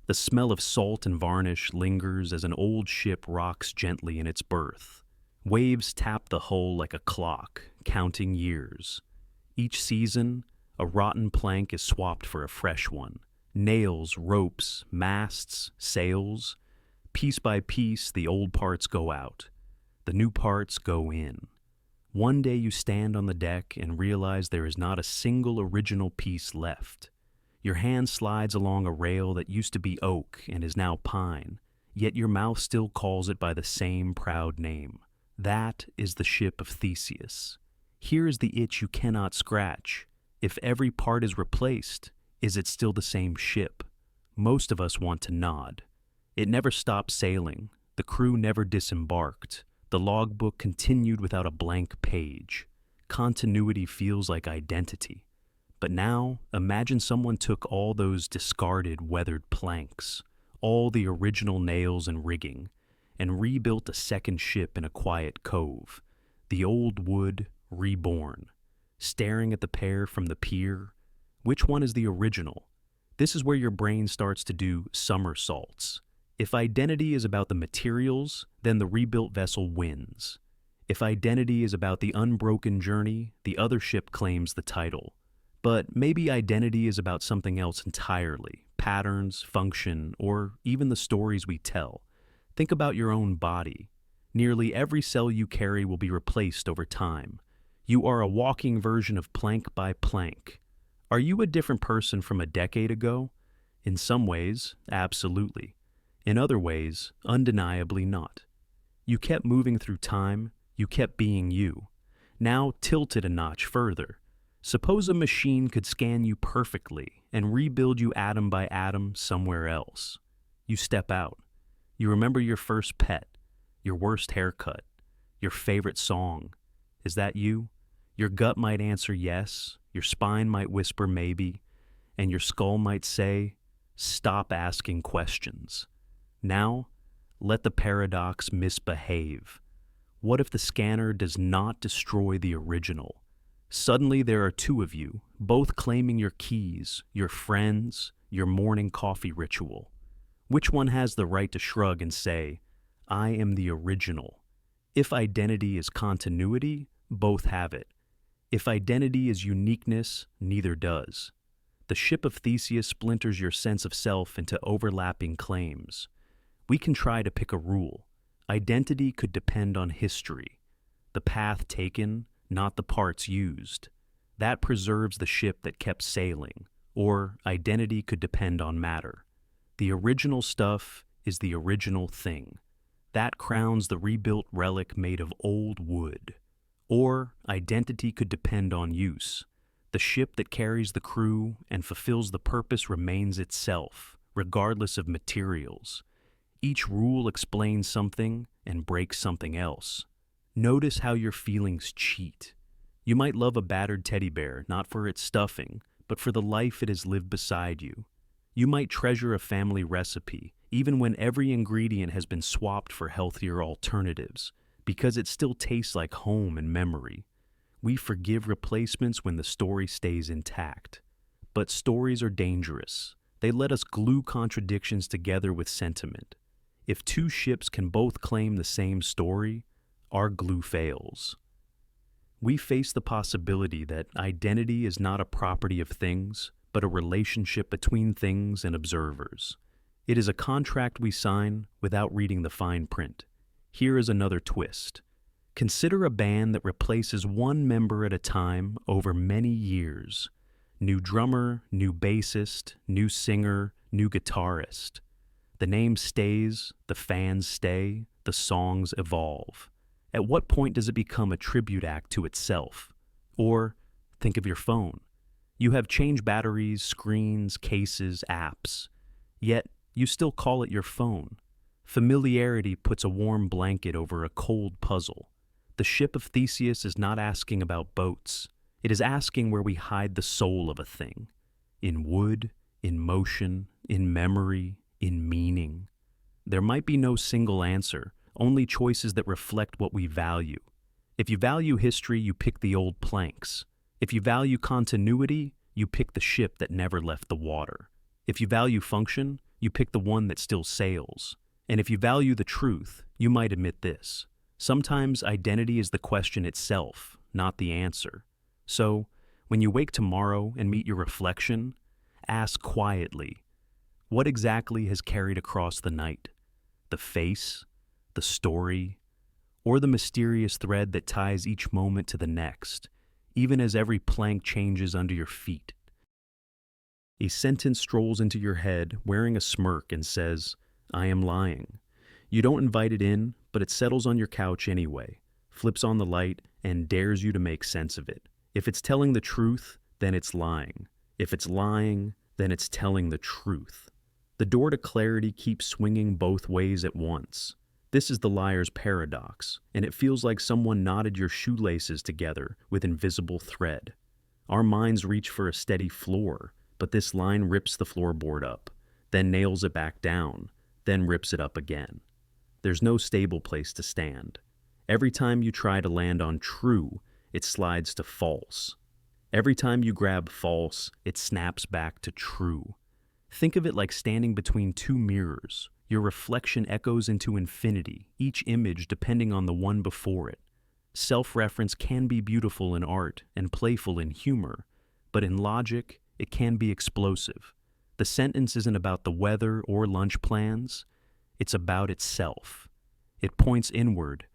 The smell of salt and varnish lingers as an old ship rocks gently in its berth. Waves tap the hull like a clock, counting years. Each season, a rotten plank is swapped for a fresh one. Nails, ropes, masts, sails. Piece by piece, the old parts go out. The new parts go in. One day you stand on the deck and realize there is not a single original piece left. Your hand slides along a rail that used to be oak and is now pine, yet your mouth still calls it by the same proud name. That is the Ship of Theseus. Here is the itch you cannot scratch. If every part is replaced, is it still the same ship? Most of us want to nod. It never stopped sailing. The crew never disembarked. The logbook continued without a blank page. Continuity feels like identity. But now, imagine someone took all those discarded, weathered planks, all the original nails and rigging, and rebuilt a second ship in a quiet cove. The old wood reborn. Staring at the pair from the pier, which one is the original? This is where your brain starts to do somersaults. If identity is about the materials, then the rebuilt vessel wins. If identity is about the unbroken journey, the other ship claims the title. But maybe identity is about something else entirely, patterns, function, or even the stories we tell. Think about your own body. Nearly every cell you carry will be replaced over time. You are a walking version of plank by plank. Are you a different person from a decade ago? In some ways, absolutely. In other ways, undeniably not. You kept moving through time, you kept being you. Now tilt it a notch further. Suppose a machine could scan you perfectly and rebuild you atom by atom somewhere else. You step out. You remember your first pet, your worst haircut, your favorite song. Is that you? Your gut might answer yes, your spine might whisper maybe, and your skull might say, stop asking questions. Now, let the paradox misbehave. What if the scanner does not destroy the original? Suddenly there are two of you, both claiming your keys, your friends, your morning coffee ritual. Which one has the right to shrug and say, I am the original? If identity is continuity, both have it. If identity is uniqueness, neither does. The Ship of Theseus splinters your sense of self into overlapping claims. We can try to pick a rule. Identity could depend on history. The path taken, not the parts used. That preserves the ship that kept sailing, or identity could depend on matter. The original stuff is the original thing. That crowns the rebuilt relic made of old wood. Or identity could depend on use. The ship that carries the crew and fulfills the purpose remains itself, regardless of materials. Each rule explains something and breaks something else. Notice how your feelings cheat. You might love a battered teddy bear, not for its stuffing, but for the life it has lived beside you. You might treasure a family recipe, even when every ingredient has been swapped for healthier alternatives, because it still tastes like home and memory. We forgive replacements when the story stays intact. But stories are dangerous. They let us glue contradictions together with sentiment. If two ships can both claim the same story, our glue fails. We face the possibility that identity is not a property of things, but a relationship between things and observers. It is a contract we sign without reading the fine print. Here is another twist. Consider a band that replaces one member at a time over many years. New drummer, new bassist, new singer, new guitarist. The name stays, the fans stay, the songs evolve. At what point does it become a tribute act to itself? Or, think of your phone. You have changed batteries, screens, cases, apps. Yet, you still call it your phone. Familiarity puts a warm blanket over a cold puzzle. The Ship of Theseus is not asking about boats. It is asking where we hide the soul of a thing. In wood, in motion, in memory, in meaning. There might be no single answer, only choices that reflect what we value. If you value history, you pick the old planks. If you value continuity, you pick the ship that never left the water. If you value function, You pick the one that still sails. And if you value the truth, you might admit this. Sometimes identity is the question itself, not the answer. So, when you wake tomorrow and meet your reflection, ask quietly, what exactly has carried across the night? The face, the story, or the mysterious thread that ties each moment to the next, even as every plank changes under your feet? A sentence strolls into your head wearing a smirk and says, I am lying. You don't invite it in, but it settles on your couch anyway, flips on the light, and dares you to make sense of it. If it's telling the truth, then it's lying. If it's lying, then it's telling the truth. The door to clarity keeps swinging both ways at once. This is the liar's paradox, and it feels like someone knotted your shoelaces together with invisible thread. Our minds reach for a steady floor, but this line rips the floorboard up, then nails it back down, then rips it up again. There's no stable place to stand. Every time you try to land on true, it slides to false. Every time you grab false, it snaps back to true. Think of it like standing between two mirrors. Your reflection echoes into infinity, each image depending on the one before it. Self-reference can be beautiful in art and playful in humor, but in logic, it can be explosive. The sentence isn't about the weather or lunch plans. It's about itself. It points inward,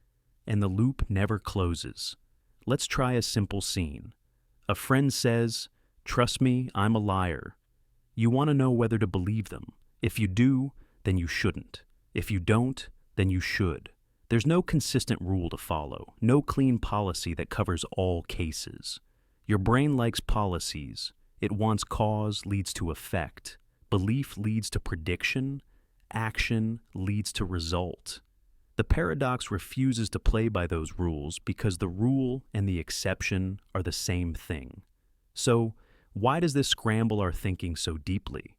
and the loop never closes. Let's try a simple scene. A friend says, "Trust me, I'm a liar." You want to know whether to believe them. If you do, then you shouldn't. If you don't, then you should. There's no consistent rule to follow, no clean policy that covers all cases. Your brain likes policies. It wants cause leads to effect. Belief leads to prediction. Action leads to result. The paradox refuses to play by those rules because the rule and the exception are the same thing. So, why does this scramble our thinking so deeply?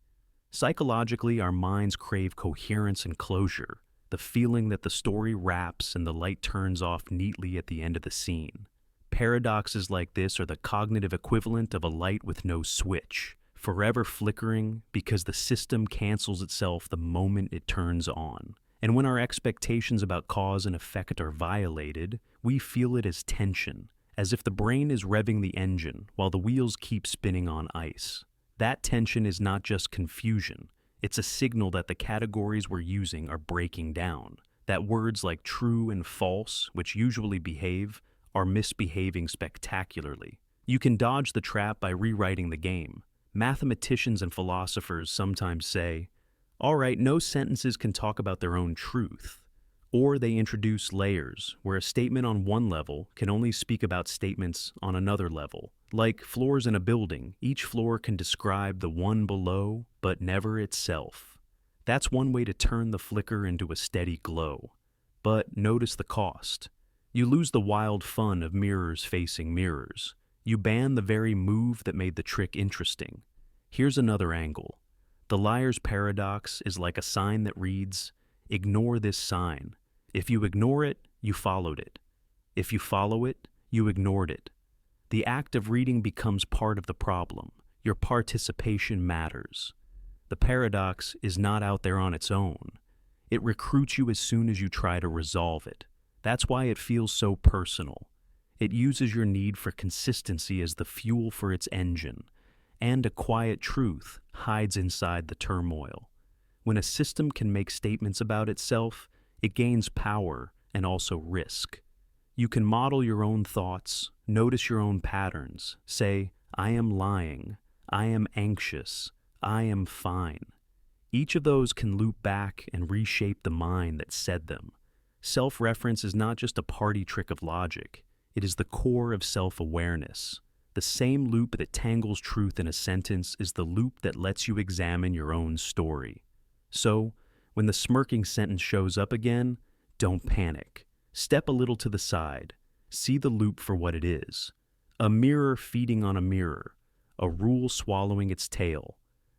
Psychologically, our minds crave coherence and closure, the feeling that the story wraps and the light turns off neatly at the end of the scene. Paradoxes like this are the cognitive equivalent of a light with no switch, forever flickering because the system cancels itself the moment it turns on. And when our expectations about cause and effect are violated, we feel it as tension, as if the brain is revving the engine while the wheels keep spinning on ice. That tension is not just confusion, it's a signal that the categories we're using are breaking down, that words like true and false, which usually behave, are misbehaving spectacularly. You can dodge the trap by rewriting the game. Mathematicians and philosophers sometimes say, all right, no sentences can talk about their own truth. Or they introduce layers, where a statement on one level can only speak about statements on another level. Like floors in a building, each floor can describe the one below, but never itself. That's one way to turn the flicker into a steady glow. But notice the cost. You lose the wild fun of mirrors facing mirrors. You ban the very move that made the trick interesting. Here's another angle. The liar's paradox is like a sign that reads, ignore this sign. If you ignore it, you followed it. If you follow it, you ignored it. The act of reading becomes part of the problem. Your participation matters. The paradox is not out there on its own. It recruits you as soon as you try to resolve it. That's why it feels so personal. It uses your need for consistency as the fuel for its engine, and a quiet truth hides inside the turmoil. When a system can make statements about itself, it gains power and also risk. You can model your own thoughts, notice your own patterns, say, I am lying, I am anxious, I am fine. Each of those can loop back and reshape the mind that said them. Self-reference is not just a party trick of logic, it is the core of self-awareness. The same loop that tangles truth in a sentence is the loop that lets you examine your own story. So, when the smirking sentence shows up again, don't panic. Step a little to the side. See the loop for what it is. A mirror feeding on a mirror, a rule swallowing its tail.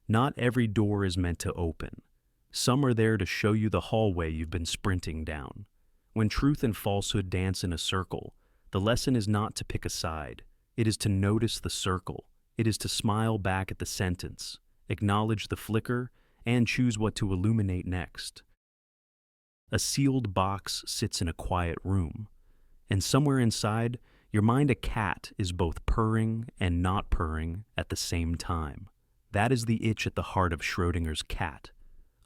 Not every door is meant to open. Some are there to show you the hallway you've been sprinting down. When truth and falsehood dance in a circle, the lesson is not to pick a side. It is to notice the circle. It is to smile back at the sentence, acknowledge the flicker, and choose what to illuminate next. A sealed box sits in a quiet room, and somewhere inside, your mind a cat is both purring and not purring at the same time. That is the itch at the heart of Schrödinger's cat,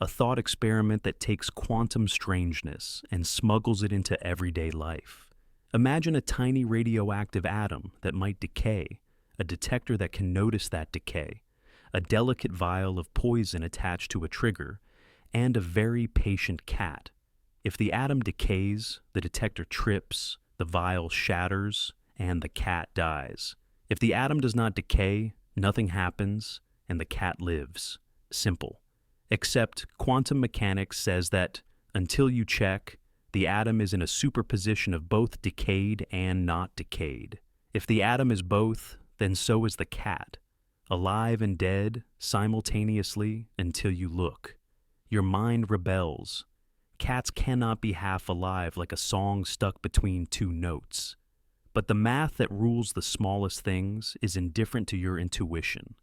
a thought experiment that takes quantum strangeness and smuggles it into everyday life. Imagine a tiny radioactive atom that might decay, a detector that can notice that decay, a delicate vial of poison attached to a trigger, and a very patient cat. If the atom decays, the detector trips, the vial shatters, and the cat dies. If the atom does not decay, nothing happens, and the cat lives. Simple. Except quantum mechanics says that, until you check, the atom is in a superposition of both decayed and not decayed. If the atom is both, then so is the cat, alive and dead simultaneously until you look. Your mind rebels. Cats cannot be half alive like a song stuck between two notes. But the math that rules the smallest things is indifferent to your intuition.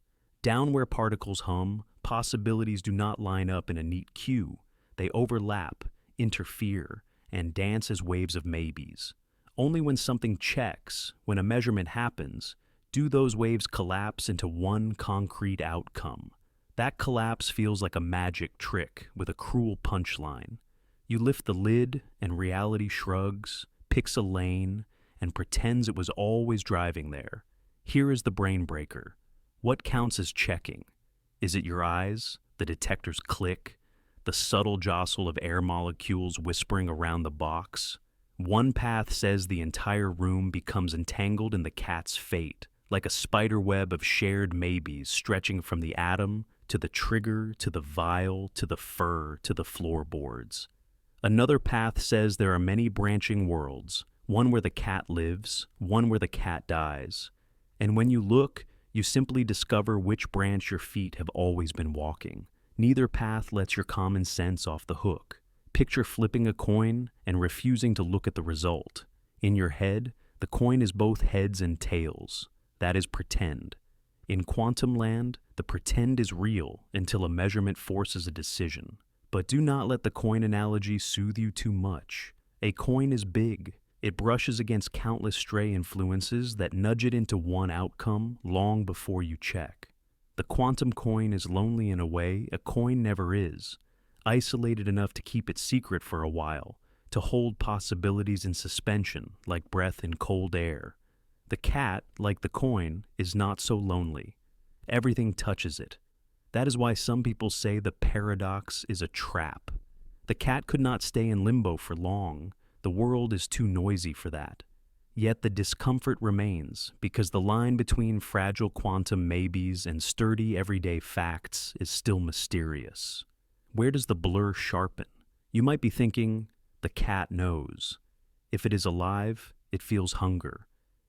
Down where particles hum, possibilities do not line up in a neat queue. They overlap, interfere, and dance as waves of maybes. Only when something checks, when a measurement happens, do those waves collapse into one concrete outcome. That collapse feels like a magic trick with a cruel punchline. You lift the lid, and reality shrugs, picks a lane, and pretends it was always driving there. Here is the brain breaker. What counts as checking? Is it your eyes, the detector's click, the subtle jostle of air molecules whispering around the box? One path says the entire room becomes entangled in the cat's fate, like a spider web of shared maybes stretching from the atom to the trigger to the vial to the fur to the floorboards. Another path says there are many branching worlds, one where the cat lives, one where the cat dies. And when you look, you simply discover which branch your feet have always been walking. Neither path lets your common sense off the hook. Picture flipping a coin and refusing to look at the result. In your head, the coin is both heads and tails. That is pretend. In quantum land, the pretend is real until a measurement forces a decision. But do not let the coin analogy soothe you too much. A coin is big. It brushes against countless stray influences that nudge it into one outcome long before you check. The quantum coin is lonely in a way a coin never is, isolated enough to keep it secret for a while, to hold possibilities in suspension like breath in cold air. The cat, like the coin, is not so lonely. Everything touches it. That is why some people say the paradox is a trap. The cat could not stay in limbo for long. The world is too noisy for that. Yet the discomfort remains because the line between fragile quantum maybes and sturdy everyday facts is still mysterious. Where does the blur sharpen? You might be thinking, the cat knows. If it is alive, it feels hunger.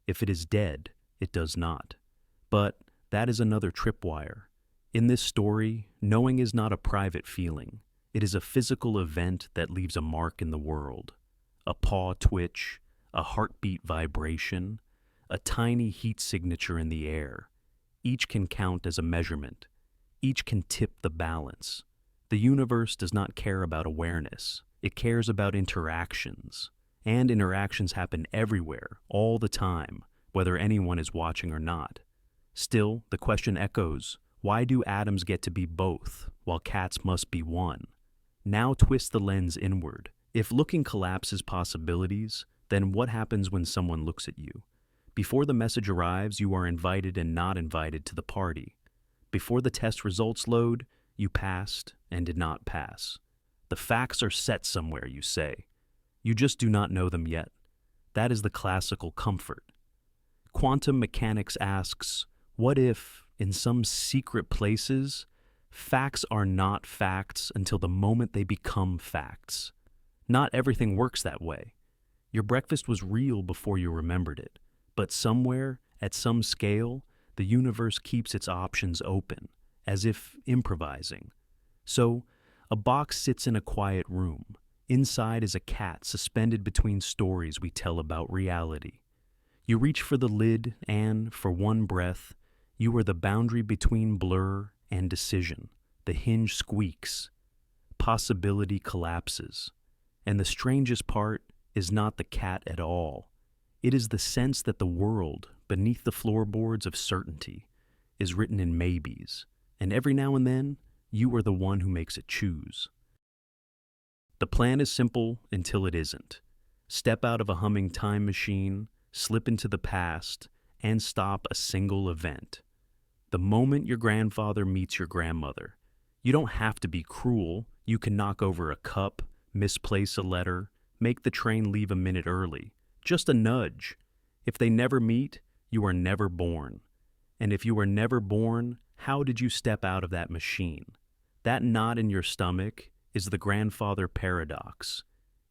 If it is dead, it does not. But that is another tripwire. In this story, knowing is not a private feeling. It is a physical event that leaves a mark in the world. A paw twitch, a heartbeat vibration, a tiny heat signature in the air. Each can count as a measurement. Each can tip the balance. The universe does not care about awareness. It cares about interactions. And interactions happen everywhere, all the time, whether anyone is watching or not. Still, the question echoes, why do atoms get to be both, while cats must be one? Now twist the lens inward. If looking collapses possibilities, then what happens when someone looks at you? Before the message arrives, you are invited and not invited to the party. Before the test results load, you passed and did not pass. The facts are set somewhere, you say. You just do not know them yet. That is the classical comfort. Quantum mechanics asks, what if, in some secret places, facts are not facts until the moment they become facts? Not everything works that way. Your breakfast was real before you remembered it, but somewhere, at some scale, the universe keeps its options open, as if improvising. So, a box sits in a quiet room. Inside is a cat suspended between stories we tell about reality. You reach for the lid and, for one breath, you are the boundary between blur and decision, the hinge squeaks, possibility collapses. And the strangest part is not the cat at all. It is the sense that the world, beneath the floorboards of certainty, is written in maybes, and every now and then, you are the one who makes it choose. The plan is simple until it isn't. Step out of a humming time machine, slip into the past, and stop a single event. The moment your grandfather meets your grandmother. You don't have to be cruel. You can knock over a cup, misplace a letter, make the train leave a minute early. Just a nudge. If they never meet, you are never born. And if you are never born, how did you step out of that machine? That knot in your stomach is the grandfather paradox.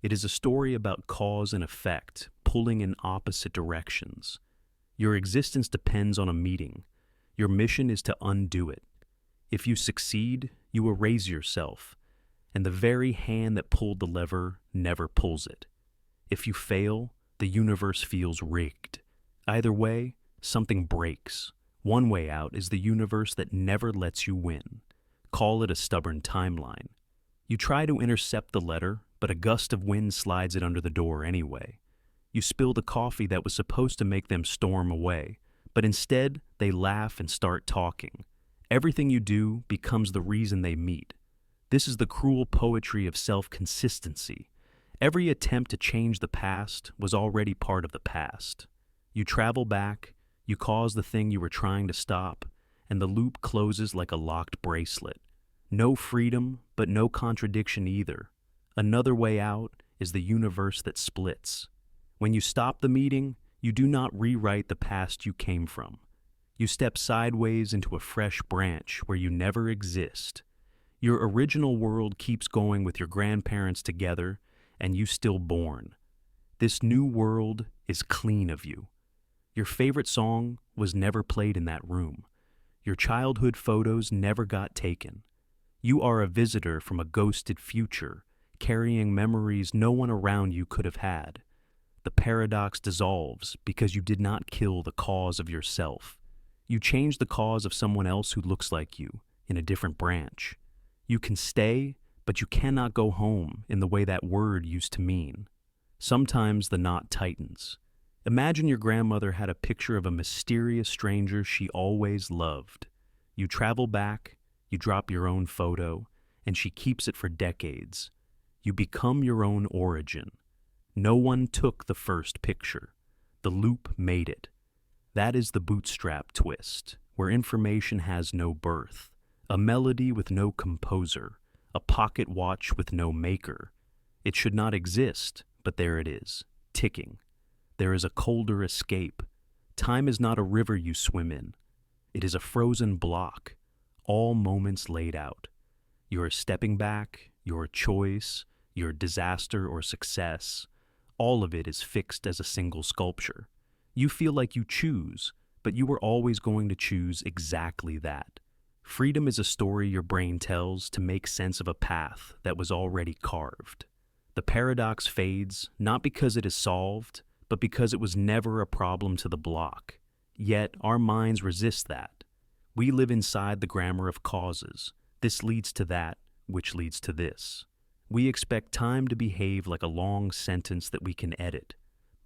It is a story about cause and effect, pulling in opposite directions. Your existence depends on a meeting. Your mission is to undo it. If you succeed, you erase yourself, and the very hand that pulled the lever never pulls it. If you fail, the universe feels rigged. Either way, something breaks. One way out is the universe that never lets you win. Call it a stubborn timeline. You try to intercept the letter, but a gust of wind slides it under the door anyway. You spill the coffee that was supposed to make them storm away, but instead they laugh and start talking. Everything you do becomes the reason they meet. This is the cruel poetry of self-consistency. Every attempt to change the past was already part of the past. You travel back, you cause the thing you were trying to stop, and the loop closes like a locked bracelet. No freedom, but no contradiction either. Another way out is the universe that splits. When you stop the meeting, you do not rewrite the past you came from. You step sideways into a fresh branch where you never exist. Your original world keeps going with your grandparents together, and you still born. This new world is clean of you. Your favorite song was never played in that room. Your childhood photos never got taken. You are a visitor from a ghosted future, carrying memories no one around you could have had. The paradox dissolves because you did not kill the cause of yourself. You change the cause of someone else who looks like you, in a different branch. You can stay, but you cannot go home in the way that word used to mean. Sometimes the knot tightens. Imagine your grandmother had a picture of a mysterious stranger she always loved. You travel back, you drop your own photo, and she keeps it for decades. You become your own origin. No one took the first picture. The loop made it. That is the bootstrap twist, where information has no birth, a melody with no composer, a pocket watch with no maker. It should not exist, but there it is, ticking. There is a colder escape. Time is not a river you swim in. It is a frozen block, all moments laid out. Your stepping back, your choice, your disaster or success, all of it is fixed as a single sculpture. You feel like you choose, but you were always going to choose exactly that. Freedom is a story your brain tells to make sense of a path that was already carved. The paradox fades, not because it is solved, but because it was never a problem to the block. Yet our minds resist that. We live inside the grammar of causes. This leads to that, which leads to this. We expect time to behave like a long sentence that we can edit.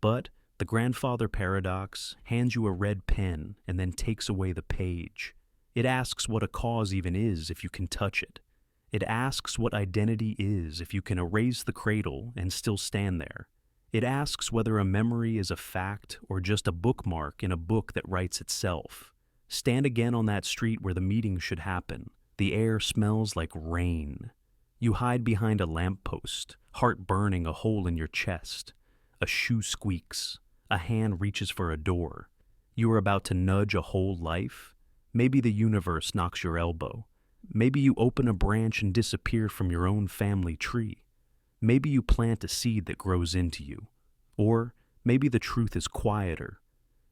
But the grandfather paradox hands you a red pen and then takes away the page. It asks what a cause even is if you can touch it. It asks what identity is if you can erase the cradle and still stand there. It asks whether a memory is a fact or just a bookmark in a book that writes itself. Stand again on that street where the meeting should happen. The air smells like rain. You hide behind a lamppost, heart burning a hole in your chest. A shoe squeaks. A hand reaches for a door. You are about to nudge a whole life. Maybe the universe knocks your elbow. Maybe you open a branch and disappear from your own family tree. Maybe you plant a seed that grows into you. Or maybe the truth is quieter.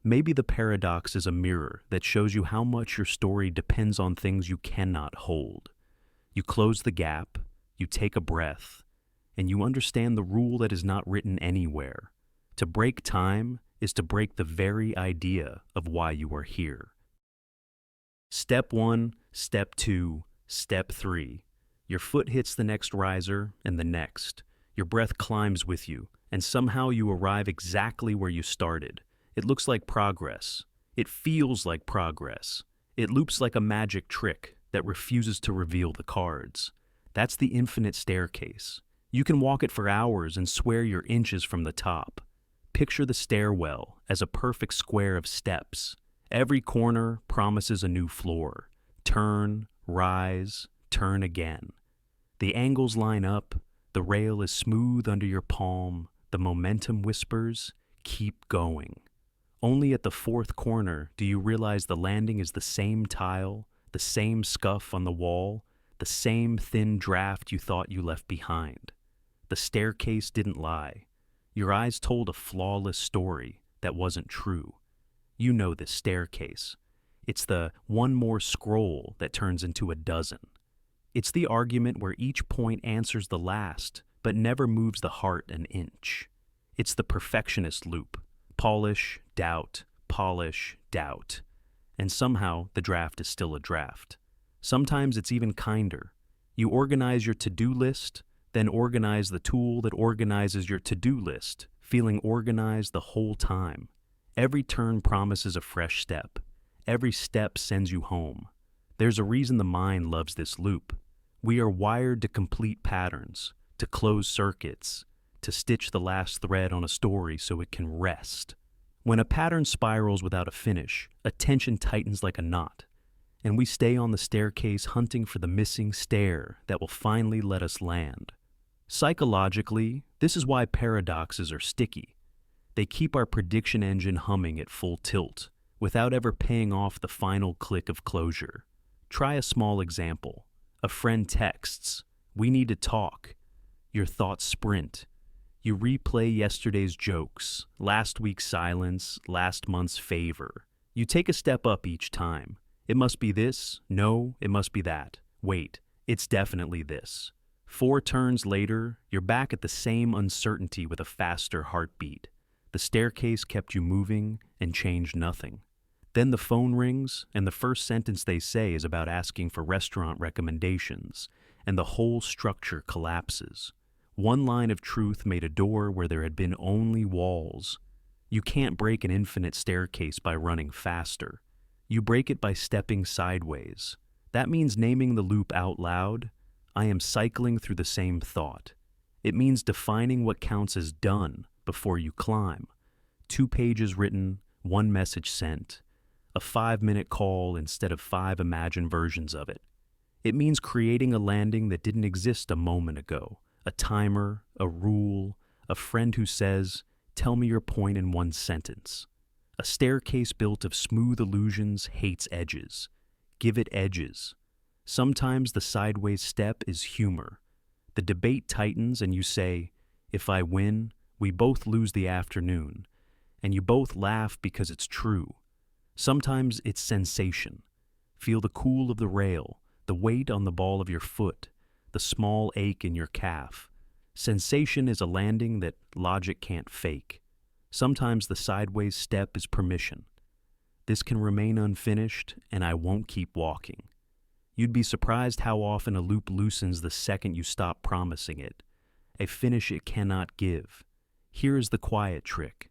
Maybe the paradox is a mirror that shows you how much your story depends on things you cannot hold. You close the gap, you take a breath, and you understand the rule that is not written anywhere. To break time is to break the very idea of why you are here. Step 1, Step 2, Step 3. Your foot hits the next riser and the next. Your breath climbs with you, and somehow you arrive exactly where you started. It looks like progress. It feels like progress. It loops like a magic trick that refuses to reveal the cards. That's the infinite staircase. You can walk it for hours and swear you're inches from the top. Picture the stairwell as a perfect square of steps. Every corner promises a new floor. Turn, rise, turn again. The angles line up, the rail is smooth under your palm, the momentum whispers, keep going. Only at the fourth corner do you realize the landing is the same tile, the same scuff on the wall, the same thin draft you thought you left behind. The staircase didn't lie. Your eyes told a flawless story that wasn't true. You know this staircase. It's the one more scroll that turns into a dozen. It's the argument where each point answers the last, but never moves the heart an inch. It's the perfectionist loop. Polish, doubt, polish, doubt. And somehow the draft is still a draft. Sometimes it's even kinder. You organize your to-do list, then organize the tool that organizes your to-do list, feeling organized the whole time. Every turn promises a fresh step. Every step sends you home. There's a reason the mind loves this loop. We are wired to complete patterns, to close circuits, to stitch the last thread on a story so it can rest. When a pattern spirals without a finish, attention tightens like a knot, and we stay on the staircase hunting for the missing stair that will finally let us land. Psychologically, this is why paradoxes are sticky. They keep our prediction engine humming at full tilt, without ever paying off the final click of closure. Try a small example. A friend texts, "We need to talk." Your thoughts sprint. You replay yesterday's jokes, last week's silence, last month's favor. You take a step up each time. It must be this. No, it must be that. Wait, it's definitely this. 4 turns later, you're back at the same uncertainty with a faster heartbeat. The staircase kept you moving and changed nothing. Then the phone rings, and the first sentence they say is about asking for restaurant recommendations, and the whole structure collapses. One line of truth made a door where there had been only walls. You can't break an infinite staircase by running faster. You break it by stepping sideways. That means naming the loop out loud. I am cycling through the same thought. It means defining what counts as done before you climb. 2 pages written, 1 message sent. A 5-minute call instead of 5 imagined versions of it. It means creating a landing that didn't exist a moment ago. A timer, a rule, a friend who says, "Tell me your point in 1 sentence." A staircase built of smooth illusions hates edges. Give it edges. Sometimes the sideways step is humor. The debate tightens and you say, "If I win, we both lose the afternoon." And you both laugh because it's true. Sometimes it's sensation. Feel the cool of the rail, the weight on the ball of your foot, the small ache in your calf. Sensation is a landing that logic can't fake. Sometimes the sideways step is permission. This can remain unfinished, and I won't keep walking. You'd be surprised how often a loop loosens the second you stop promising it. A finish it cannot give. Here is the quiet trick.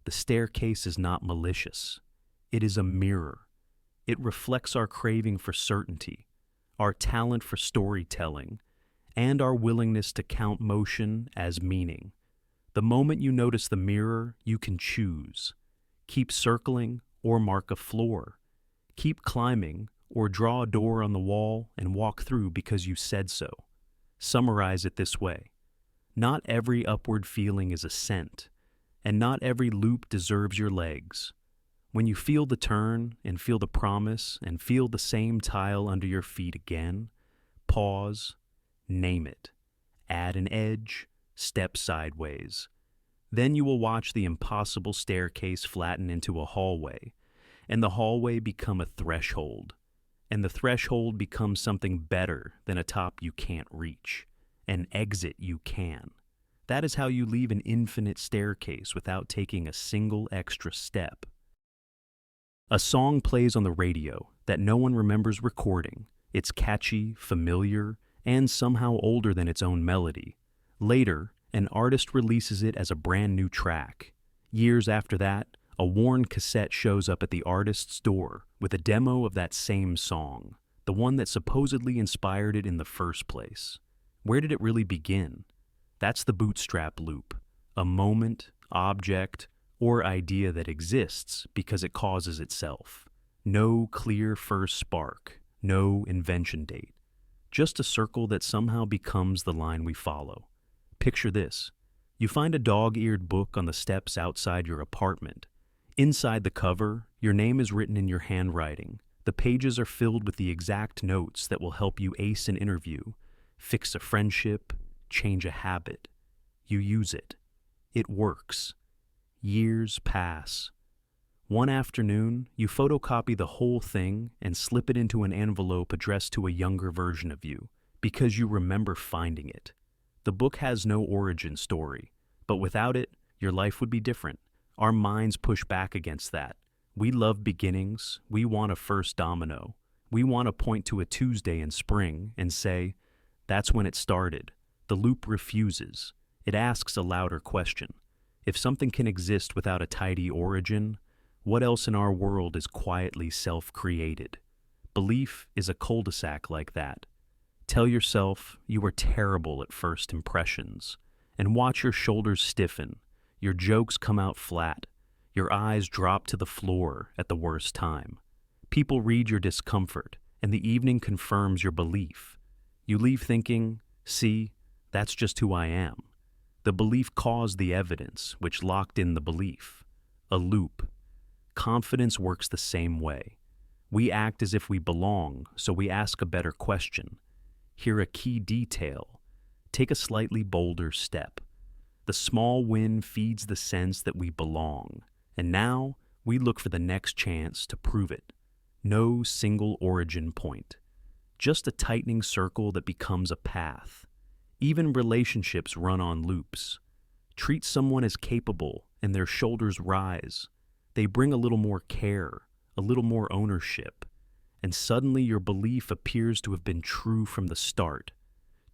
The staircase is not malicious. It is a mirror. It reflects our craving for certainty, our talent for storytelling, and our willingness to count motion as meaning. The moment you notice the mirror, you can choose. Keep circling or mark a floor. Keep climbing or draw a door on the wall and walk through because you said so. Summarize it this way. Not every upward feeling is ascent, and not every loop deserves your legs. When you feel the turn and feel the promise and feel the same tile under your feet again, pause, name it, add an edge, step sideways. Then you will watch the impossible staircase flatten into a hallway, and the hallway become a threshold, and the threshold becomes something better than a top you can't reach, an exit you can. That is how you leave an infinite staircase without taking a single extra step. A song plays on the radio that no one remembers recording. It's catchy, familiar, and somehow older than its own melody. Later, an artist releases it as a brand new track. Years after that, a worn cassette shows up at the artist's door with a demo of that same song, the one that supposedly inspired it in the first place. Where did it really begin? That's the Bootstrap Loop, a moment, object, or idea that exists because it causes itself. No clear first spark, no invention date. Just a circle that somehow becomes the line we follow. Picture this. You find a dog-eared book on the steps outside your apartment. Inside the cover, your name is written in your handwriting. The pages are filled with the exact notes that will help you ace an interview, fix a friendship, change a habit. You use it. It works. Years pass. One afternoon, you photocopy the whole thing and slip it into an envelope addressed to a younger version of you, because you remember finding it. The book has no origin story, but without it, your life would be different. Our minds push back against that. We love beginnings. We want a first domino. We want to point to a Tuesday in spring and say, that's when it started. The loop refuses. It asks a louder question. If something can exist without a tidy origin, what else in our world is quietly self-created? Belief is a cul-de-sac like that. Tell yourself you are terrible at first impressions, and watch your shoulders stiffen, your jokes come out flat, your eyes drop to the floor at the worst time. People read your discomfort, and the evening confirms your belief. You leave thinking, see, that's just who I am. The belief caused the evidence, which locked in the belief. A loop. Confidence works the same way. We act as if we belong, so we ask a better question. Hear a key detail. Take a slightly bolder step. The small win feeds the sense that we belong, and now we look for the next chance to prove it. No single origin point. Just a tightening circle that becomes a path. Even relationships run on loops. Treat someone as capable and their shoulders rise. They bring a little more care, a little more ownership, and suddenly your belief appears to have been true from the start.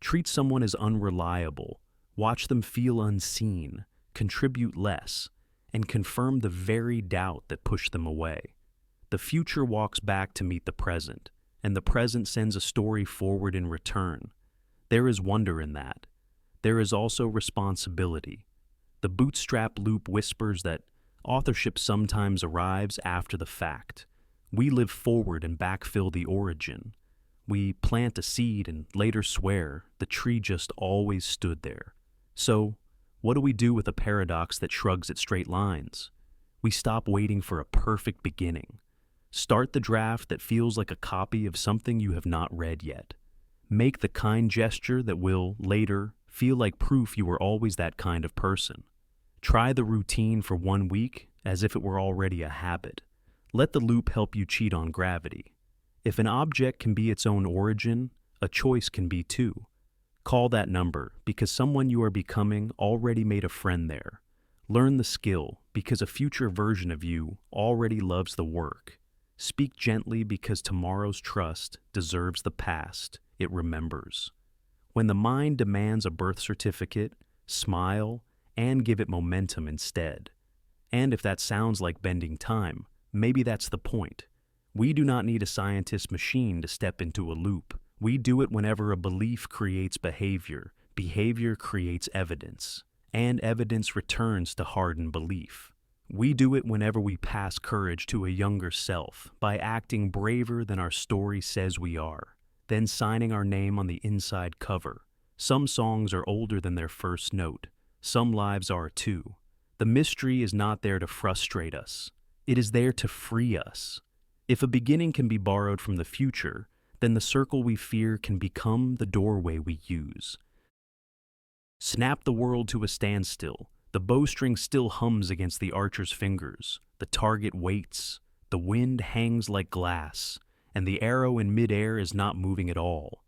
Treat someone as unreliable, watch them feel unseen, contribute less, and confirm the very doubt that pushed them away. The future walks back to meet the present, and the present sends a story forward in return. There is wonder in that. There is also responsibility. The Bootstrap Loop whispers that authorship sometimes arrives after the fact. We live forward and backfill the origin. We plant a seed and later swear the tree just always stood there. So, what do we do with a paradox that shrugs at straight lines? We stop waiting for a perfect beginning. Start the draft that feels like a copy of something you have not read yet. Make the kind gesture that will, later, feel like proof you were always that kind of person. Try the routine for 1 week as if it were already a habit. Let the loop help you cheat on gravity. If an object can be its own origin, a choice can be too. Call that number because someone you are becoming already made a friend there. Learn the skill because a future version of you already loves the work. Speak gently because tomorrow's trust deserves the past it remembers. When the mind demands a birth certificate, smile and give it momentum instead. And if that sounds like bending time, maybe that's the point. We do not need a scientist machine to step into a loop. We do it whenever a belief creates behavior, behavior creates evidence, and evidence returns to hardened belief. We do it whenever we pass courage to a younger self by acting braver than our story says we are, then signing our name on the inside cover. Some songs are older than their first note. Some lives are too. The mystery is not there to frustrate us. It is there to free us. If a beginning can be borrowed from the future, then the circle we fear can become the doorway we use. Snap the world to a standstill. The bowstring still hums against the archer's fingers. The target waits. The wind hangs like glass, and the arrow in midair is not moving at all.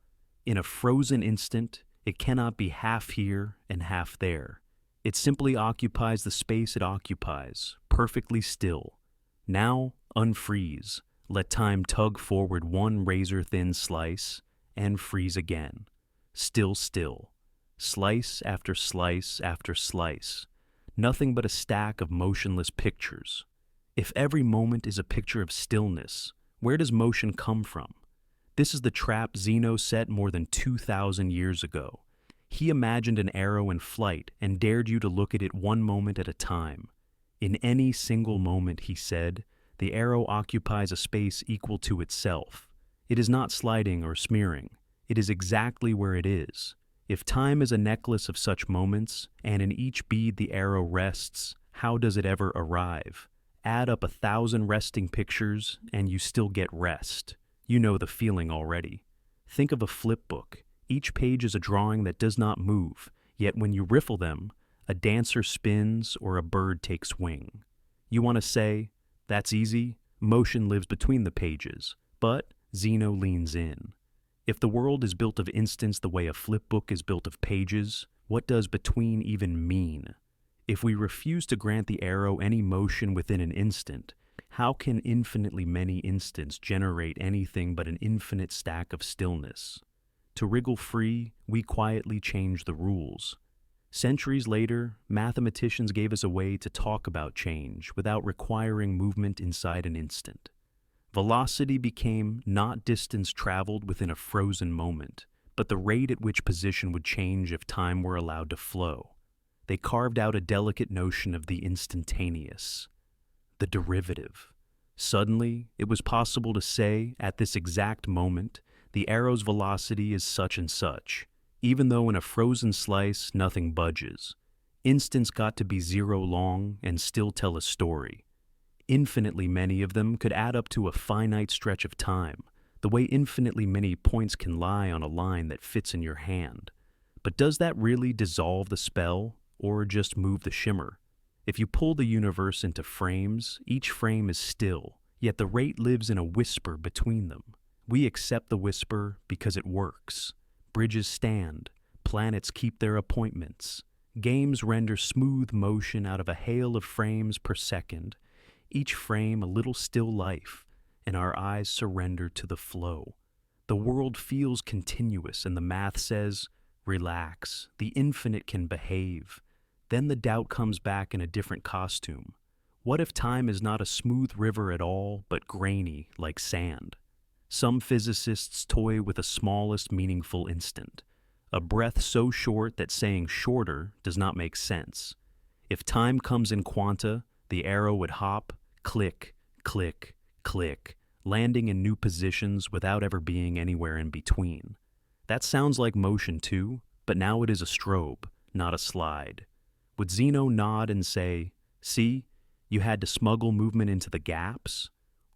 In a frozen instant, it cannot be half here and half there. It simply occupies the space it occupies, perfectly still. Now, unfreeze. Let time tug forward one razor-thin slice and freeze again. Still. Slice after slice after slice. Nothing but a stack of motionless pictures. If every moment is a picture of stillness, where does motion come from? This is the trap Zeno set more than 2,000 years ago. He imagined an arrow in flight and dared you to look at it one moment at a time. In any single moment, he said, the arrow occupies a space equal to itself. It is not sliding or smearing. It is exactly where it is. If time is a necklace of such moments, and in each bead the arrow rests, how does it ever arrive? Add up 1,000 resting pictures, and you still get rest. You know the feeling already. Think of a flip book. Each page is a drawing that does not move, yet when you riffle them, a dancer spins or a bird takes wing. You want to say, that's easy, motion lives between the pages, but Zeno leans in. If the world is built of instants the way a flip book is built of pages, what does between even mean? If we refuse to grant the arrow any motion within an instant, how can infinitely many instants generate anything but an infinite stack of stillness? To wriggle free, we quietly change the rules. Centuries later, mathematicians gave us a way to talk about change without requiring movement inside an instant. Velocity became not distance traveled within a frozen moment, but the rate at which position would change if time were allowed to flow. They carved out a delicate notion of the instantaneous, the derivative. Suddenly, it was possible to say, at this exact moment, the arrow's velocity is such and such, even though in a frozen slice nothing budges. Instants got to be 0 long and still tell a story. Infinitely many of them could add up to a finite stretch of time, the way infinitely many points can lie on a line that fits in your hand. But does that really dissolve the spell, or just move the shimmer? If you pull the universe into frames, each frame is still, yet the rate lives in a whisper between them. We accept the whisper because it works. Bridges stand, planets keep their appointments. Games render smooth motion out of a hail of frames per second, each frame a little still life, and our eyes surrender to the flow. The world feels continuous, and the math says, relax, the infinite can behave. Then the doubt comes back in a different costume. What if time is not a smooth river at all, but grainy like sand? Some physicists toy with the smallest meaningful instant, a breath so short that saying shorter does not make sense. If time comes in quanta, the arrow would hop, click, click, click, landing in new positions without ever being anywhere in between. That sounds like motion too, but now it is a strobe, not a slide. Would Zeno nod and say, see, you had to smuggle movement into the gaps?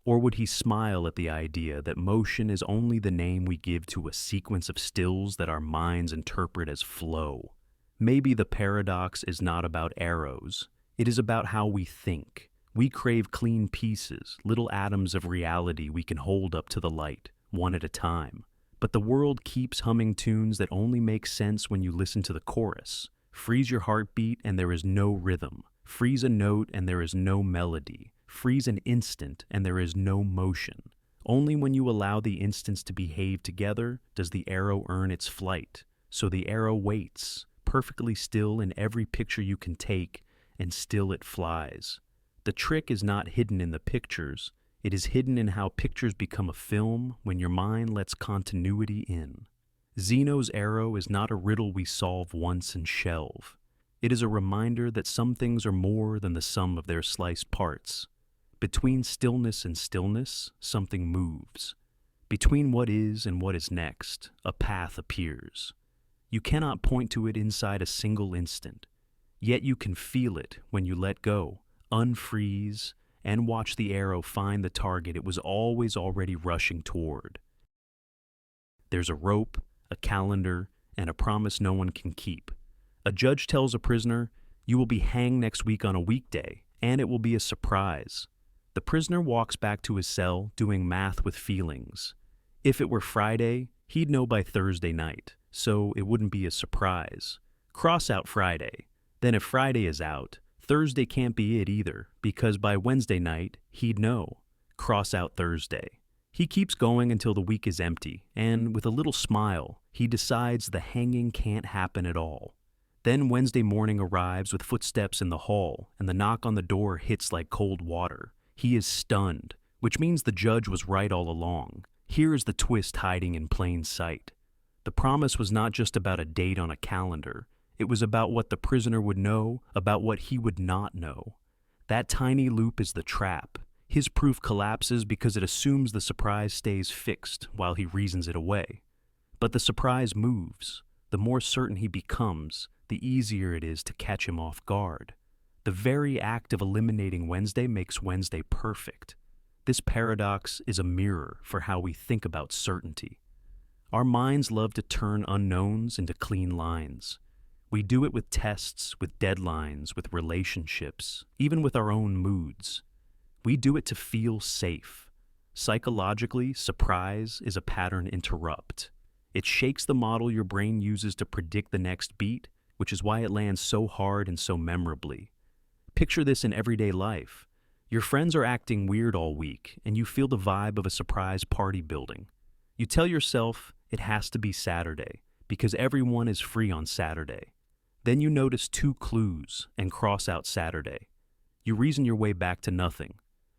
Or would he smile at the idea that motion is only the name we give to a sequence of stills that our minds interpret as flow? Maybe the paradox is not about arrows. It is about how we think. We crave clean pieces, little atoms of reality we can hold up to the light, one at a time. But the world keeps humming tunes that only make sense when you listen to the chorus. Freeze your heartbeat and there is no rhythm. Freeze a note and there is no melody. Freeze an instant and there is no motion. Only when you allow the instants to behave together does the arrow earn its flight. So the arrow waits, perfectly still in every picture you can take, and still it flies. The trick is not hidden in the pictures. It is hidden in how pictures become a film when your mind lets continuity in. Zeno's arrow is not a riddle we solve once and shelve. It is a reminder that some things are more than the sum of their sliced parts. Between stillness and stillness, something moves. Between what is and what is next, a path appears. You cannot point to it inside a single instant, yet you can feel it when you let go, unfreeze, and watch the arrow find the target it was always already rushing toward. There's a rope, a calendar, and a promise no one can keep. A judge tells a prisoner, "You will be hanged next week on a weekday, and it will be a surprise." The prisoner walks back to his cell, doing math with feelings. If it were Friday, he'd know by Thursday night, so it wouldn't be a surprise. Cross out Friday. Then if Friday is out, Thursday can't be it either, because by Wednesday night, he'd know. Cross out Thursday. He keeps going until the week is empty, and with a little smile, he decides the hanging can't happen at all. Then Wednesday morning arrives with footsteps in the hall, and the knock on the door hits like cold water. He is stunned, which means the judge was right all along. Here is the twist hiding in plain sight. The promise was not just about a date on a calendar. It was about what the prisoner would know, about what he would not know. That tiny loop is the trap. His proof collapses because it assumes the surprise stays fixed while he reasons it away. But the surprise moves. The more certain he becomes, the easier it is to catch him off guard. The very act of eliminating Wednesday makes Wednesday perfect. This paradox is a mirror for how we think about certainty. Our minds love to turn unknowns into clean lines. We do it with tests, with deadlines, with relationships, even with our own moods. We do it to feel safe. Psychologically, surprise is a pattern interrupt. It shakes the model your brain uses to predict the next beat, which is why it lands so hard and so memorably. Picture this in everyday life. Your friends are acting weird all week, and you feel the vibe of a surprise party building. You tell yourself it has to be Saturday, because everyone is free on Saturday. Then you notice 2 clues and cross out Saturday. You reason your way back to nothing.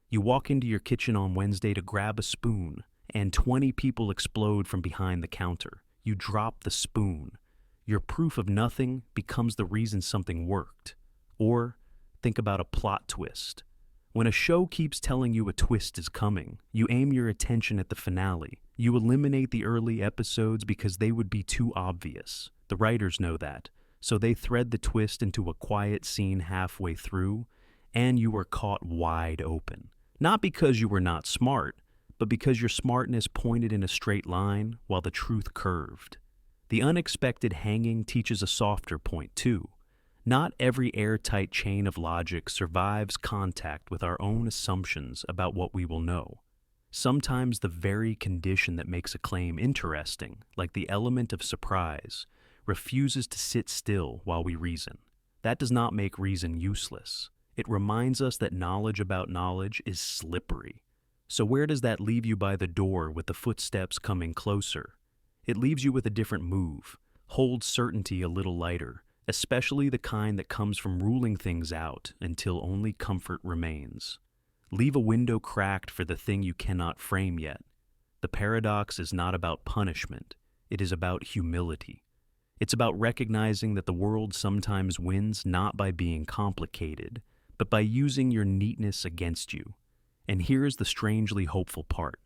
You walk into your kitchen on Wednesday to grab a spoon, and 20 people explode from behind the counter. You drop the spoon. Your proof of nothing becomes the reason something worked. Or think about a plot twist. When a show keeps telling you a twist is coming, you aim your attention at the finale. You eliminate the early episodes because they would be too obvious. The writers know that, so they thread the twist into a quiet scene halfway through, and you are caught wide open. Not because you were not smart, but because your smartness pointed in a straight line while the truth curved. The unexpected hanging teaches a softer point too. Not every airtight chain of logic survives contact with our own assumptions about what we will know. Sometimes the very condition that makes a claim interesting, like the element of surprise, refuses to sit still while we reason. That does not make reason useless. It reminds us that knowledge about knowledge is slippery. So where does that leave you by the door with the footsteps coming closer? It leaves you with a different move. Hold certainty a little lighter, especially the kind that comes from ruling things out until only comfort remains. Leave a window cracked for the thing you cannot frame yet. The paradox is not about punishment. It is about humility. It's about recognizing that the world sometimes wins not by being complicated, but by using your neatness against you. And here is the strangely hopeful part.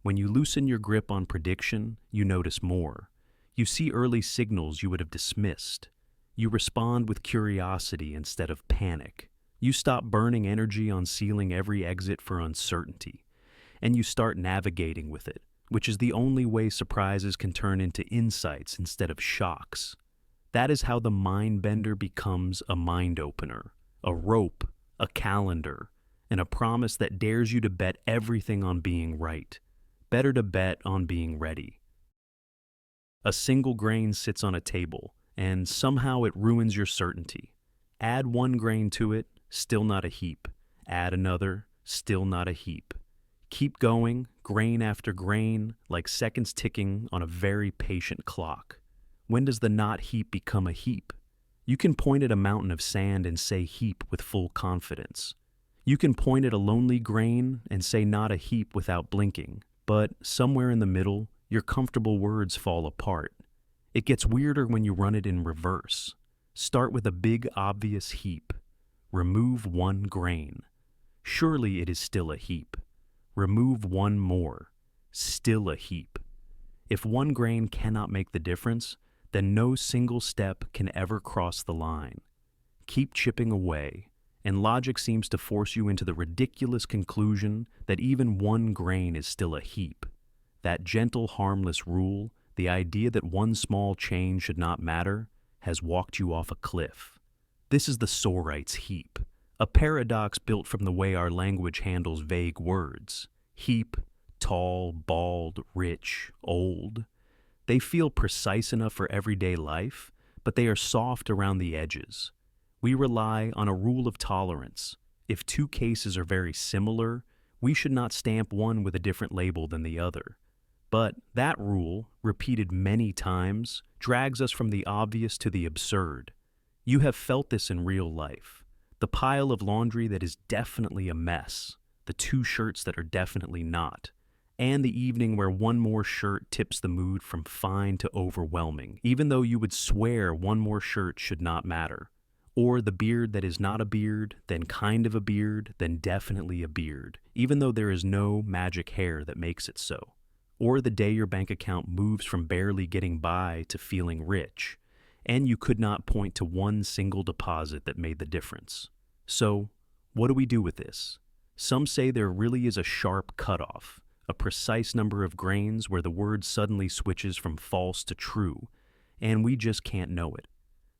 When you loosen your grip on prediction, you notice more. You see early signals you would have dismissed. You respond with curiosity instead of panic. You stop burning energy on sealing every exit for uncertainty. And you start navigating with it, which is the only way surprises can turn into insights instead of shocks. That is how the mind bender becomes a mind opener, a rope, a calendar, and a promise that dares you to bet everything on being right. Better to bet on being ready. A single grain sits on a table, and somehow it ruins your certainty. Add 1 grain to it, still not a heap. Add another, still not a heap. Keep going, grain after grain, like seconds ticking on a very patient clock. When does the not heap become a heap? You can point at a mountain of sand and say heap with full confidence. You can point at a lonely grain and say not a heap without blinking, but somewhere in the middle, your comfortable words fall apart. It gets weirder when you run it in reverse. Start with a big obvious heap. Remove 1 grain. Surely it is still a heap. Remove 1 more. Still a heap. If 1 grain cannot make the difference, then no single step can ever cross the line. Keep chipping away, and logic seems to force you into the ridiculous conclusion that even 1 grain is still a heap. That gentle, harmless rule, the idea that 1 small change should not matter, has walked you off a cliff. This is the Sorites Heap, a paradox built from the way our language handles vague words. Heap, tall, bald, rich, old. They feel precise enough for everyday life, but they are soft around the edges. We rely on a rule of tolerance. If 2 cases are very similar, We should not stamp one with a different label than the other. But that rule, repeated many times, drags us from the obvious to the absurd. You have felt this in real life. The pile of laundry that is definitely a mess, the two shirts that are definitely not, and the evening where one more shirt tips the mood from fine to overwhelming, even though you would swear one more shirt should not matter. Or the beard that is not a beard, then kind of a beard, then definitely a beard, even though there is no magic hair that makes it so. Or the day your bank account moves from barely getting by to feeling rich, and you could not point to one single deposit that made the difference. So, what do we do with this? Some say there really is a sharp cutoff, a precise number of grains where the word suddenly switches from false to true, and we just can't know it.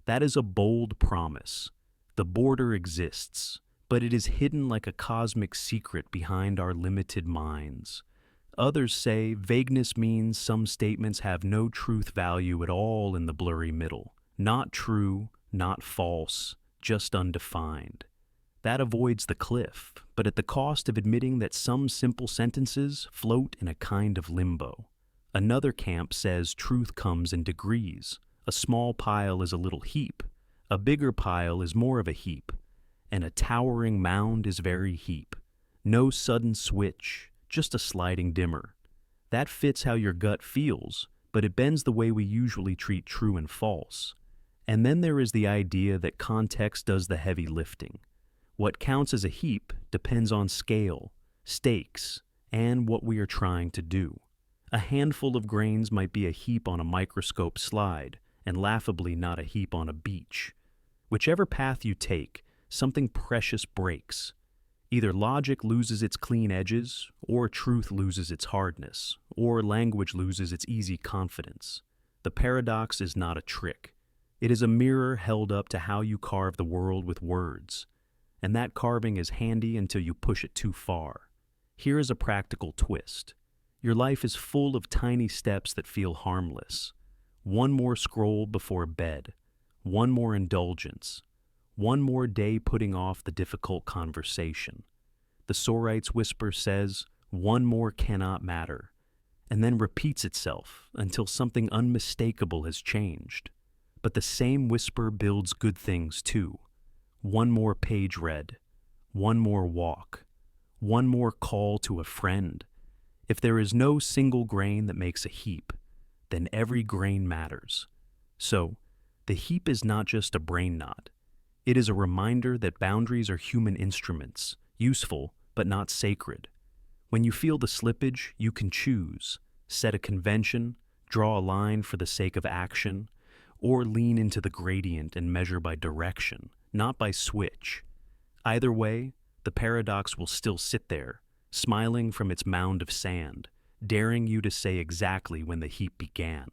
That is a bold promise. The border exists, but it is hidden like a cosmic secret behind our limited minds. Others say vagueness means some statements have no truth value at all in the blurry middle. Not true, not false, just undefined. That avoids the cliff, but at the cost of admitting that some simple sentences float in a kind of limbo. Another camp says truth comes in degrees. A small pile is a little heap, a bigger pile is more of a heap, and a towering mound is very heap. No sudden switch, just a sliding dimmer. That fits how your gut feels, but it bends the way we usually treat true and false. And then there is the idea that context does the heavy lifting. What counts as a heap depends on scale, stakes, and what we are trying to do. A handful of grains might be a heap on a microscope slide, and laughably not a heap on a beach. Whichever path you take, something precious breaks. Either logic loses its clean edges, or truth loses its hardness, or language loses its easy confidence. The paradox is not a trick. It is a mirror held up to how you carve the world with words. And that carving is handy until you push it too far. Here is a practical twist. Your life is full of tiny steps that feel harmless. One more scroll before bed. One more indulgence. One more day putting off the difficult conversation. The Sorites whisper says, one more cannot matter, and then repeats itself until something unmistakable has changed. But the same whisper builds good things too. One more page read. One more walk. One more call to a friend. If there is no single grain that makes a heap, then every grain matters. So, the heap is not just a brain knot. It is a reminder that boundaries are human instruments, useful but not sacred. When you feel the slippage, you can choose, set a convention, draw a line for the sake of action, or lean into the gradient and measure by direction, not by switch. Either way, the paradox will still sit there, smiling from its mound of sand, daring you to say exactly when the heap began.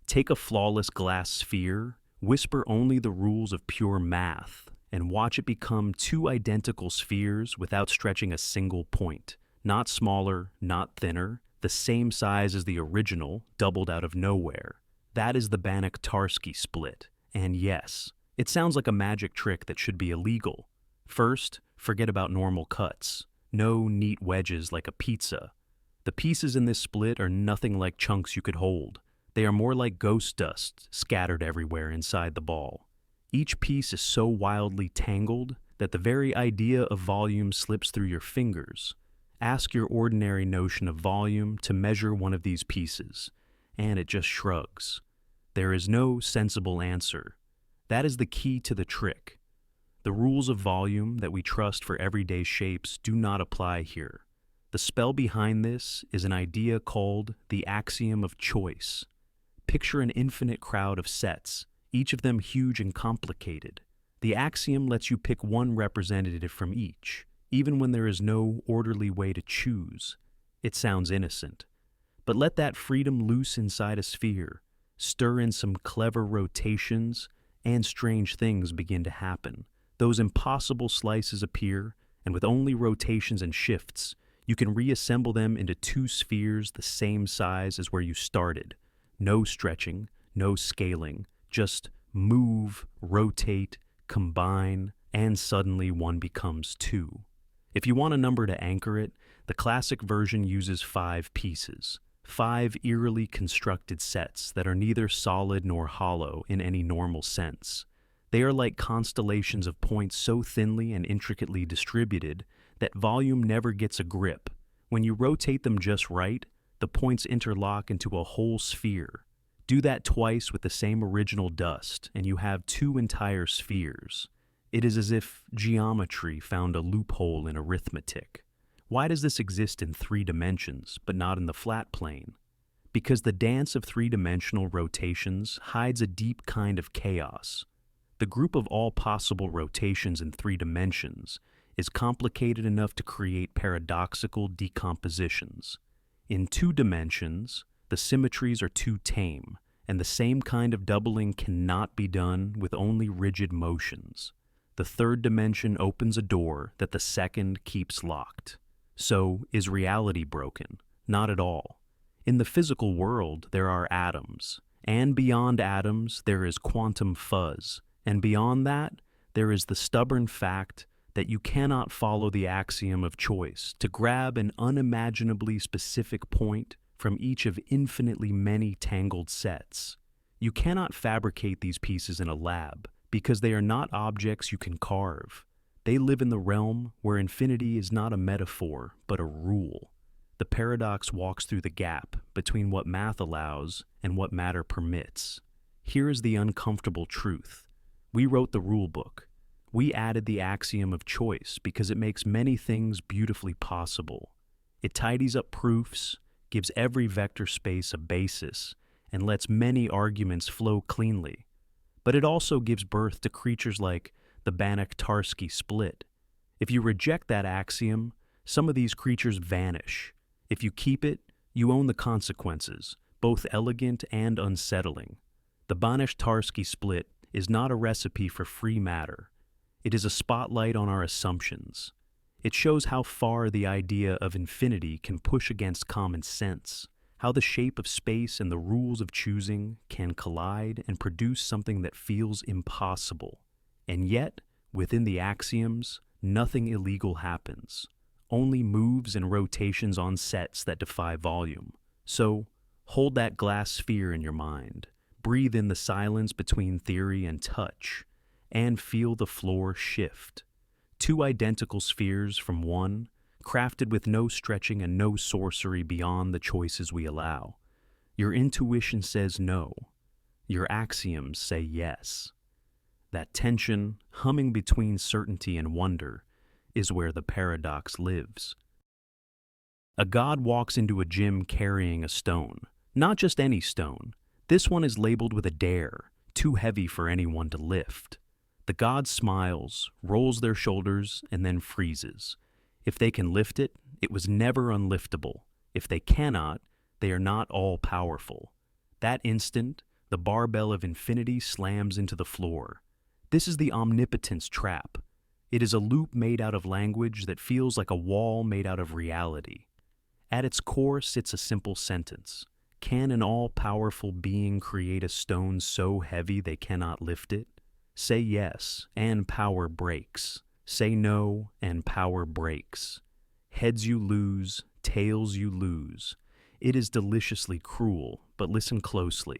Take a flawless glass sphere, whisper only the rules of pure math, and watch it become two identical spheres without stretching a single point. Not smaller, not thinner, the same size as the original, doubled out of nowhere. That is the Banach Tarski split. And yes, it sounds like a magic trick that should be illegal. First, forget about normal cuts. No neat wedges like a pizza. The pieces in this split are nothing like chunks you could hold. They are more like ghost dust scattered everywhere inside the ball. Each piece is so wildly tangled that the very idea of volume slips through your fingers. Ask your ordinary notion of volume to measure one of these pieces, and it just shrugs. There is no sensible answer. That is the key to the trick. The rules of volume that we trust for everyday shapes do not apply here. The spell behind this is an idea called the axiom of choice. Picture an infinite crowd of sets, each of them huge and complicated. The axiom lets you pick one representative from each, even when there is no orderly way to choose. It sounds innocent. But let that freedom loose inside a sphere, stir in some clever rotations, and strange things begin to happen. Those impossible slices appear, and with only rotations and shifts, you can reassemble them into two spheres the same size as where you started. No stretching, no scaling, just move, rotate, combine, and suddenly one becomes two. If you want a number to anchor it, the classic version uses 5 pieces, 5 eerily constructed sets that are neither solid nor hollow in any normal sense. They are like constellations of points so thinly and intricately distributed that volume never gets a grip. When you rotate them just right, the points interlock into a whole sphere. Do that twice with the same original dust, and you have 2 entire spheres. It is as if geometry found a loophole in arithmetic. Why does this exist in 3 dimensions, but not in the flat plane? Because the dance of 3-dimensional rotations hides a deep kind of chaos. The group of all possible rotations in 3 dimensions is complicated enough to create paradoxical decompositions. In 2 dimensions, the symmetries are too tame, and the same kind of doubling cannot be done with only rigid motions. The 3rd dimension opens a door that the 2nd keeps locked. So, is reality broken? Not at all. In the physical world, there are atoms, and beyond atoms, there is quantum fuzz, and beyond that, there is the stubborn fact that you cannot follow the axiom of choice to grab an unimaginably specific point from each of infinitely many tangled sets. You cannot fabricate these pieces in a lab because they are not objects you can carve. They live in the realm where infinity is not a metaphor, but a rule. The paradox walks through the gap between what math allows and what matter permits. Here is the uncomfortable truth. We wrote the rule book. We added the axiom of choice because it makes many things beautifully possible. It tidies up proofs, gives every vector space a basis, and lets many arguments flow cleanly. But it also gives birth to creatures like the Banach Tarski split. If you reject that axiom, some of these creatures vanish. If you keep it, you own the consequences, both elegant and unsettling. The Banach Tarski split is not a recipe for free matter. It is a spotlight on our assumptions. It shows how far the idea of infinity can push against common sense, how the shape of space and the rules of choosing can collide and produce something that feels impossible. And yet, within the axioms, nothing illegal happens, only moves and rotations on sets that defy volume. So, hold that glass sphere in your mind, breathe in the silence between theory and touch, and feel the floor shift. 2 identical spheres from one, crafted with no stretching and no sorcery beyond the choices we allow. Your intuition says no. Your axioms say yes. That tension, humming between certainty and wonder, is where the paradox lives. A god walks into a gym carrying a stone. Not just any stone. This one is labeled with a dare, too heavy for anyone to lift. The god smiles, rolls their shoulders, and then freezes. If they can lift it, it was never unliftable. If they cannot, they are not all-powerful. That instant, the barbell of infinity slams into the floor. This is the Omnipotence Trap. It is a loop made out of language that feels like a wall made out of reality. At its core sits a simple sentence. Can an all-powerful being create a stone so heavy they cannot lift it? Say yes, and power breaks. Say no, and power breaks. Heads you lose, tails you lose. It is deliciously cruel, but listen closely.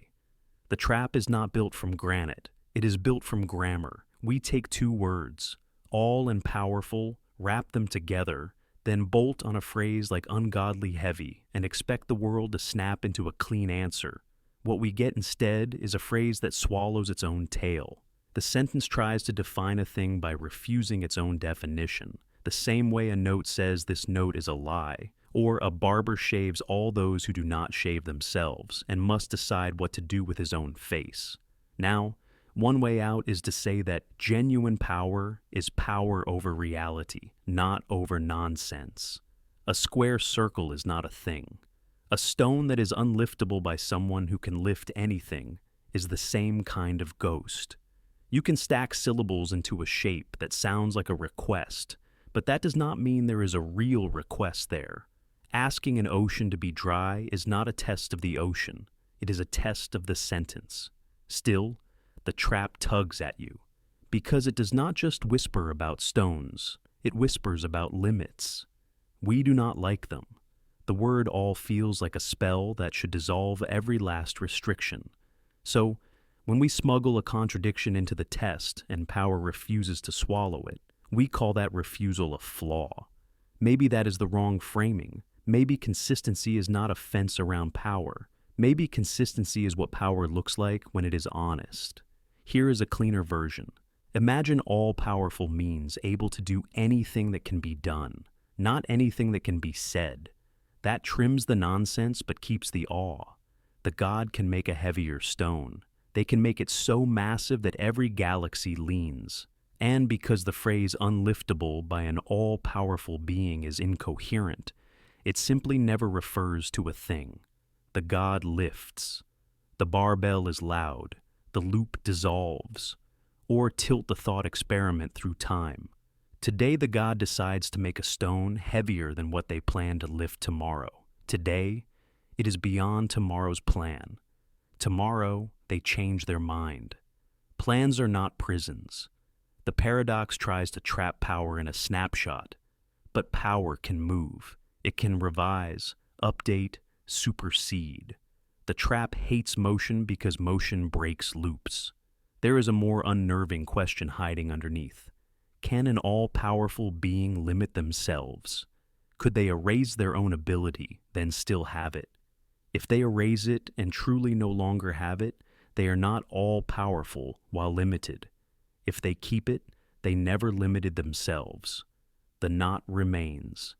The trap is not built from granite. It is built from grammar. We take 2 words, all and powerful, wrap them together, then bolt on a phrase like ungodly heavy and expect the world to snap into a clean answer. What we get instead is a phrase that swallows its own tail. The sentence tries to define a thing by refusing its own definition, the same way a note says this note is a lie, or a barber shaves all those who do not shave themselves and must decide what to do with his own face. Now, one way out is to say that genuine power is power over reality, not over nonsense. A square circle is not a thing. A stone that is unliftable by someone who can lift anything is the same kind of ghost. You can stack syllables into a shape that sounds like a request, but that does not mean there is a real request there. Asking an ocean to be dry is not a test of the ocean. It is a test of the sentence. Still, the trap tugs at you, because it does not just whisper about stones. It whispers about limits. We do not like them. The word all feels like a spell that should dissolve every last restriction. So, when we smuggle a contradiction into the test and power refuses to swallow it, we call that refusal a flaw. Maybe that is the wrong framing. Maybe consistency is not a fence around power. Maybe consistency is what power looks like when it is honest. Here is a cleaner version. Imagine all-powerful means able to do anything that can be done, not anything that can be said. That trims the nonsense but keeps the awe. The god can make a heavier stone. They can make it so massive that every galaxy leans. And because the phrase unliftable by an all-powerful being is incoherent, it simply never refers to a thing. The god lifts. The barbell is loud. The loop dissolves. Or tilt the thought experiment through time. Today the god decides to make a stone heavier than what they plan to lift tomorrow. Today, it is beyond tomorrow's plan. Tomorrow, they change their mind. Plans are not prisons. The paradox tries to trap power in a snapshot, but power can move. It can revise, update, supersede. The trap hates motion because motion breaks loops. There is a more unnerving question hiding underneath. Can an all-powerful being limit themselves? Could they erase their own ability, then still have it? If they erase it and truly no longer have it, they are not all-powerful while limited. If they keep it, they never limited themselves. The knot remains.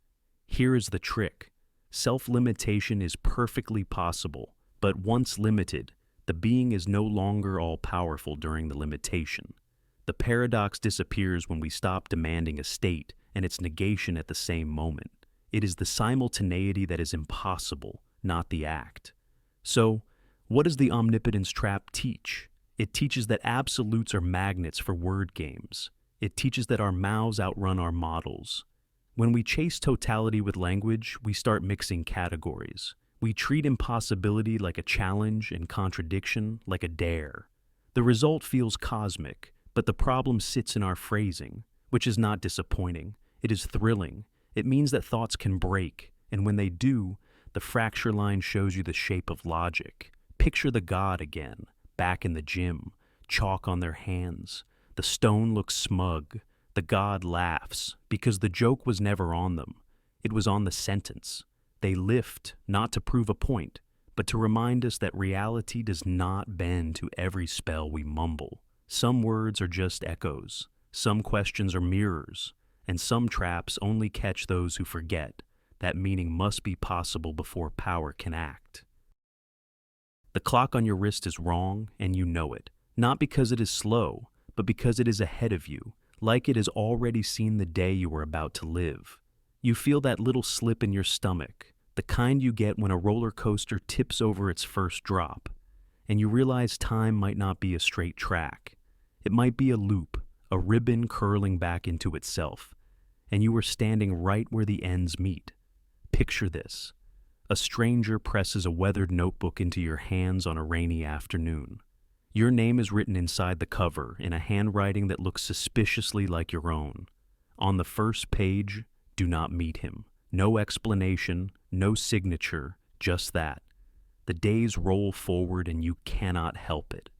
Here is the trick. Self-limitation is perfectly possible, but once limited, the being is no longer all-powerful during the limitation. The paradox disappears when we stop demanding a state and its negation at the same moment. It is the simultaneity that is impossible, not the act. So, what does the Omnipotence Trap teach? It teaches that absolutes are magnets for word games. It teaches that our mouths outrun our models. When we chase totality with language, we start mixing categories. We treat impossibility like a challenge and contradiction like a dare. The result feels cosmic, but the problem sits in our phrasing, which is not disappointing. It is thrilling. It means that thoughts can break, and when they do, the fracture line shows you the shape of logic. Picture the god again, back in the gym, chalk on their hands. The stone looks smug. The god laughs, because the joke was never on them. It was on the sentence. They lift, not to prove a point, but to remind us that reality does not bend to every spell we mumble. Some words are just echoes, some questions are mirrors, and some traps only catch those who forget that meaning must be possible before power can act. The clock on your wrist is wrong, and you know it, not because it is slow, but because it is ahead of you, like it has already seen the day you are about to live. You feel that little slip in your stomach, the kind you get when a roller coaster tips over its first drop, and you realize time might not be a straight track. It might be a loop, a ribbon curling back into itself, and you are standing right where the ends meet. Picture this. A stranger presses a weathered notebook into your hands on a rainy afternoon. Your name is written inside the cover in a handwriting that looks suspiciously like your own. On the first page, do not meet him. No explanation, no signature, just that. The days roll forward and you cannot help it.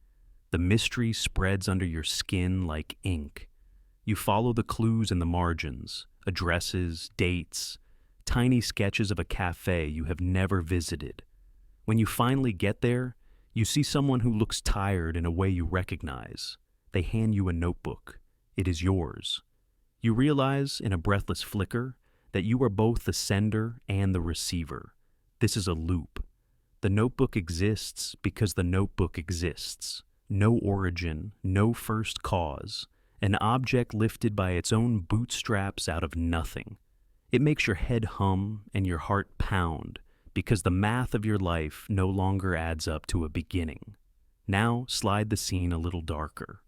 The mystery spreads under your skin like ink. You follow the clues in the margins, addresses, dates, tiny sketches of a cafe you have never visited. When you finally get there, you see someone who looks tired in a way you recognize. They hand you a notebook. It is yours. You realize, in a breathless flicker, that you are both the sender and the receiver. This is a loop. The notebook exists because the notebook exists. No origin, no first cause. An object lifted by its own bootstraps out of nothing. It makes your head hum and your heart pound, because the math of your life no longer adds up to a beginning. Now slide the scene a little darker.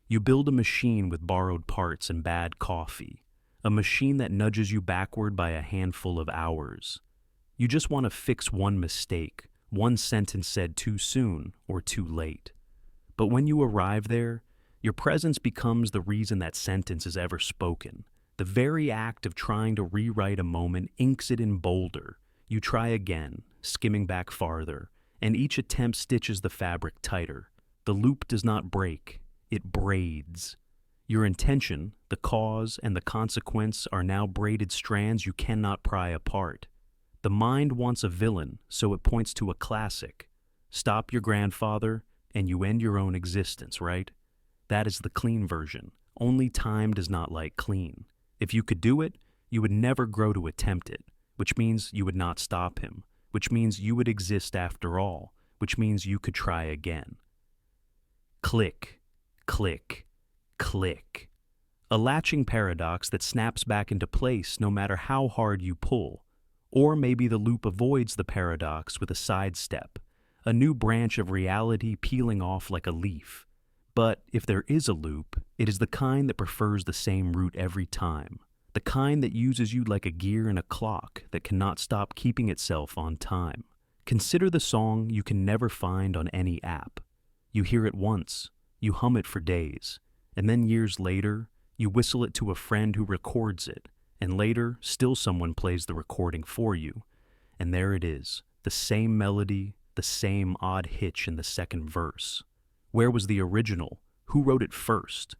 You build a machine with borrowed parts and bad coffee, a machine that nudges you backward by a handful of hours. You just want to fix one mistake, one sentence said too soon or too late. But when you arrive there, your presence becomes the reason that sentence is ever spoken. The very act of trying to rewrite a moment inks it in bolder. You try again, skimming back farther, and each attempt stitches the fabric tighter. The loop does not break, it braids. Your intention, the cause, and the consequence are now braided strands you cannot pry apart. The mind wants a villain, so it points to a classic. Stop your grandfather, and you end your own existence, right? That is the clean version. Only time does not like clean. If you could do it, you would never grow to attempt it, which means you would not stop him, which means you would exist after all, which means you could try again. Click, click, click. A latching paradox that snaps back into place no matter how hard you pull. Or maybe the loop avoids the paradox with a sidestep, a new branch of reality peeling off like a leaf. But if there is a loop, it is the kind that prefers the same route every time, the kind that uses you like a gear in a clock that cannot stop keeping itself on time. Consider the song you can never find on any app. You hear it once, you hum it for days, and then years later, you whistle it to a friend who records it, and later, still someone plays the recording for you. And there it is, the same melody, the same odd hitch in the second verse. Where was the original? Who wrote it first?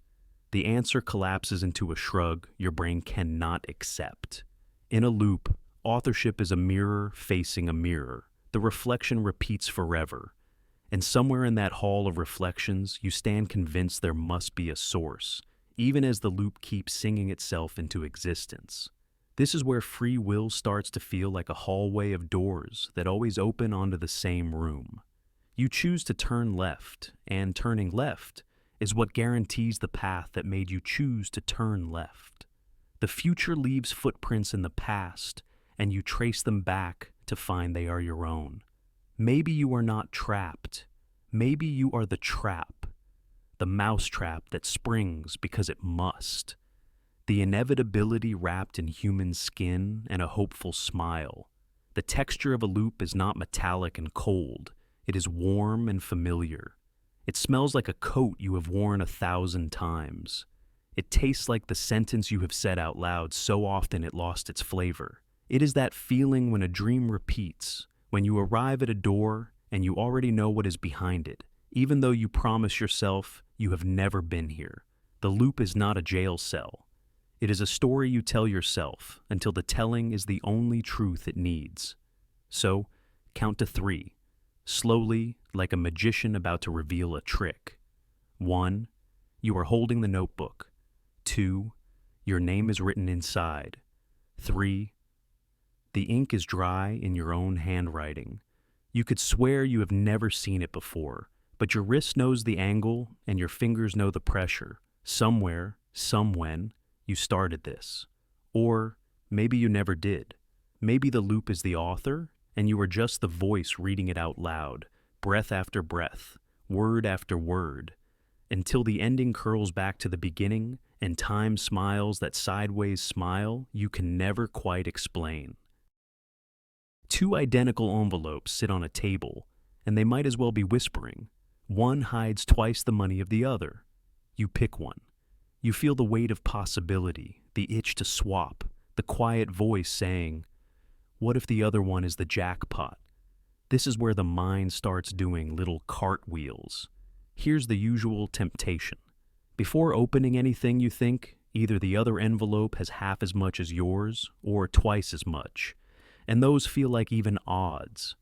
The answer collapses into a shrug your brain cannot accept. In a loop, authorship is a mirror facing a mirror. The reflection repeats forever. And somewhere in that hall of reflections, you stand convinced there must be a source, even as the loop keeps singing itself into existence. This is where free will starts to feel like a hallway of doors that always open onto the same room. You choose to turn left, and turning left is what guarantees the path that made you choose to turn left. The future leaves footprints in the past, and you trace them back to find they are your own. Maybe you are not trapped. Maybe you are the trap. The mousetrap that springs because it must. The inevitability wrapped in human skin and a hopeful smile. The texture of a loop is not metallic and cold. It is warm and familiar. It smells like a coat you have worn 1,000 times. It tastes like the sentence you have said out loud so often it lost its flavor. It is that feeling when a dream repeats, when you arrive at a door and you already know what is behind it, even though you promise yourself you have never been here. The loop is not a jail cell. It is a story you tell yourself until the telling is the only truth it needs. So, count to 3. Slowly, like a magician about to reveal a trick. 1. You are holding the notebook. 2. Your name is written inside. 3. The ink is dry in your own handwriting. You could swear you have never seen it before, but your wrist knows the angle and your fingers know the pressure. Somewhere, somewhen, you started this. Or maybe you never did. Maybe the loop is the author, and you are just the voice reading it out loud, breath after breath, word after word, until the ending curls back to the beginning and time smiles that sideways smile you can never quite explain. 2 identical envelopes sit on a table, and they might as well be whispering. One hides twice the money of the other. You pick one. You feel the weight of possibility, the itch to swap, the quiet voice saying, "What if the other one is the jackpot?" This is where the mind starts doing little cartwheels. Here's the usual temptation. Before opening anything you think, either the other envelope has half as much as yours, or twice as much, and those feel like even odds.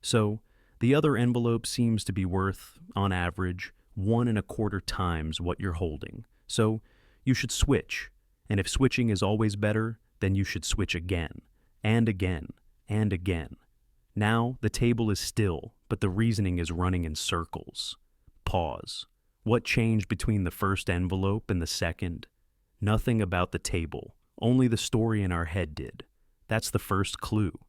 So, the other envelope seems to be worth, on average, 1.25 times what you're holding. So, you should switch, and if switching is always better, then you should switch again, and again, and again. Now, the table is still, but the reasoning is running in circles. Pause. What changed between the first envelope and the second? Nothing about the table, only the story in our head did. That's the first clue.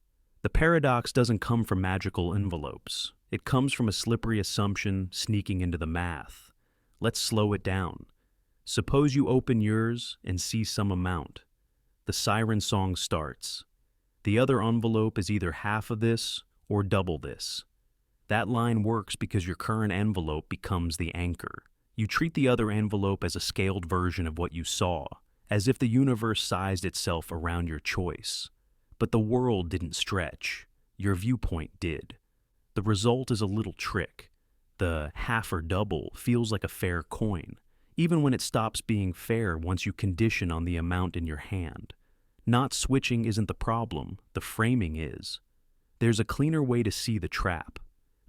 The paradox doesn't come from magical envelopes. It comes from a slippery assumption sneaking into the math. Let's slow it down. Suppose you open yours and see some amount. The siren song starts. The other envelope is either half of this or double this. That line works because your current envelope becomes the anchor. You treat the other envelope as a scaled version of what you saw, as if the universe sized itself around your choice. But the world didn't stretch. Your viewpoint did. The result is a little trick. The half or double feels like a fair coin, even when it stops being fair once you condition on the amount in your hand. Not switching isn't the problem, the framing is. There's a cleaner way to see the trap.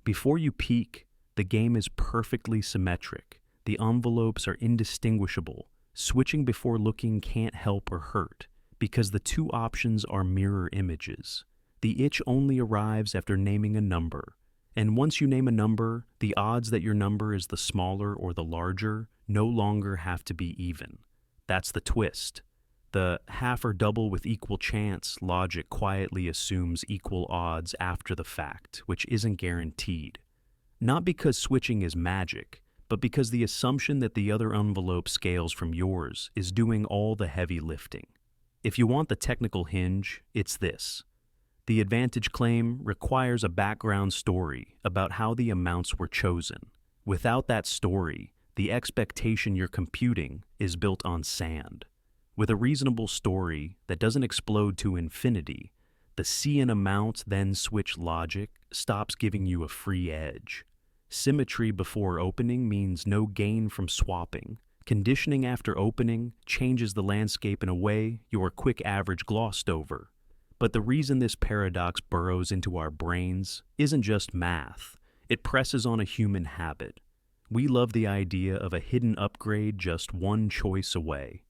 Before you peek, the game is perfectly symmetric. The envelopes are indistinguishable. Switching before looking can't help or hurt, because the two options are mirror images. The itch only arrives after naming a number. And once you name a number, the odds that your number is the smaller or the larger no longer have to be even. That's the twist. The half or double with equal chance logic quietly assumes equal odds after the fact, which isn't guaranteed. Not because switching is magic, but because the assumption that the other envelope scales from yours is doing all the heavy lifting. If you want the technical hinge, it's this. The advantage claim requires a background story about how the amounts were chosen. Without that story, the expectation you're computing is built on sand. With a reasonable story that doesn't explode to infinity, the see an amount then switch logic stops giving you a free edge. Symmetry before opening means no gain from swapping. Conditioning after opening changes the landscape in a way your quick average glossed over. But the reason this paradox burrows into our brains isn't just math. It presses on a human habit. We love the idea of a hidden upgrade just one choice away.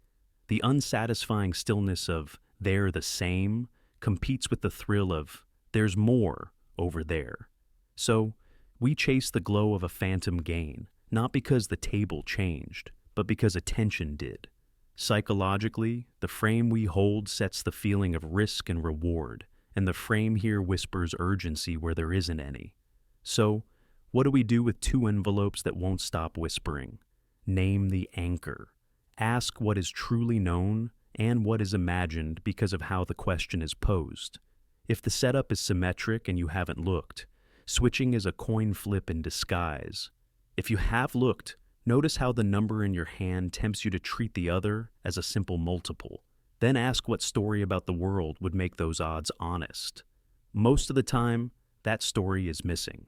The unsatisfying stillness of "they're the same" competes with the thrill of "there's more over there." So, we chase the glow of a phantom gain, not because the table changed, but because attention did. Psychologically, the frame we hold sets the feeling of risk and reward, and the frame here whispers urgency where there isn't any. So, what do we do with two envelopes that won't stop whispering? Name the anchor. Ask what is truly known and what is imagined because of how the question is posed. If the setup is symmetric and you haven't looked, switching is a coin flip in disguise. If you have looked, notice how the number in your hand tempts you to treat the other as a simple multiple. Then ask what story about the world would make those odds honest. Most of the time, that story is missing.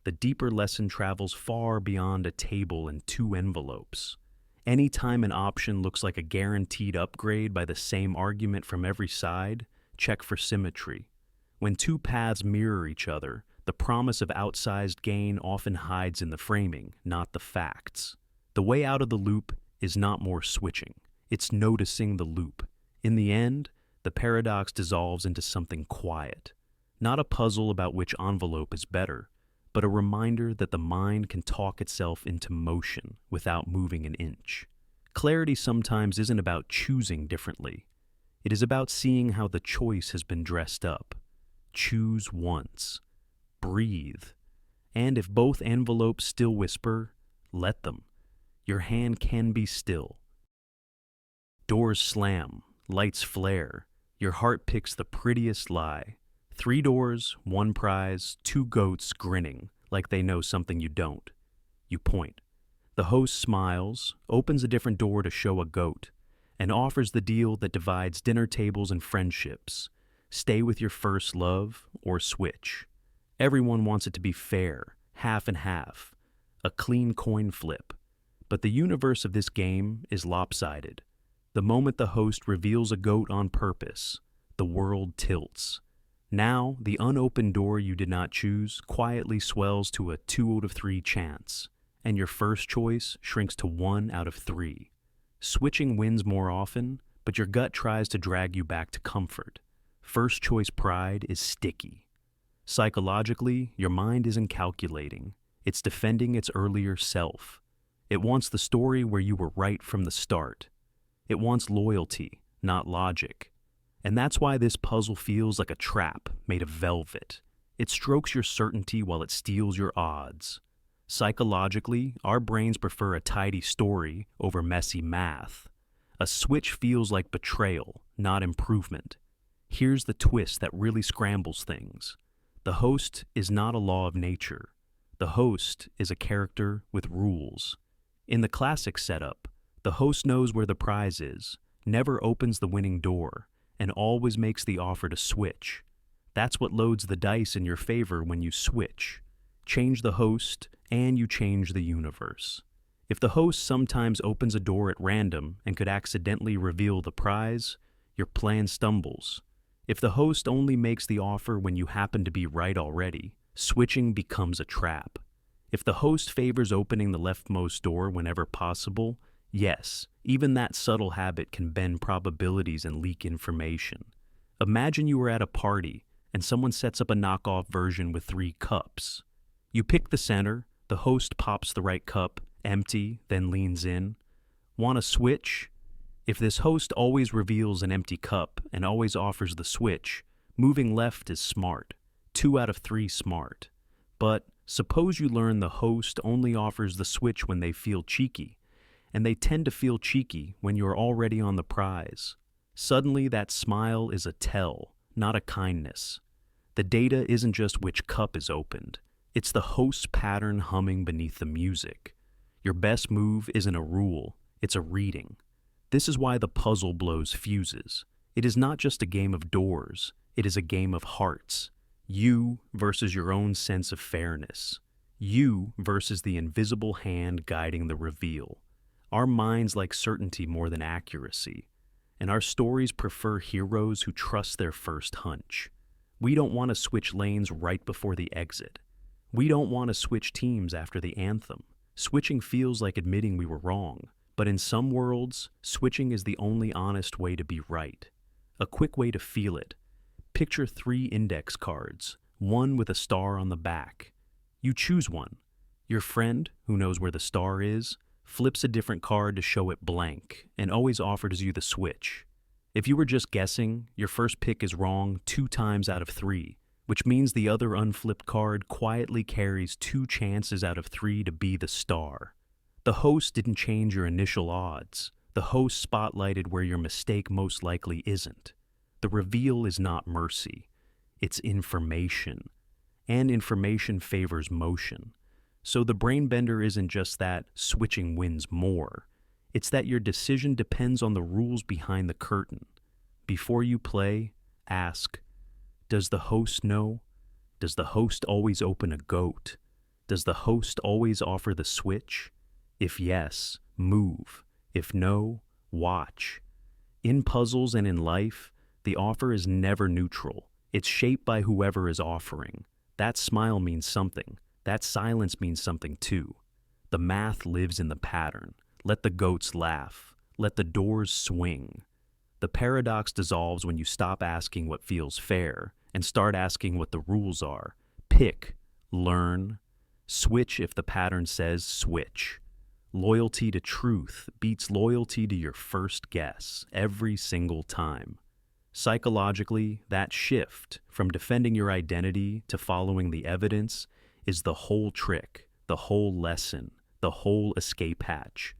The deeper lesson travels far beyond a table and two envelopes. Anytime an option looks like a guaranteed upgrade by the same argument from every side, check for symmetry. When two paths mirror each other, the promise of outsized gain often hides in the framing, not the facts. The way out of the loop is not more switching. It's noticing the loop. In the end, the paradox dissolves into something quiet. Not a puzzle about which envelope is better, but a reminder that the mind can talk itself into motion without moving an inch. Clarity sometimes isn't about choosing differently. It is about seeing how the choice has been dressed up. Choose once. Breathe. And if both envelopes still whisper, let them. Your hand can be still. Doors slam, lights flare. Your heart picks the prettiest lie. 3 doors, 1 prize, 2 goats grinning like they know something you don't. You point. The host smiles, opens a different door to show a goat, and offers the deal that divides dinner tables and friendships. Stay with your first love or switch. Everyone wants it to be fair, half and half, a clean coin flip. But the universe of this game is lopsided. The moment the host reveals a goat on purpose, the world tilts. Now, the unopened door you did not choose quietly swells to a 2 out of 3 chance, and your first choice shrinks to 1 out of 3. Switching wins more often, but your gut tries to drag you back to comfort. First choice pride is sticky. Psychologically, your mind isn't calculating. It's defending its earlier self. It wants the story where you were right from the start. It wants loyalty, not logic. And that's why this puzzle feels like a trap made of velvet. It strokes your certainty while it steals your odds. Psychologically, our brains prefer a tidy story over messy math. A switch feels like betrayal, not improvement. Here's the twist that really scrambles things. The host is not a law of nature. The host is a character with rules. In the classic setup, the host knows where the prize is. never opens the winning door, and always makes the offer to switch. That's what loads the dice in your favor when you switch. Change the host, and you change the universe. If the host sometimes opens a door at random and could accidentally reveal the prize, your plan stumbles. If the host only makes the offer when you happen to be right already, switching becomes a trap. If the host favors opening the leftmost door whenever possible, yes, even that subtle habit can bend probabilities and leak information. Imagine you are at a party and someone sets up a knockoff version with 3 cups. You pick the center, the host pops the right cup, empty, then leans in. Want to switch? If this host always reveals an empty cup and always offers the switch, moving left is smart. 2 out of 3 smart. But suppose you learn the host only offers the switch when they feel cheeky, and they tend to feel cheeky when you're already on the prize. Suddenly that smile is a tell, not a kindness. The data isn't just which cup is opened. It's the host's pattern humming beneath the music. Your best move isn't a rule, it's a reading. This is why the puzzle blows fuses. It is not just a game of doors, it is a game of hearts. You versus your own sense of fairness. You versus the invisible hand guiding the reveal. Our minds like certainty more than accuracy, and our stories prefer heroes who trust their first hunch. We don't want to switch lanes right before the exit. We don't want to switch teams after the anthem. Switching feels like admitting we were wrong, but in some worlds, switching is the only honest way to be right. A quick way to feel it. Picture 3 index cards, one with a star on the back. You choose one. Your friend, who knows where the star is, flips a different card to show it blank and always offers you the switch. If you were just guessing, your first pick is wrong 2 times out of 3, which means the other unflipped card quietly carries 2 chances out of 3 to be the star. The host didn't change your initial odds. The host spotlighted where your mistake most likely isn't. The reveal is not mercy. It's information. And information favors motion. So the brain bender isn't just that switching wins more. It's that your decision depends on the rules behind the curtain. Before you play, ask, does the host know? Does the host always open a goat? Does the host always offer the switch? If yes, move. If no, watch. In puzzles and in life, the offer is never neutral. It's shaped by whoever is offering. That smile means something. That silence means something too. The math lives in the pattern. Let the goats laugh. Let the doors swing. The paradox dissolves when you stop asking what feels fair and start asking what the rules are. Pick, learn, switch if the pattern says switch. Loyalty to truth beats loyalty to your first guess every single time. Psychologically, that shift from defending your identity to following the evidence is the whole trick, the whole lesson, the whole escape hatch.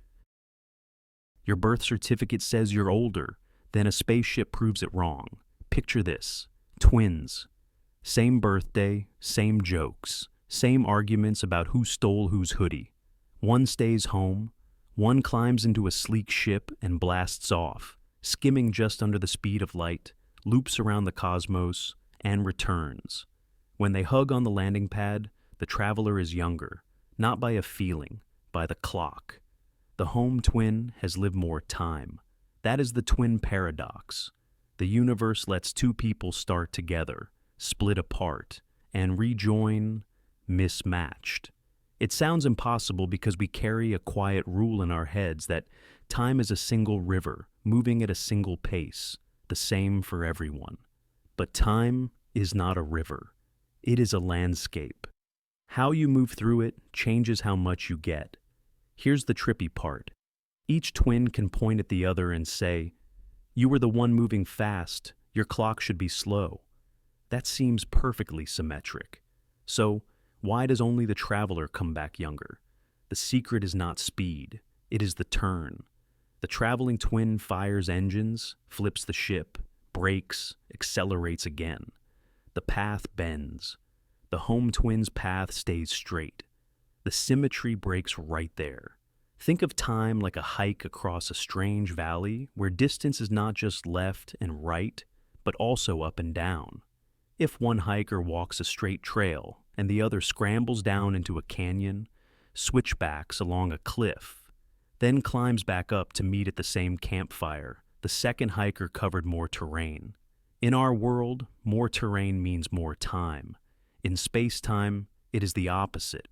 Your birth certificate says you're older, then a spaceship proves it wrong. Picture this, twins. Same birthday, same jokes, same arguments about who stole whose hoodie. One stays home, one climbs into a sleek ship and blasts off, skimming just under the speed of light, loops around the cosmos, and returns. When they hug on the landing pad, the traveler is younger, not by a feeling, by the clock. The home twin has lived more time. That is the twin paradox. The universe lets 2 people start together, split apart, and rejoin mismatched. It sounds impossible because we carry a quiet rule in our heads that time is a single river, moving at a single pace, the same for everyone. But time is not a river. It is a landscape. How you move through it changes how much you get. Here's the trippy part. Each twin can point at the other and say, "You were the one moving fast, your clock should be slow." That seems perfectly symmetric. So, why does only the traveler come back younger? The secret is not speed, it is the turn. The traveling twin fires engines, flips the ship, brakes, accelerates again. The path bends. The home twin's path stays straight. The symmetry breaks right there. Think of time like a hike across a strange valley where distance is not just left and right, but also up and down. If one hiker walks a straight trail and the other scrambles down into a canyon, switchbacks along a cliff, then climbs back up to meet at the same campfire, the second hiker covered more terrain. In our world, more terrain means more time. In space-time, it is the opposite.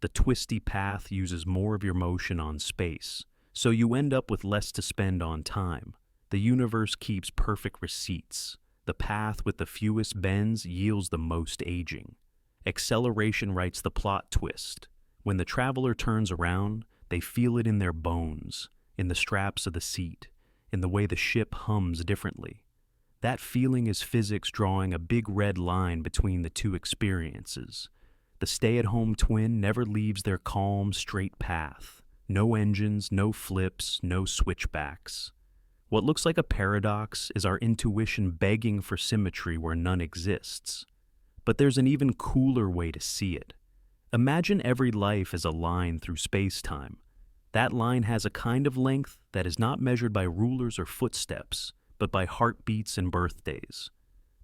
The twisty path uses more of your motion on space, so you end up with less to spend on time. The universe keeps perfect receipts. The path with the fewest bends yields the most aging. Acceleration writes the plot twist. When the traveler turns around, they feel it in their bones, in the straps of the seat, in the way the ship hums differently. That feeling is physics drawing a big red line between the two experiences. The stay-at-home twin never leaves their calm, straight path. No engines, no flips, no switchbacks. What looks like a paradox is our intuition begging for symmetry where none exists. But there's an even cooler way to see it. Imagine every life as a line through space-time. That line has a kind of length that is not measured by rulers or footsteps, but by heartbeats and birthdays.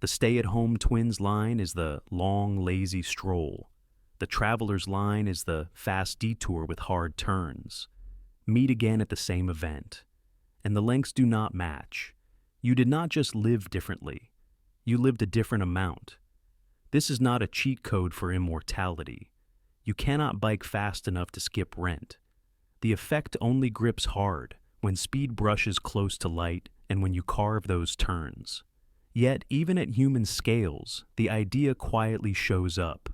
The stay-at-home twin's line is the long, lazy stroll. The traveler's line is the fast detour with hard turns. Meet again at the same event. And the lengths do not match. You did not just live differently. You lived a different amount. This is not a cheat code for immortality. You cannot bike fast enough to skip rent. The effect only grips hard when speed brushes close to light and when you carve those turns. Yet, even at human scales, the idea quietly shows up.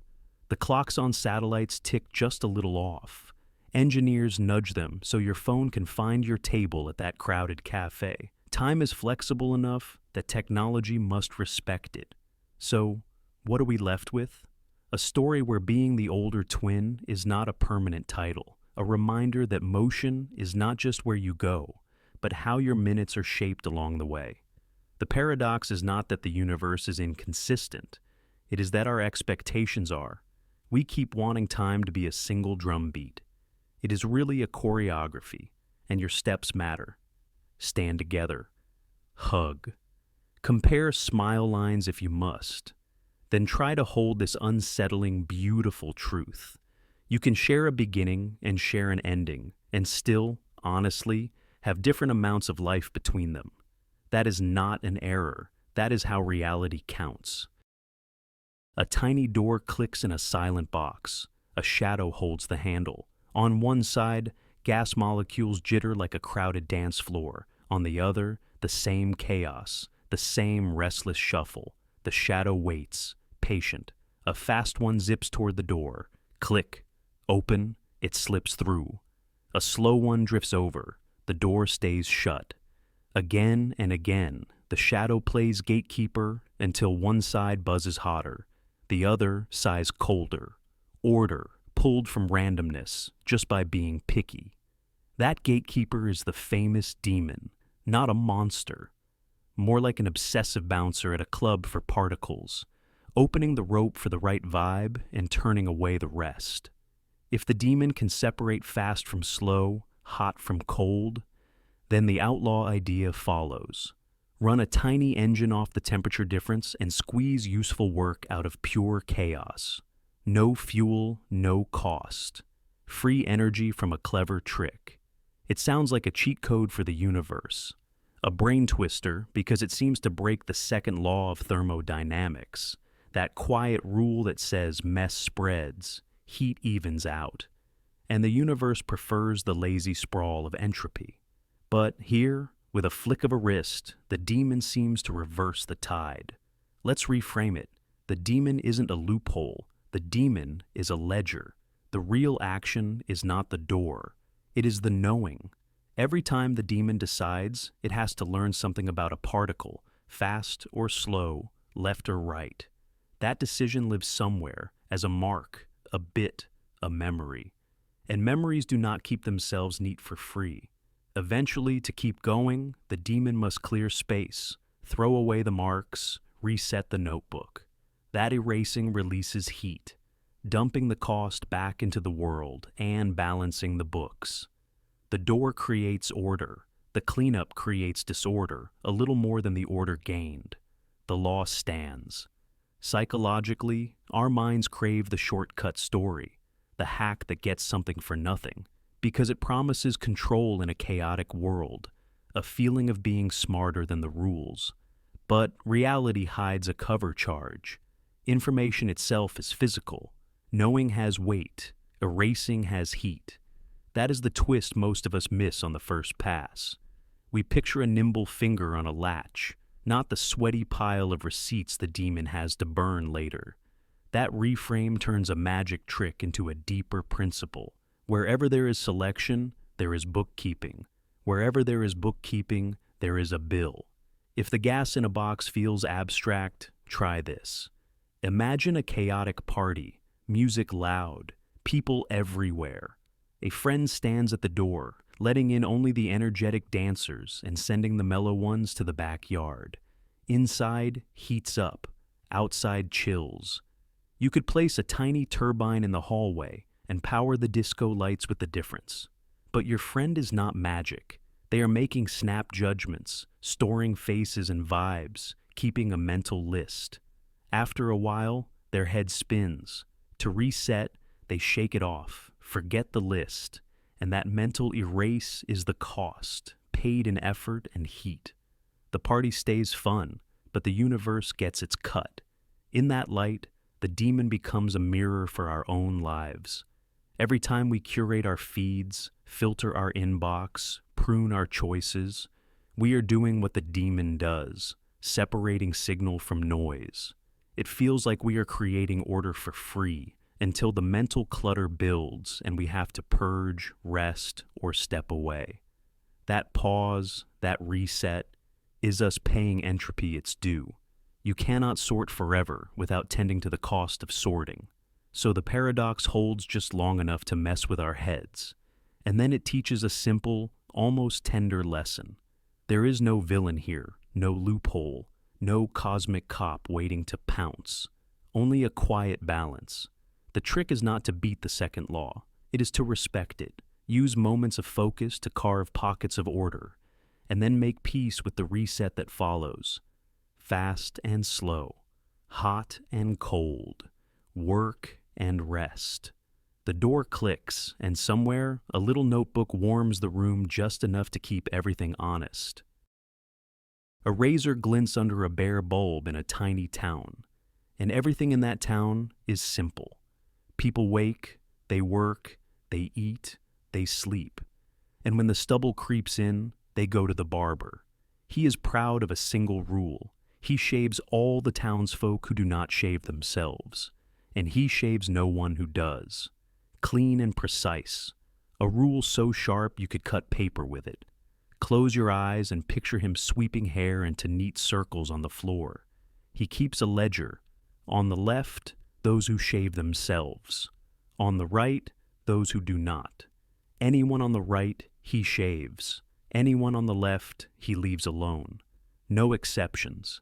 The clocks on satellites tick just a little off. Engineers nudge them so your phone can find your table at that crowded cafe. Time is flexible enough that technology must respect it. So, what are we left with? A story where being the older twin is not a permanent title, a reminder that motion is not just where you go, but how your minutes are shaped along the way. The paradox is not that the universe is inconsistent, it is that our expectations are. We keep wanting time to be a single drum beat. It is really a choreography, and your steps matter. Stand together. Hug. Compare smile lines if you must. Then try to hold this unsettling, beautiful truth. You can share a beginning and share an ending, and still, honestly, have different amounts of life between them. That is not an error. That is how reality counts. A tiny door clicks in a silent box. A shadow holds the handle. On one side, gas molecules jitter like a crowded dance floor. On the other, the same chaos, the same restless shuffle. The shadow waits, patient. A fast one zips toward the door. Click. Open. It slips through. A slow one drifts over. The door stays shut. Again and again, the shadow plays gatekeeper until one side buzzes hotter. The other sighs colder. Order, pulled from randomness, just by being picky. That gatekeeper is the famous demon, not a monster. More like an obsessive bouncer at a club for particles, opening the rope for the right vibe and turning away the rest. If the demon can separate fast from slow, hot from cold, then the outlaw idea follows. Run a tiny engine off the temperature difference and squeeze useful work out of pure chaos. No fuel, no cost. Free energy from a clever trick. It sounds like a cheat code for the universe. A brain twister because it seems to break the second law of thermodynamics, that quiet rule that says mess spreads, heat evens out. And the universe prefers the lazy sprawl of entropy. But here, with a flick of a wrist, the demon seems to reverse the tide. Let's reframe it. The demon isn't a loophole. The demon is a ledger. The real action is not the door. It is the knowing. Every time the demon decides, it has to learn something about a particle, fast or slow, left or right. That decision lives somewhere, as a mark, a bit, a memory. And memories do not keep themselves neat for free. Eventually, to keep going, the demon must clear space, throw away the marks, reset the notebook. That erasing releases heat, dumping the cost back into the world and balancing the books. The door creates order. The cleanup creates disorder, a little more than the order gained. The law stands. Psychologically, our minds crave the shortcut story, the hack that gets something for nothing, because it promises control in a chaotic world, a feeling of being smarter than the rules. But reality hides a cover charge. Information itself is physical. Knowing has weight. Erasing has heat. That is the twist most of us miss on the first pass. We picture a nimble finger on a latch, not the sweaty pile of receipts the demon has to burn later. That reframe turns a magic trick into a deeper principle. Wherever there is selection, there is bookkeeping. Wherever there is bookkeeping, there is a bill. If the gas in a box feels abstract, try this. Imagine a chaotic party, music loud, people everywhere. A friend stands at the door, letting in only the energetic dancers and sending the mellow ones to the backyard. Inside heats up, outside chills. You could place a tiny turbine in the hallway and power the disco lights with the difference. But your friend is not magic. They are making snap judgments, storing faces and vibes, keeping a mental list. After a while, their head spins. To reset, they shake it off, forget the list, and that mental erase is the cost, paid in effort and heat. The party stays fun, but the universe gets its cut. In that light, the demon becomes a mirror for our own lives. Every time we curate our feeds, filter our inbox, prune our choices, we are doing what the demon does, separating signal from noise. It feels like we are creating order for free until the mental clutter builds and we have to purge, rest, or step away. That pause, that reset, is us paying entropy its due. You cannot sort forever without tending to the cost of sorting. So the paradox holds just long enough to mess with our heads. And then it teaches a simple, almost tender lesson. There is no villain here, no loophole, no cosmic cop waiting to pounce. Only a quiet balance. The trick is not to beat the second law. It is to respect it. Use moments of focus to carve pockets of order, and then make peace with the reset that follows. Fast and slow, hot and cold, work and rest. The door clicks, and somewhere a little notebook warms the room just enough to keep everything honest. A razor glints under a bare bulb in a tiny town, and everything in that town is simple. People wake, they work, they eat, they sleep. And when the stubble creeps in, they go to the barber. He is proud of a single rule. He shaves all the townsfolk who do not shave themselves, and he shaves no one who does. Clean and precise. A rule so sharp you could cut paper with it. Close your eyes and picture him sweeping hair into neat circles on the floor. He keeps a ledger. On the left, those who shave themselves. On the right, those who do not. Anyone on the right, he shaves. Anyone on the left, he leaves alone. No exceptions.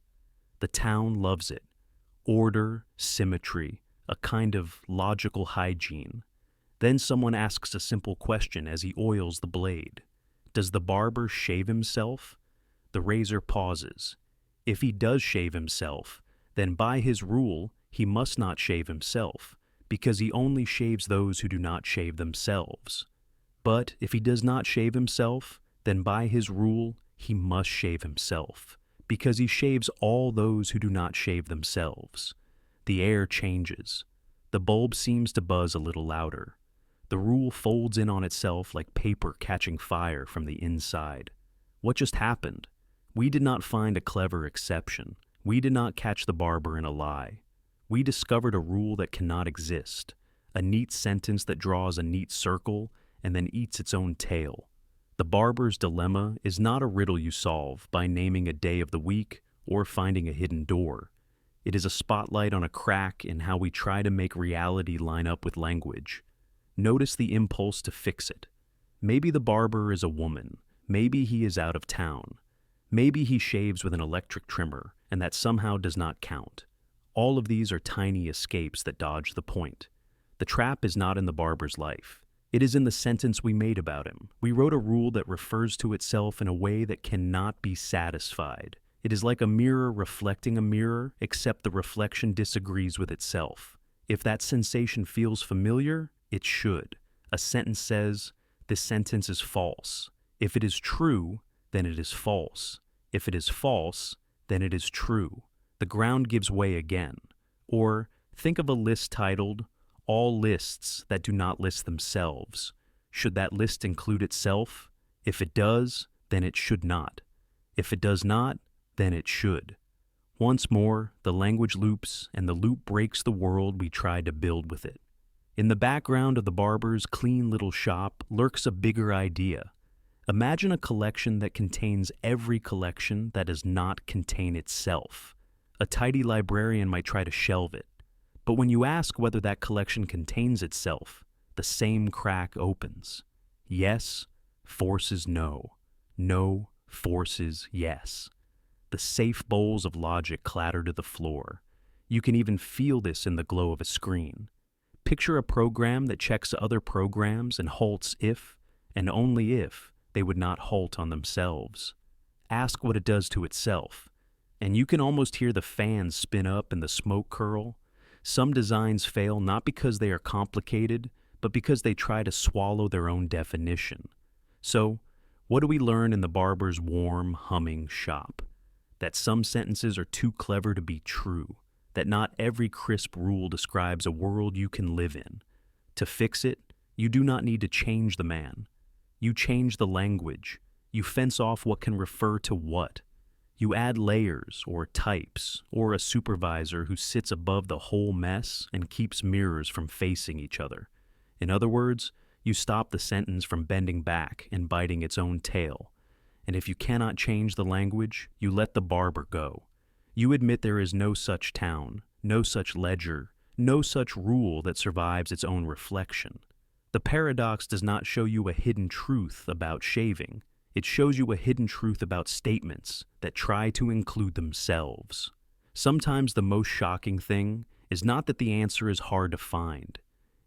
The town loves it. Order, symmetry, a kind of logical hygiene. Then someone asks a simple question as he oils the blade. Does the barber shave himself? The razor pauses. If he does shave himself, then by his rule, he must not shave himself, because he only shaves those who do not shave themselves. But if he does not shave himself, then by his rule, he must shave himself, because he shaves all those who do not shave themselves. The air changes. The bulb seems to buzz a little louder. The rule folds in on itself like paper catching fire from the inside. What just happened? We did not find a clever exception. We did not catch the barber in a lie. We discovered a rule that cannot exist, a neat sentence that draws a neat circle and then eats its own tail. The barber's dilemma is not a riddle you solve by naming a day of the week or finding a hidden door. It is a spotlight on a crack in how we try to make reality line up with language. Notice the impulse to fix it. Maybe the barber is a woman. Maybe he is out of town. Maybe he shaves with an electric trimmer, and that somehow does not count. All of these are tiny escapes that dodge the point. The trap is not in the barber's life. It is in the sentence we made about him. We wrote a rule that refers to itself in a way that cannot be satisfied. It is like a mirror reflecting a mirror, except the reflection disagrees with itself. If that sensation feels familiar, it should. A sentence says, "This sentence is false." If it is true, then it is false. If it is false, then it is true. The ground gives way again. Or think of a list titled, "All lists that do not list themselves." Should that list include itself? If it does, then it should not. If it does not, then it should. Once more, the language loops, and the loop breaks the world we tried to build with it. In the background of the barber's clean little shop lurks a bigger idea. Imagine a collection that contains every collection that does not contain itself. A tidy librarian might try to shelve it. But when you ask whether that collection contains itself, the same crack opens. Yes forces no. No forces yes. The safe bowls of logic clatter to the floor. You can even feel this in the glow of a screen. Picture a program that checks other programs and halts if, and only if, they would not halt on themselves. Ask what it does to itself, and you can almost hear the fans spin up and the smoke curl. Some designs fail not because they are complicated, but because they try to swallow their own definition. So, what do we learn in the barber's warm, humming shop? That some sentences are too clever to be true, that not every crisp rule describes a world you can live in. To fix it, you do not need to change the man. You change the language. You fence off what can refer to what. You add layers or types or a supervisor who sits above the whole mess and keeps mirrors from facing each other. In other words, you stop the sentence from bending back and biting its own tail. And if you cannot change the language, you let the barber go. You admit there is no such town, no such ledger, no such rule that survives its own reflection. The paradox does not show you a hidden truth about shaving. It shows you a hidden truth about statements that try to include themselves. Sometimes the most shocking thing is not that the answer is hard to find.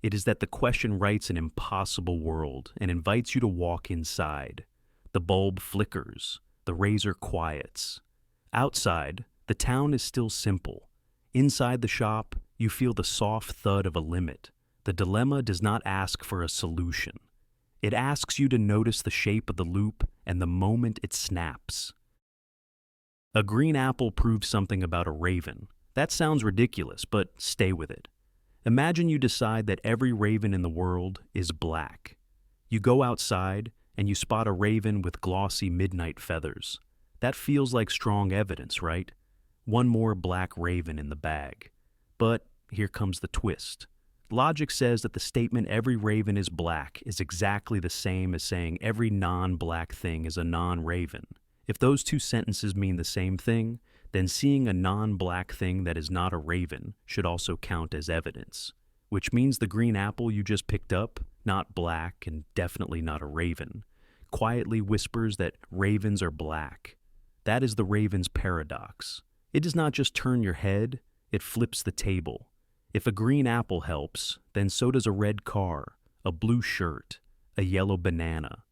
It is that the question writes an impossible world and invites you to walk inside. The bulb flickers. The razor quiets. Outside, the town is still simple. Inside the shop, you feel the soft thud of a limit. The dilemma does not ask for a solution. It asks you to notice the shape of the loop and the moment it snaps. A green apple proves something about a raven. That sounds ridiculous, but stay with it. Imagine you decide that every raven in the world is black. You go outside and you spot a raven with glossy midnight feathers. That feels like strong evidence, right? One more black raven in the bag. But here comes the twist. Logic says that the statement "every raven is black" is exactly the same as saying every non-black thing is a non-raven. If those two sentences mean the same thing, then seeing a non-black thing that is not a raven should also count as evidence, which means the green apple you just picked up, not black and definitely not a raven, quietly whispers that ravens are black. That is the raven's paradox. It does not just turn your head, it flips the table. If a green apple helps, then so does a red car, a blue shirt, a yellow banana.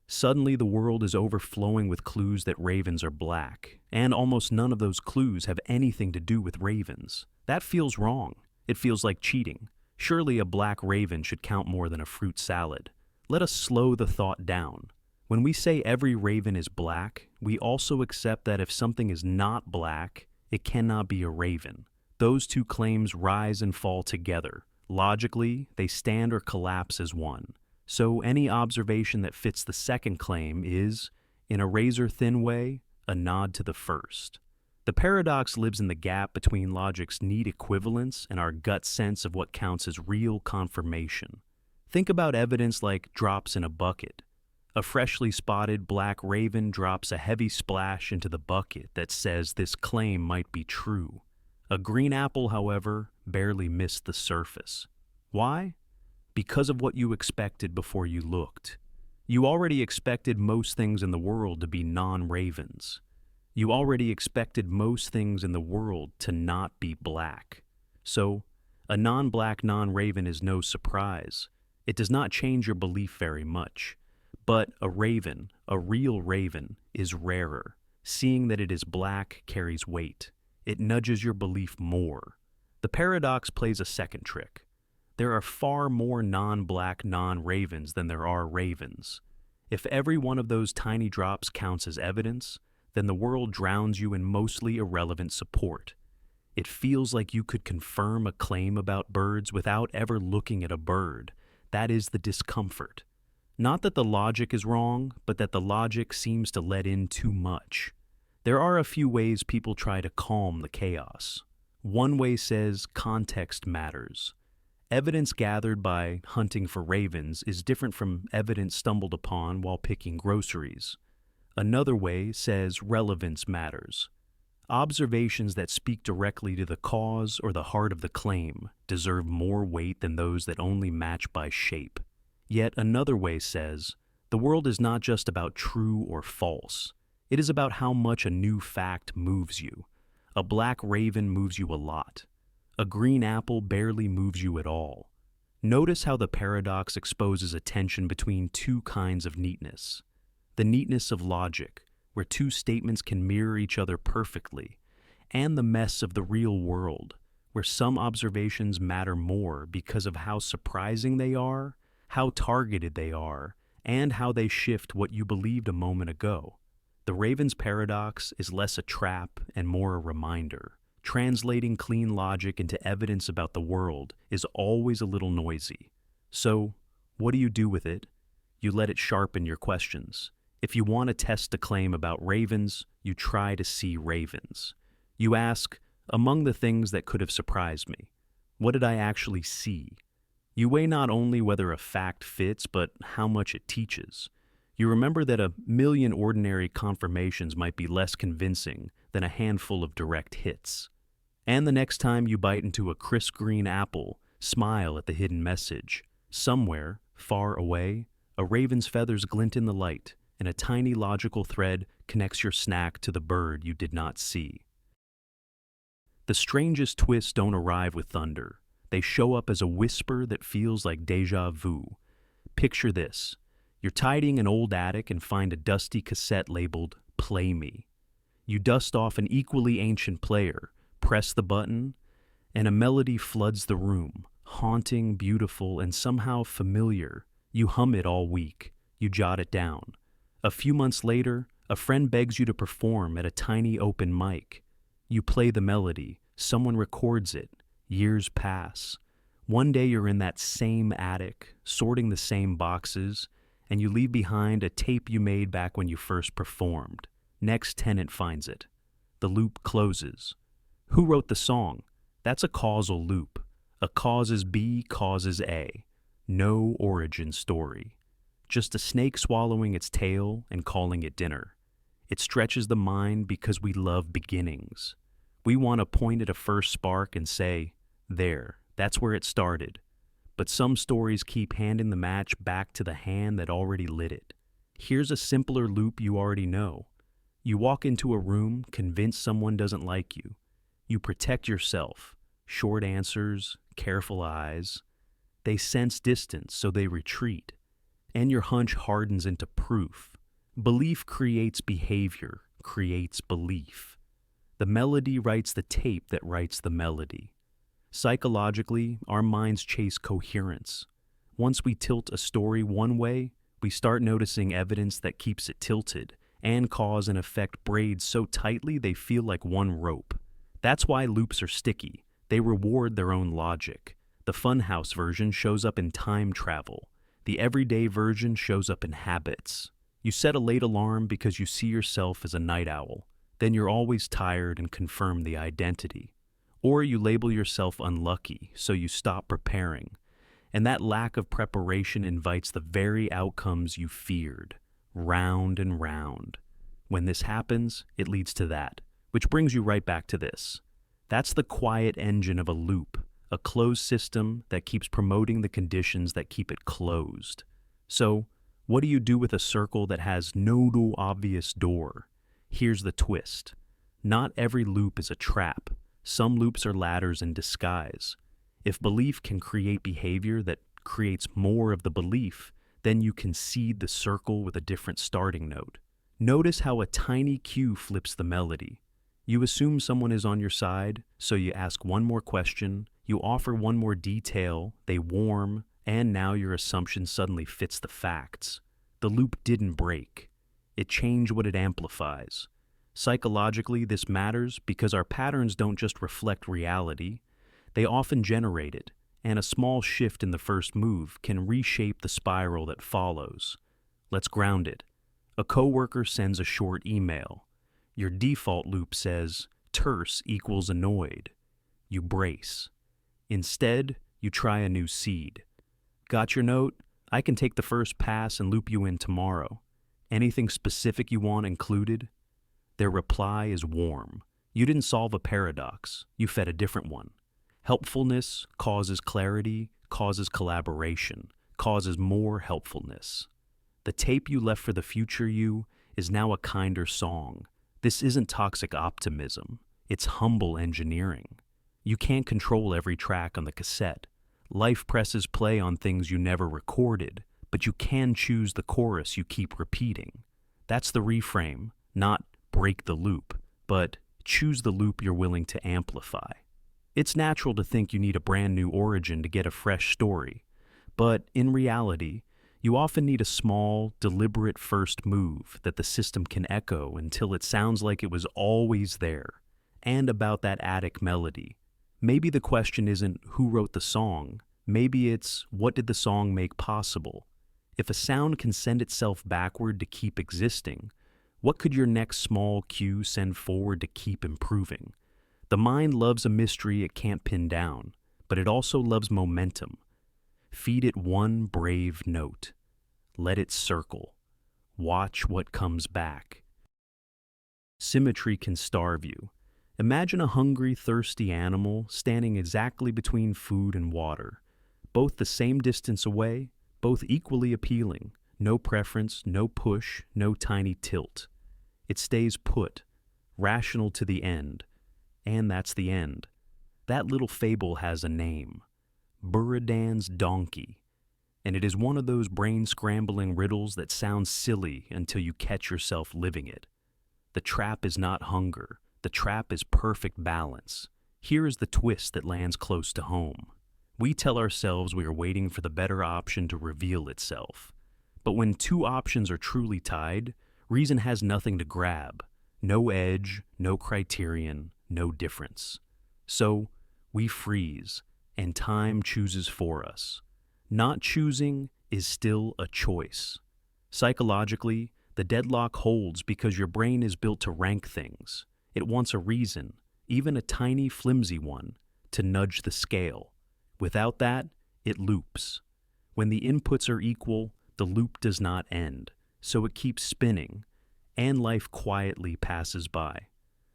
Suddenly the world is overflowing with clues that ravens are black, and almost none of those clues have anything to do with ravens. That feels wrong. It feels like cheating. Surely a black raven should count more than a fruit salad. Let us slow the thought down. When we say every raven is black, we also accept that if something is not black, it cannot be a raven. Those two claims rise and fall together. Logically, they stand or collapse as one. So any observation that fits the second claim is, in a razor-thin way, a nod to the first. The paradox lives in the gap between logic's neat equivalence and our gut sense of what counts as real confirmation. Think about evidence like drops in a bucket. A freshly spotted black raven drops a heavy splash into the bucket that says this claim might be true. A green apple, however, barely missed the surface. Why? Because of what you expected before you looked. You already expected most things in the world to be non-ravens. You already expected most things in the world to not be black. So, a non-black non-raven is no surprise. It does not change your belief very much. But a raven, a real raven, is rarer. Seeing that it is black carries weight. It nudges your belief more. The paradox plays a second trick. There are far more non-black non-ravens than there are ravens. If every one of those tiny drops counts as evidence, then the world drowns you in mostly irrelevant support. It feels like you could confirm a claim about birds without ever looking at a bird. That is the discomfort. Not that the logic is wrong, but that the logic seems to let in too much. There are a few ways people try to calm the chaos. One way says context matters. Evidence gathered by hunting for ravens is different from evidence stumbled upon while picking groceries. Another way says relevance matters. Observations that speak directly to the cause or the heart of the claim deserve more weight than those that only match by shape. Yet another way says, the world is not just about true or false. It is about how much a new fact moves you. A black raven moves you a lot. A green apple barely moves you at all. Notice how the paradox exposes a tension between two kinds of neatness. The neatness of logic, where two statements can mirror each other perfectly, and the mess of the real world, where some observations matter more because of how surprising they are, how targeted they are, and how they shift what you believed a moment ago. The raven's paradox is less a trap and more a reminder. Translating clean logic into evidence about the world is always a little noisy. So, what do you do with it? You let it sharpen your questions. If you want to test a claim about ravens, you try to see ravens. You ask, among the things that could have surprised me, what did I actually see? You weigh not only whether a fact fits, but how much it teaches. You remember that 1,000,000 ordinary confirmations might be less convincing than a handful of direct hits. And the next time you bite into a crisp green apple, smile at the hidden message. Somewhere, far away, a raven's feathers glint in the light, and a tiny logical thread connects your snack to the bird you did not see. The strangest twists don't arrive with thunder. They show up as a whisper that feels like déjà vu. Picture this. You're tidying an old attic and find a dusty cassette labeled "Play Me." You dust off an equally ancient player, press the button, and a melody floods the room, haunting, beautiful, and somehow familiar. You hum it all week. You jot it down. A few months later, a friend begs you to perform at a tiny open mic. You play the melody. Someone records it. Years pass. One day you're in that same attic, sorting the same boxes, and you leave behind a tape you made back when you first performed. Next tenant finds it. The loop closes. Who wrote the song? That's a causal loop. A causes B causes A. No origin story. Just a snake swallowing its tail and calling it dinner. It stretches the mind because we love beginnings. We want to point at a first spark and say, there, that's where it started. But some stories keep handing the match back to the hand that already lit it. Here's a simpler loop you already know. You walk into a room convinced someone doesn't like you. You protect yourself. Short answers, careful eyes. They sense distance, so they retreat. And your hunch hardens into proof. Belief creates behavior, creates belief. The melody writes the tape that writes the melody. Psychologically, our minds chase coherence. Once we tilt a story one way, we start noticing evidence that keeps it tilted, and cause and effect braid so tightly they feel like one rope. That's why loops are sticky. They reward their own logic. The funhouse version shows up in time travel. The everyday version shows up in habits. You set a late alarm because you see yourself as a night owl. Then you're always tired and confirm the identity. Or you label yourself unlucky, so you stop preparing. And that lack of preparation invites the very outcomes you feared. Round and round. When this happens, it leads to that, which brings you right back to this. That's the quiet engine of a loop, a closed system that keeps promoting the conditions that keep it closed. So, what do you do with a circle that has no obvious door? Here's the twist. Not every loop is a trap. Some loops are ladders in disguise. If belief can create behavior that creates more of the belief, then you concede the circle with a different starting note. Notice how a tiny cue flips the melody. You assume someone is on your side, so you ask one more question, you offer one more detail, they warm, and now your assumption suddenly fits the facts. The loop didn't break. It changed what it amplifies. Psychologically, this matters because our patterns don't just reflect reality, they often generate it, and a small shift in the first move can reshape the spiral that follows. Let's ground it. A coworker sends a short email. Your default loop says, terse equals annoyed. You brace. Instead, you try a new seed. Got your note? I can take the first pass and loop you in tomorrow. Anything specific you want included? Their reply is warm. You didn't solve a paradox. You fed a different one. Helpfulness causes clarity, causes collaboration, causes more helpfulness. The tape you left for the future you is now a kinder song. This isn't toxic optimism. It's humble engineering. You can't control every track on the cassette. Life presses play on things you never recorded, but you can choose the chorus you keep repeating. That's the reframe, not break the loop, but choose the loop you're willing to amplify. It's natural to think you need a brand new origin to get a fresh story, but in reality, you often need a small, deliberate first move that the system can echo until it sounds like it was always there, and about that attic melody. Maybe the question isn't who wrote the song, maybe it's what did the song make possible? If a sound can send itself backward to keep existing, what could your next small cue send forward to keep improving? The mind loves a mystery it can't pin down, but it also loves momentum. Feed it one brave note. Let it circle. Watch what comes back. Symmetry can starve you. Imagine a hungry, thirsty animal standing exactly between food and water, both the same distance away, both equally appealing, no preference, no push, no tiny tilt. It stays put, rational to the end, and that's the end. That little fable has a name, Buridan's donkey, and it is one of those brain-scrambling riddles that sounds silly until you catch yourself living it. The trap is not hunger. The trap is perfect balance. Here is the twist that lands close to home. We tell ourselves we are waiting for the better option to reveal itself. But when two options are truly tied, reason has nothing to grab. No edge, no criterion, no difference. So, we freeze, and time chooses for us. Not choosing is still a choice. Psychologically, the deadlock holds because your brain is built to rank things. It wants a reason, even a tiny, flimsy one, to nudge the scale. Without that, it loops. When the inputs are equal, the loop does not end, so it keeps spinning, and life quietly passes by.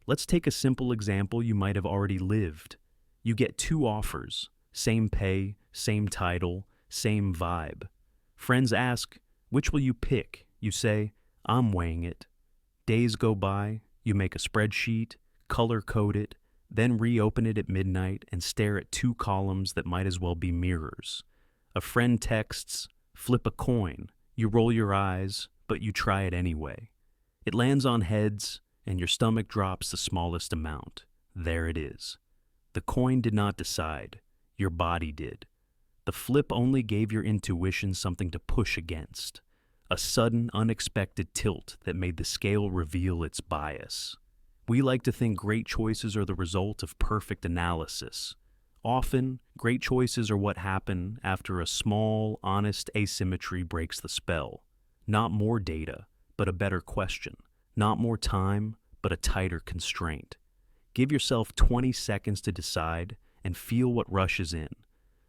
Let's take a simple example you might have already lived. You get two offers, same pay, same title, same vibe. Friends ask, which will you pick? You say, I'm weighing it. Days go by, you make a spreadsheet, color-code it, then reopen it at midnight and stare at two columns that might as well be mirrors. A friend texts, flip a coin. You roll your eyes, but you try it anyway. It lands on heads, and your stomach drops the smallest amount. There it is. The coin did not decide. Your body did. The flip only gave your intuition something to push against. A sudden, unexpected tilt that made the scale reveal its bias. We like to think great choices are the result of perfect analysis. Often, great choices are what happen after a small, honest asymmetry breaks the spell. Not more data, but a better question. Not more time, but a tighter constraint. Give yourself 20 seconds to decide and feel what rushes in.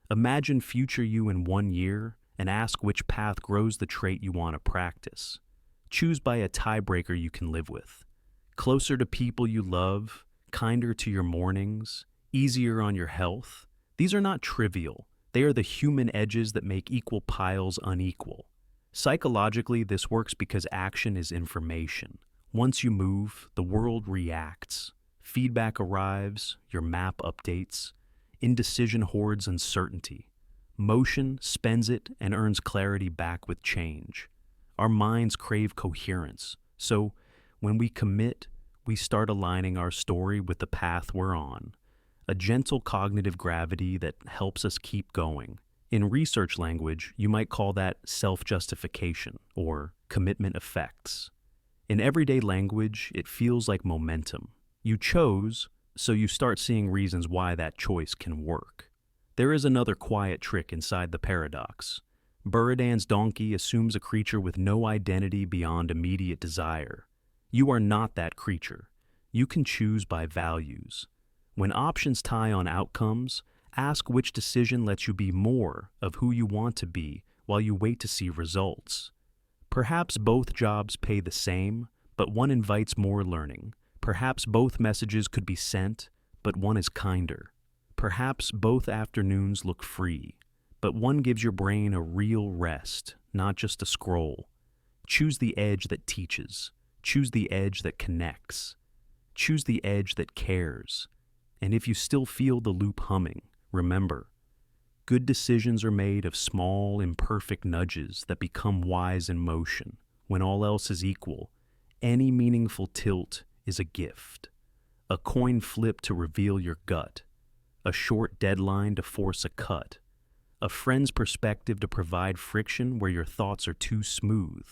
Imagine future you in 1 year and ask which path grows the trait you want to practice. Choose by a tiebreaker you can live with. Closer to people you love, kinder to your mornings, easier on your health. These are not trivial. They are the human edges that make equal piles unequal. Psychologically, this works because action is information. Once you move, the world reacts. Feedback arrives, your map updates. Indecision hoards uncertainty. Motion spends it and earns clarity back with change. Our minds crave coherence, so when we commit, we start aligning our story with the path we're on, a gentle cognitive gravity that helps us keep going. In research language, you might call that self-justification or commitment effects. In everyday language, it feels like momentum. You chose, so you start seeing reasons why that choice can work. There is another quiet trick inside the paradox. Buridan's donkey assumes a creature with no identity beyond immediate desire. You are not that creature. You can choose by values. When options tie on outcomes, ask which decision lets you be more of who you want to be while you wait to see results. Perhaps both jobs pay the same, but one invites more learning. Perhaps both messages could be sent, but one is kinder. Perhaps both afternoons look free, but one gives your brain a real rest, not just a scroll. Choose the edge that teaches. Choose the edge that connects. Choose the edge that cares. And if you still feel the loop humming, remember, good decisions are made of small, imperfect nudges that become wise in motion. When all else is equal, any meaningful tilt is a gift. A coin flip to reveal your gut. A short deadline to force a cut. A friend's perspective to provide friction where your thoughts are too smooth.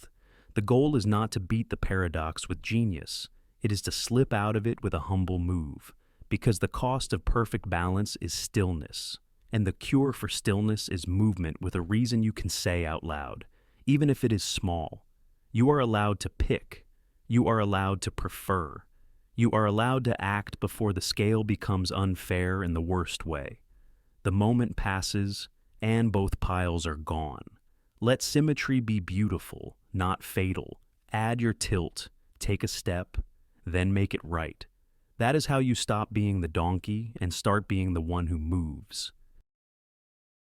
The goal is not to beat the paradox with genius. It is to slip out of it with a humble move, because the cost of perfect balance is stillness, and the cure for stillness is movement with a reason you can say out loud, even if it is small. You are allowed to pick. You are allowed to prefer. You are allowed to act before the scale becomes unfair in the worst way. The moment passes, and both piles are gone. Let symmetry be beautiful, not fatal. Add your tilt, take a step, then make it right. That is how you stop being the donkey and start being the one who moves.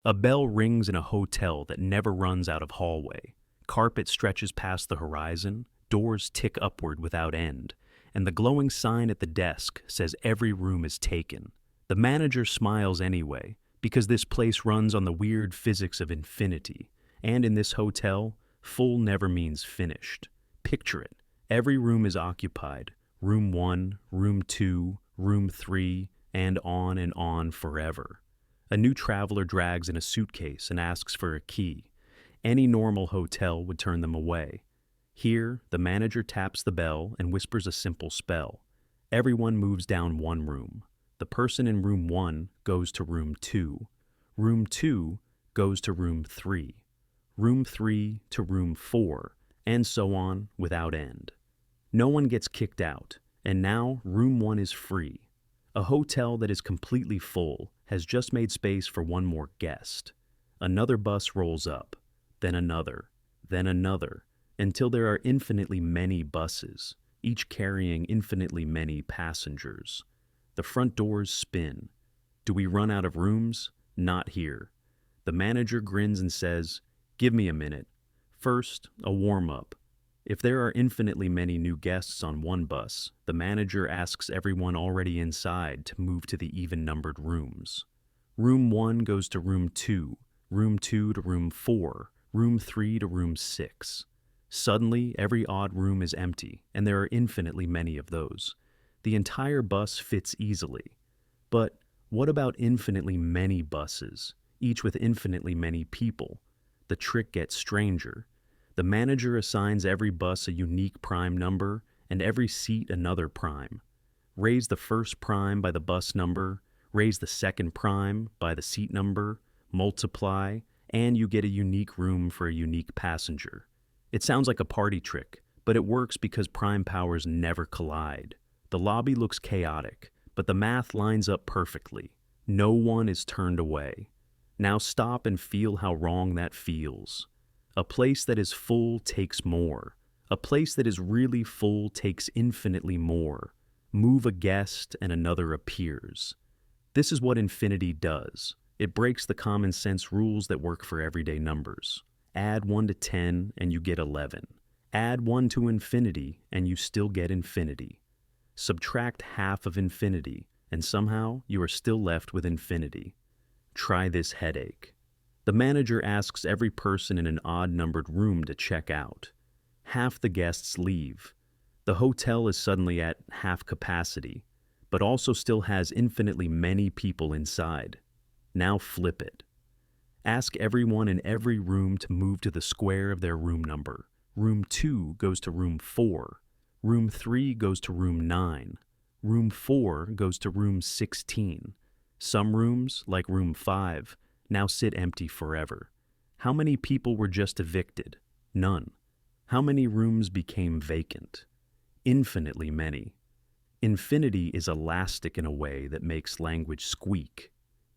A bell rings in a hotel that never runs out of hallway. Carpet stretches past the horizon, doors tick upward without end, and the glowing sign at the desk says every room is taken. The manager smiles anyway, because this place runs on the weird physics of infinity, and in this hotel, full never means finished. Picture it. Every room is occupied. Room 1, room 2, room 3, and on forever. A new traveler drags in a suitcase and asks for a key. Any normal hotel would turn them away. Here, the manager taps the bell and whispers a simple spell. Everyone moves down one room. The person in room 1 goes to room 2. Room 2 goes to room 3. Room 3 to room 4, and so on without end. No one gets kicked out, and now room 1 is free. A hotel that is completely full has just made space for one more guest. Another bus rolls up, then another, until there are infinitely many buses, each carrying infinitely many passengers. The front doors spin. Do we run out of rooms? Not here. The manager grins and says, "Give me a minute. First, a warm-up." If there are infinitely many new guests on one bus, the manager asks everyone already inside to move to the even-numbered rooms. Room 1 goes to room 2, room 2 to room 4, room 3 to room 6. Suddenly, every odd room is empty, and there are infinitely many of those. The entire bus fits easily. But what about infinitely many buses, each with infinitely many people? The trick gets stranger. The manager assigns every bus a unique prime number and every seat another prime. Raise the first prime by the bus number, raise the second prime by the seat number, multiply, and you get a unique room for a unique passenger. It sounds like a party trick, but it works because prime powers never collide. The lobby looks chaotic, but the math lines up perfectly. No one is turned away. Now stop and feel how wrong that feels. A place that is full takes more. A place that is really full takes infinitely more. Move a guest and another appears. This is what infinity does. It breaks the common sense rules that work for everyday numbers. Add 1 to 10 and you get 11. Add 1 to infinity and you still get infinity. Subtract half of infinity and somehow you are still left with infinity. Try this headache. The manager asks every person in an odd-numbered room to check out. Half the guests leave. The hotel is suddenly at half capacity, but also still has infinitely many people inside. Now flip it. Ask everyone in every room to move to the square of their room number. Room 2 goes to room 4. Room 3 goes to room 9. Room 4 goes to room 16. Some rooms, like room 5, now sit empty forever. How many people were just evicted? None. How many rooms became vacant? Infinitely many. Infinity is elastic in a way that makes language squeak.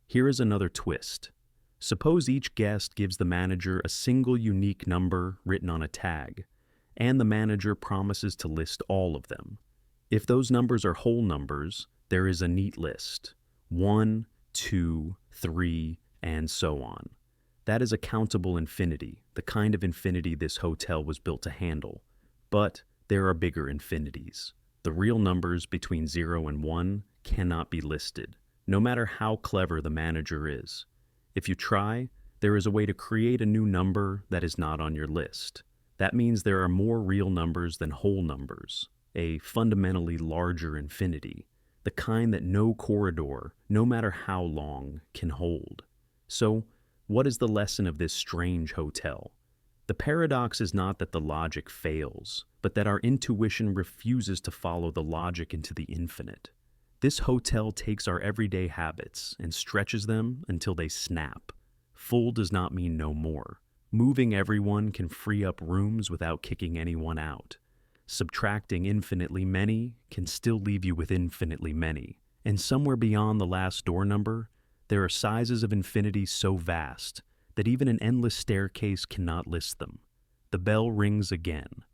Here is another twist. Suppose each guest gives the manager a single unique number written on a tag, and the manager promises to list all of them. If those numbers are whole numbers, there is a neat list. 1, 2, 3, and so on. That is a countable infinity, the kind of infinity this hotel was built to handle. But there are bigger infinities. The real numbers between 0 and 1 cannot be listed, no matter how clever the manager is. If you try, there is a way to create a new number that is not on your list. That means there are more real numbers than whole numbers, a fundamentally larger infinity, the kind that no corridor, no matter how long, can hold. So, what is the lesson of this strange hotel? The paradox is not that the logic fails, but that our intuition refuses to follow the logic into the infinite. This hotel takes our everyday habits and stretches them until they snap. Full does not mean no more. Moving everyone can free up rooms without kicking anyone out. Subtracting infinitely many can still leave you with infinitely many. And somewhere beyond the last door number, there are sizes of infinity so vast that even an endless staircase cannot list them. The bell rings again.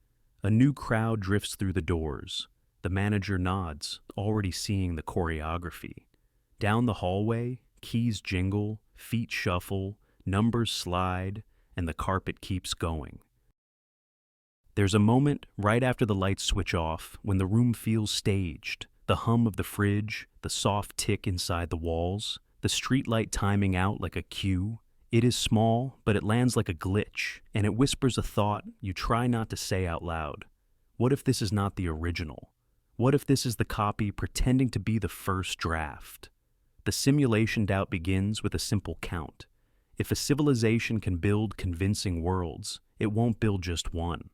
A new crowd drifts through the doors. The manager nods, already seeing the choreography. Down the hallway, keys jingle, feet shuffle, numbers slide, and the carpet keeps going. There's a moment right after the lights switch off when the room feels staged. The hum of the fridge, the soft tick inside the walls, the streetlight timing out like a cue. It is small, but it lands like a glitch, and it whispers a thought you try not to say out loud. What if this is not the original? What if this is the copy pretending to be the first draft? The simulation doubt begins with a simple count. If a civilization can build convincing worlds, it won't build just one.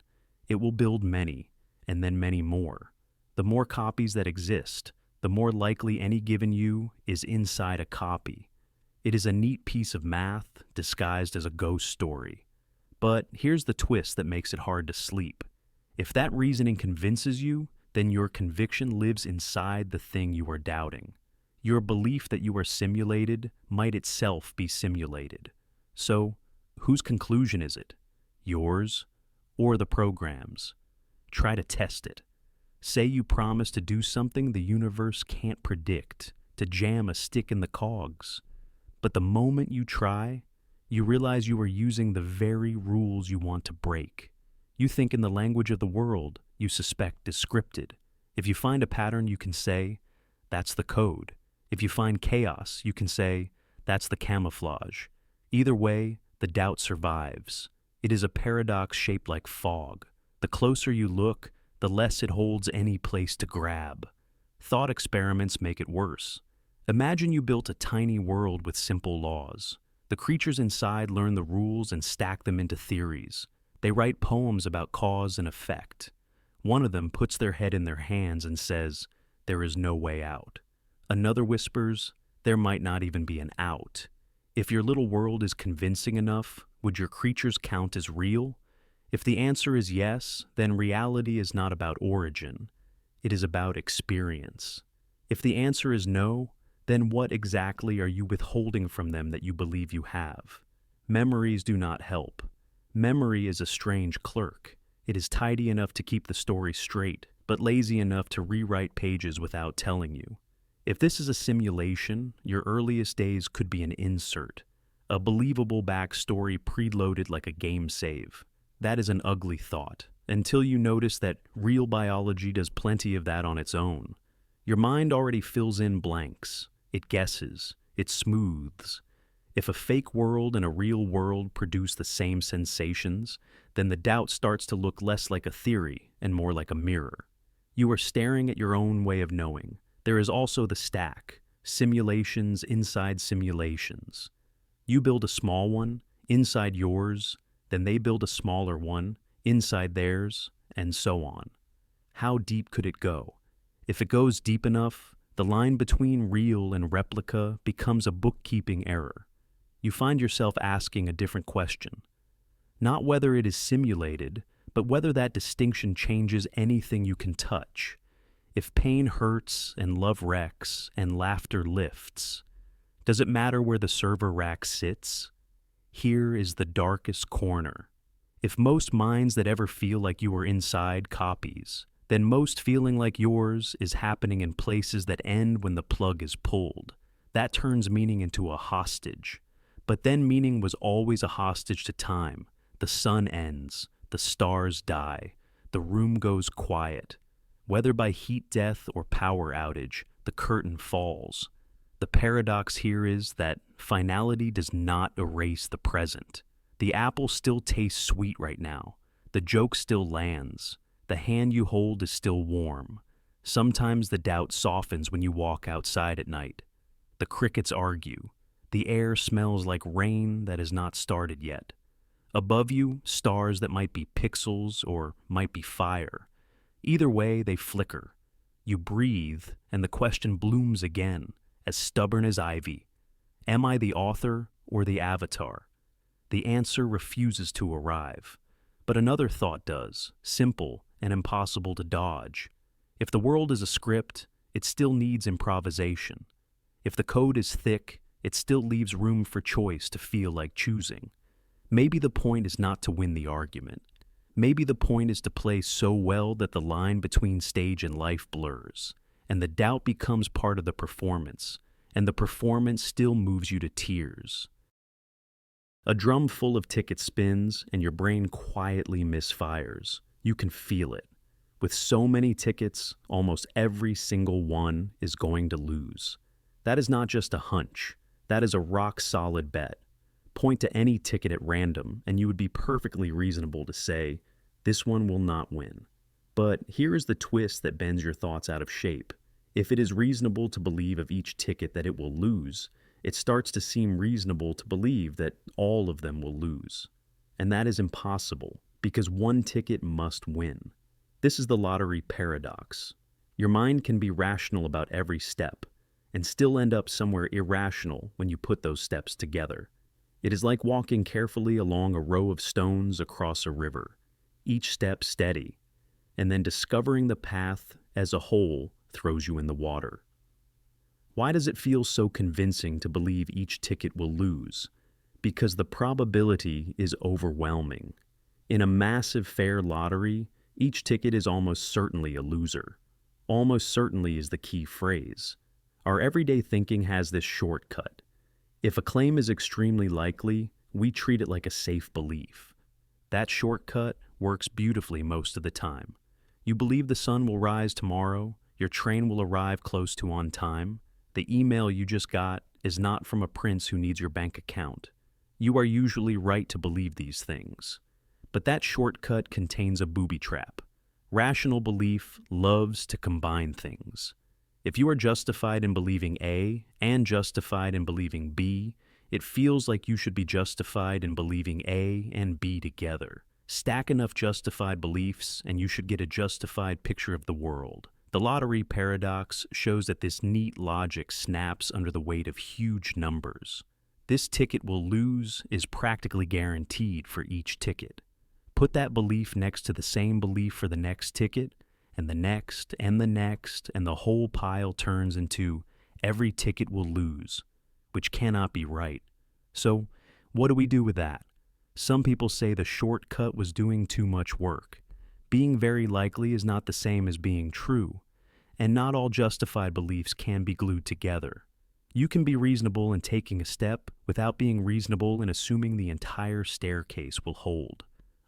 It will build many, and then many more. The more copies that exist, the more likely any given you is inside a copy. It is a neat piece of math disguised as a ghost story. But here's the twist that makes it hard to sleep. If that reasoning convinces you, then your conviction lives inside the thing you are doubting. Your belief that you are simulated might itself be simulated. So, whose conclusion is it? Yours or the program's? Try to test it. Say you promise to do something the universe can't predict, to jam a stick in the cogs. But the moment you try, you realize you are using the very rules you want to break. You think in the language of the world you suspect is scripted. If you find a pattern, you can say, that's the code. If you find chaos, you can say, that's the camouflage. Either way, the doubt survives. It is a paradox shaped like fog. The closer you look, the less it holds any place to grab. Thought experiments make it worse. Imagine you built a tiny world with simple laws. The creatures inside learn the rules and stack them into theories. They write poems about cause and effect. One of them puts their head in their hands and says, there is no way out. Another whispers, there might not even be an out. If your little world is convincing enough, would your creatures count as real? If the answer is yes, then reality is not about origin. It is about experience. If the answer is no, then what exactly are you withholding from them that you believe you have? Memories do not help. Memory is a strange clerk. It is tidy enough to keep the story straight, but lazy enough to rewrite pages without telling you. If this is a simulation, your earliest days could be an insert, a believable backstory preloaded like a game save. That is an ugly thought, until you notice that real biology does plenty of that on its own. Your mind already fills in blanks. It guesses. It smooths. If a fake world and a real world produce the same sensations, then the doubt starts to look less like a theory and more like a mirror. You are staring at your own way of knowing. There is also the stack, simulations inside simulations. You build a small one inside yours, then they build a smaller one inside theirs, and so on. How deep could it go? If it goes deep enough, the line between real and replica becomes a bookkeeping error. You find yourself asking a different question. Not whether it is simulated, but whether that distinction changes anything you can touch. If pain hurts and love wrecks and laughter lifts, does it matter where the server rack sits? Here is the darkest corner. If most minds that ever feel like you are inside copies, then most feeling like yours is happening in places that end when the plug is pulled. That turns meaning into a hostage. But then meaning was always a hostage to time. The sun ends, the stars die, the room goes quiet. Whether by heat death or power outage, the curtain falls. The paradox here is that finality does not erase the present. The apple still tastes sweet right now. The joke still lands. The hand you hold is still warm. Sometimes the doubt softens when you walk outside at night. The crickets argue. The air smells like rain that has not started yet. Above you, stars that might be pixels or might be fire. Either way, they flicker. You breathe, and the question blooms again, as stubborn as ivy. Am I the author or the avatar? The answer refuses to arrive. But another thought does, simple and impossible to dodge. If the world is a script, it still needs improvisation. If the code is thick, it still leaves room for choice to feel like choosing. Maybe the point is not to win the argument. Maybe the point is to play so well that the line between stage and life blurs, and the doubt becomes part of the performance, and the performance still moves you to tears. A drum full of tickets spins, and your brain quietly misfires. You can feel it. With so many tickets, almost every single one is going to lose. That is not just a hunch. That is a rock-solid bet. Point to any ticket at random, and you would be perfectly reasonable to say, this one will not win. But here is the twist that bends your thoughts out of shape. If it is reasonable to believe of each ticket that it will lose, it starts to seem reasonable to believe that all of them will lose. And that is impossible, because one ticket must win. This is the lottery paradox. Your mind can be rational about every step, and still end up somewhere irrational when you put those steps together. It is like walking carefully along a row of stones across a river, each step steady, and then discovering the path as a whole throws you in the water. Why does it feel so convincing to believe each ticket will lose? Because the probability is overwhelming. In a massive fair lottery, each ticket is almost certainly a loser. Almost certainly is the key phrase. Our everyday thinking has this shortcut. If a claim is extremely likely, we treat it like a safe belief. That shortcut works beautifully most of the time. You believe the sun will rise tomorrow, your train will arrive close to on time. The email you just got is not from a prince who needs your bank account. You are usually right to believe these things. But that shortcut contains a booby trap. Rational belief loves to combine things. If you are justified in believing A and justified in believing B, it feels like you should be justified in believing A and B together. Stack enough justified beliefs and you should get a justified picture of the world. The lottery paradox shows that this neat logic snaps under the weight of huge numbers. This ticket will lose is practically guaranteed for each ticket. Put that belief next to the same belief for the next ticket, and the next, and the next, and the whole pile turns into every ticket will lose, which cannot be right. So, what do we do with that? Some people say the shortcut was doing too much work. Being very likely is not the same as being true, and not all justified beliefs can be glued together. You can be reasonable in taking a step without being reasonable in assuming the entire staircase will hold.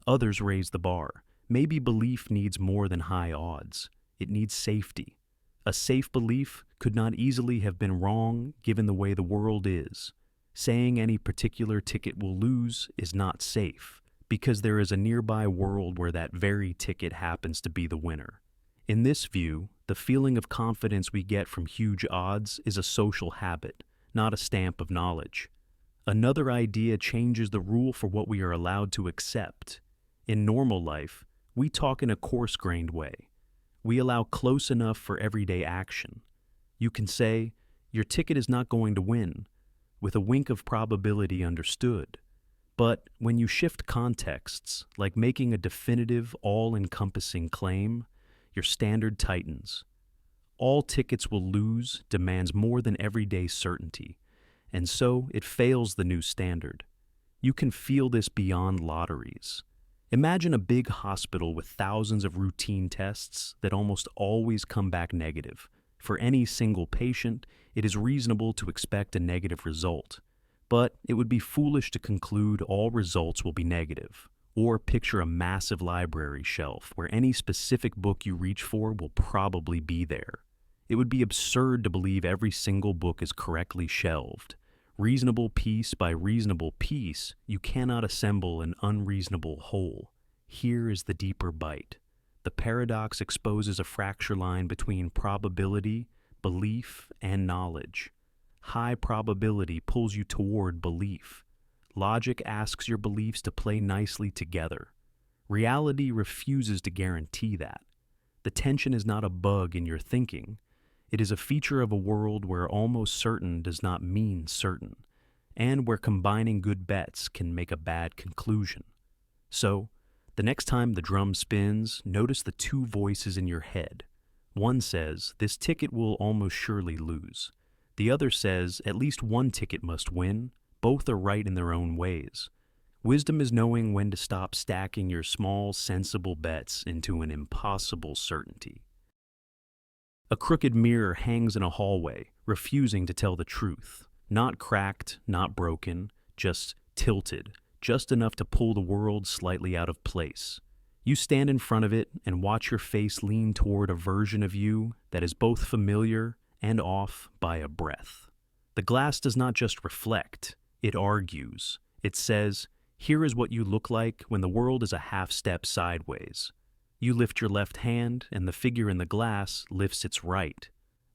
Others raise the bar. Maybe belief needs more than high odds. It needs safety. A safe belief could not easily have been wrong given the way the world is. Saying any particular ticket will lose is not safe, because there is a nearby world where that very ticket happens to be the winner. In this view, the feeling of confidence we get from huge odds is a social habit, not a stamp of knowledge. Another idea changes the rule for what we are allowed to accept. In normal life, we talk in a coarse-grained way. We allow close enough for everyday action. You can say, "Your ticket is not going to win," with a wink of probability understood. But when you shift contexts, like making a definitive, all-encompassing claim, your standard tightens. All tickets will lose demands more than everyday certainty, and so it fails the new standard. You can feel this beyond lotteries. Imagine a big hospital with thousands of routine tests that almost always come back negative. For any single patient, it is reasonable to expect a negative result, but it would be foolish to conclude all results will be negative, or picture a massive library shelf where any specific book you reach for will probably be there. It would be absurd to believe every single book is correctly shelved. Reasonable piece by reasonable piece, you cannot assemble an unreasonable whole. Here is the deeper bite. The paradox exposes a fracture line between probability, belief, and knowledge. High probability pulls you toward belief. Logic asks your beliefs to play nicely together. Reality refuses to guarantee that. The tension is not a bug in your thinking. It is a feature of a world where almost certain does not mean certain, and where combining good bets can make a bad conclusion. So, the next time the drum spins, notice the two voices in your head. One says, "This ticket will almost surely lose." The other says, "At least one ticket must win." Both are right in their own ways. Wisdom is knowing when to stop stacking your small, sensible bets into an impossible certainty. A crooked mirror hangs in a hallway, refusing to tell the truth. Not cracked, not broken, just tilted, just enough to pull the world slightly out of place. You stand in front of it and watch your face lean toward a version of you that is both familiar and off by a breath. The glass does not just reflect, it argues. It says, "Here is what you look like when the world is a half step sideways." You lift your left hand, and the figure in the glass lifts its right.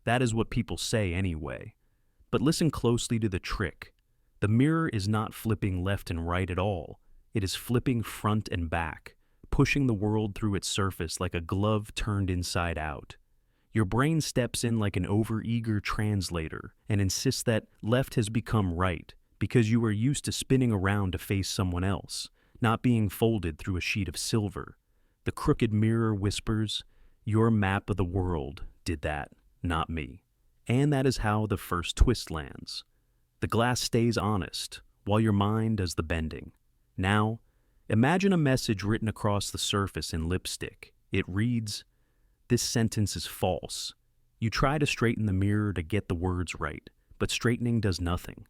That is what people say anyway. But listen closely to the trick. The mirror is not flipping left and right at all. It is flipping front and back, pushing the world through its surface like a glove turned inside out. Your brain steps in like an overeager translator and insists that left has become right because you are used to spinning around to face someone else, not being folded through a sheet of silver. The crooked mirror whispers, "Your map of the world did that, not me." And that is how the first twist lands. The glass stays honest, while your mind does the bending. Now, imagine a message written across the surface in lipstick. It reads, "This sentence is false." You try to straighten the mirror to get the words right, but straightening does nothing.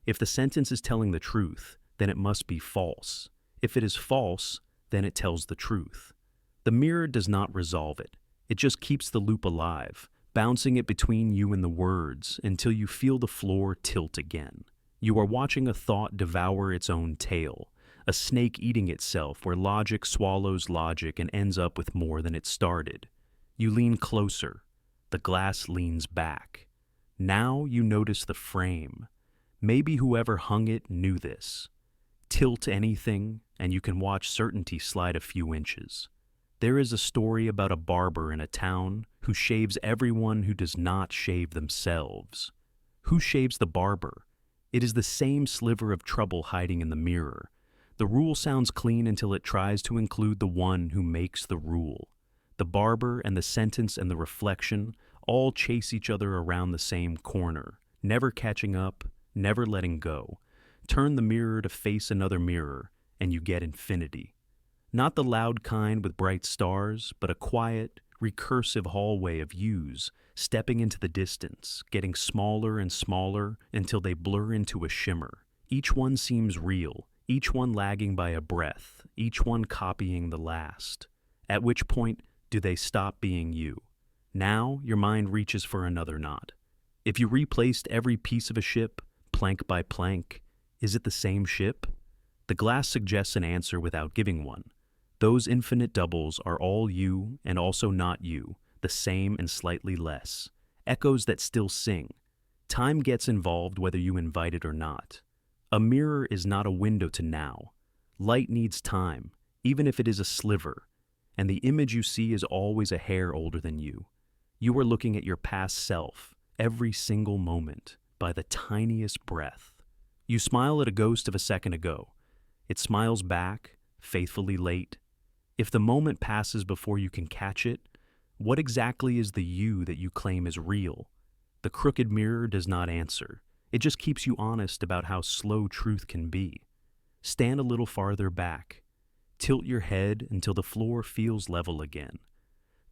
If the sentence is telling the truth, then it must be false. If it is false, then it tells the truth. The mirror does not resolve it. It just keeps the loop alive, bouncing it between you and the words until you feel the floor tilt again. You are watching a thought devour its own tail, a snake eating itself where logic swallows logic and ends up with more than it started. You lean closer. The glass leans back. Now you notice the frame. Maybe whoever hung it knew this. Tilt anything, and you can watch certainty slide a few inches. There is a story about a barber in a town who shaves everyone who does not shave themselves. Who shaves the barber? It is the same sliver of trouble hiding in the mirror. The rule sounds clean until it tries to include the one who makes the rule. The barber and the sentence and the reflection all chase each other around the same corner, never catching up, never letting go. Turn the mirror to face another mirror, and you get infinity. Not the loud kind with bright stars, but a quiet, recursive hallway of yous, stepping into the distance, getting smaller and smaller until they blur into a shimmer. Each one seems real, each one lagging by a breath, each one copying the last. At which point do they stop being you? Now your mind reaches for another knot. If you replaced every piece of a ship, plank by plank, is it the same ship? The glass suggests an answer without giving one. Those infinite doubles are all you and also not you, the same and slightly less. Echoes that still sing. Time gets involved whether you invite it or not. A mirror is not a window to now. Light needs time, even if it is a sliver, and the image you see is always a hair older than you. You are looking at your past self, every single moment, by the tiniest breath. You smile at a ghost of a second ago. It smiles back, faithfully late. If the moment passes before you can catch it, what exactly is the you that you claim is real? The crooked mirror does not answer. It just keeps you honest about how slow truth can be. Stand a little farther back. Tilt your head until the floor feels level again.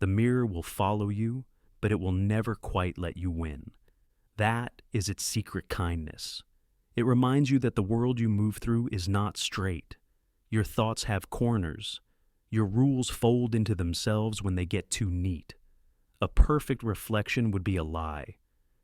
The mirror will follow you, but it will never quite let you win. That is its secret kindness. It reminds you that the world you move through is not straight. Your thoughts have corners. Your rules fold into themselves when they get too neat. A perfect reflection would be a lie,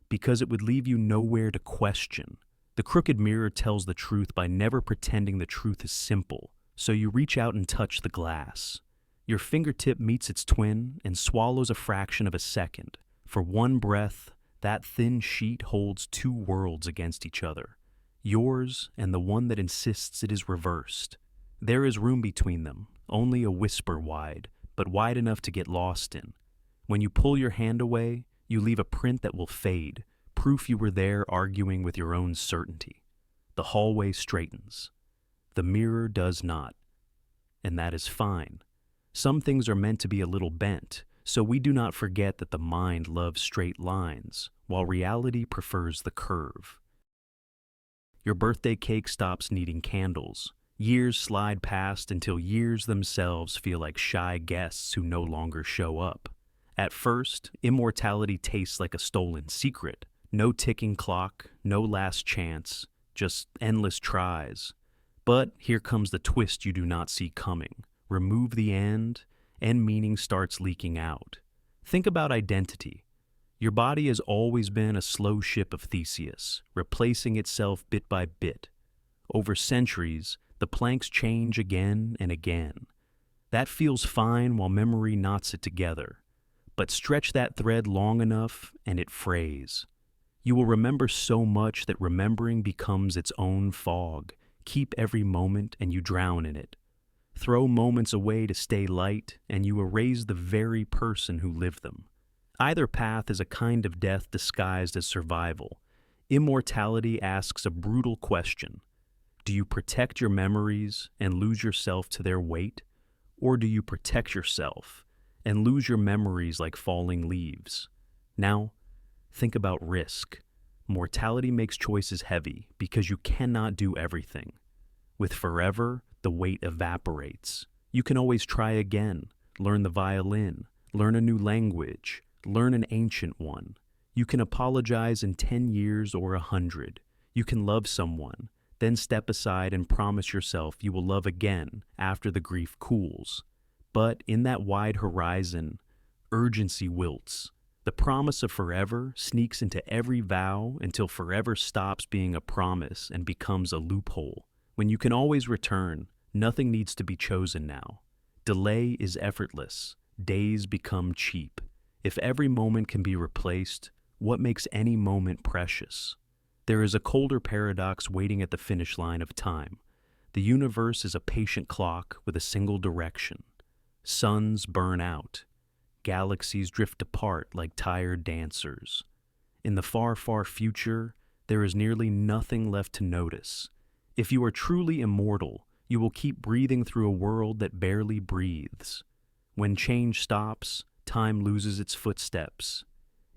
because it would leave you nowhere to question. The crooked mirror tells the truth by never pretending the truth is simple, so you reach out and touch the glass. Your fingertip meets its twin and swallows a fraction of a second. For one breath, that thin sheet holds two worlds against each other, yours and the one that insists it is reversed. There is room between them, only a whisper wide, but wide enough to get lost in. When you pull your hand away, you leave a print that will fade, proof you were there arguing with your own certainty. The hallway straightens. The mirror does not. And that is fine. Some things are meant to be a little bent, so we do not forget that the mind loves straight lines, while reality prefers the curve. Your birthday cake stops needing candles. Years slide past until years themselves feel like shy guests who no longer show up. At first, immortality tastes like a stolen secret. No ticking clock, no last chance, just endless tries. But here comes the twist you do not see coming. Remove the end, and meaning starts leaking out. Think about identity. Your body has always been a slow ship of Theseus, replacing itself bit by bit. Over centuries, the planks change again and again. That feels fine while memory knots it together. But stretch that thread long enough and it frays. You will remember so much that remembering becomes its own fog. Keep every moment and you drown in it. Throw moments away to stay light and you erase the very person who lived them. Either path is a kind of death disguised as survival. Immortality asks a brutal question. Do you protect your memories and lose yourself to their weight? Or do you protect yourself and lose your memories like falling leaves? Now, think about risk. Mortality makes choices heavy because you cannot do everything. With forever, the weight evaporates. You can always try again, learn the violin, learn a new language, learn an ancient one. You can apologize in 10 years or 100. You can love someone, then step aside and promise yourself you will love again after the grief cools. But in that wide horizon, urgency wilts. The promise of forever sneaks into every vow until forever stops being a promise and becomes a loophole. When you can always return, nothing needs to be chosen now. Delay is effortless. Days become cheap. If every moment can be replaced, what makes any moment precious? There is a colder paradox waiting at the finish line of time. The universe is a patient clock with a single direction. Suns burn out. Galaxies drift apart like tired dancers. In the far, far future, there is nearly nothing left to notice. If you are truly immortal, you will keep breathing through a world that barely breathes. When change stops, time loses its footsteps.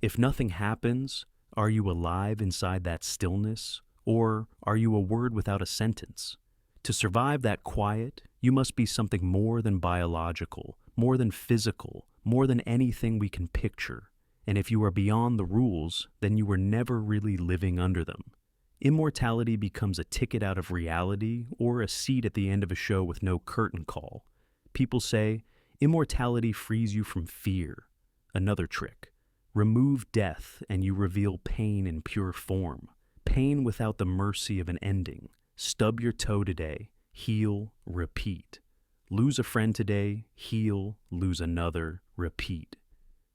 If nothing happens, are you alive inside that stillness, or are you a word without a sentence? To survive that quiet, you must be something more than biological, more than physical, more than anything we can picture. And if you are beyond the rules, then you were never really living under them. Immortality becomes a ticket out of reality or a seat at the end of a show with no curtain call. People say, immortality frees you from fear. Another trick. Remove death and you reveal pain in pure form. Pain pain without the mercy of an ending. Stub your toe today, heal, repeat. Lose a friend today, heal, lose another, repeat.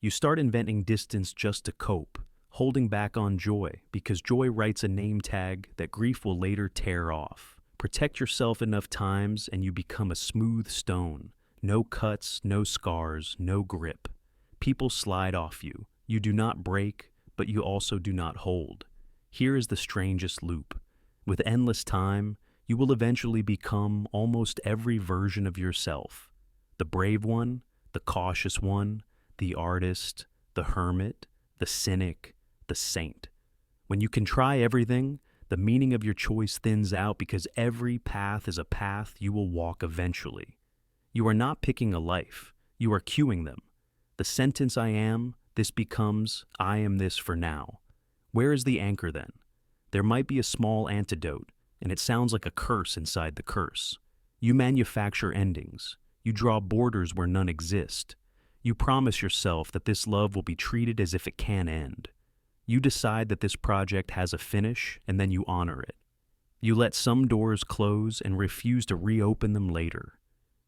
You start inventing distance just to cope, holding back on joy because joy writes a name tag that grief will later tear off. Protect yourself enough times and you become a smooth stone. No cuts, no scars, no grip. People slide off you. You do not break, but you also do not hold. Here is the strangest loop. With endless time, you will eventually become almost every version of yourself. The brave one, the cautious one, the artist, the hermit, the cynic, the saint. When you can try everything, the meaning of your choice thins out because every path is a path you will walk eventually. You are not picking a life, you are cueing them. The sentence I am, this becomes, I am this for now. Where is the anchor then? There might be a small antidote, and it sounds like a curse inside the curse. You manufacture endings. You draw borders where none exist. You promise yourself that this love will be treated as if it can end. You decide that this project has a finish, and then you honor it. You let some doors close and refuse to reopen them later.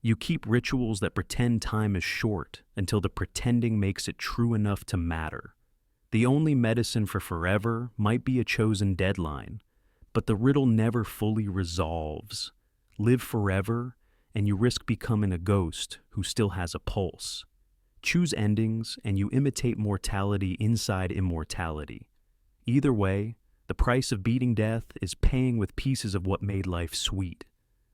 You keep rituals that pretend time is short until the pretending makes it true enough to matter. The only medicine for forever might be a chosen deadline, but the riddle never fully resolves. Live forever, and you risk becoming a ghost who still has a pulse. Choose endings, and you imitate mortality inside immortality. Either way, the price of beating death is paying with pieces of what made life sweet.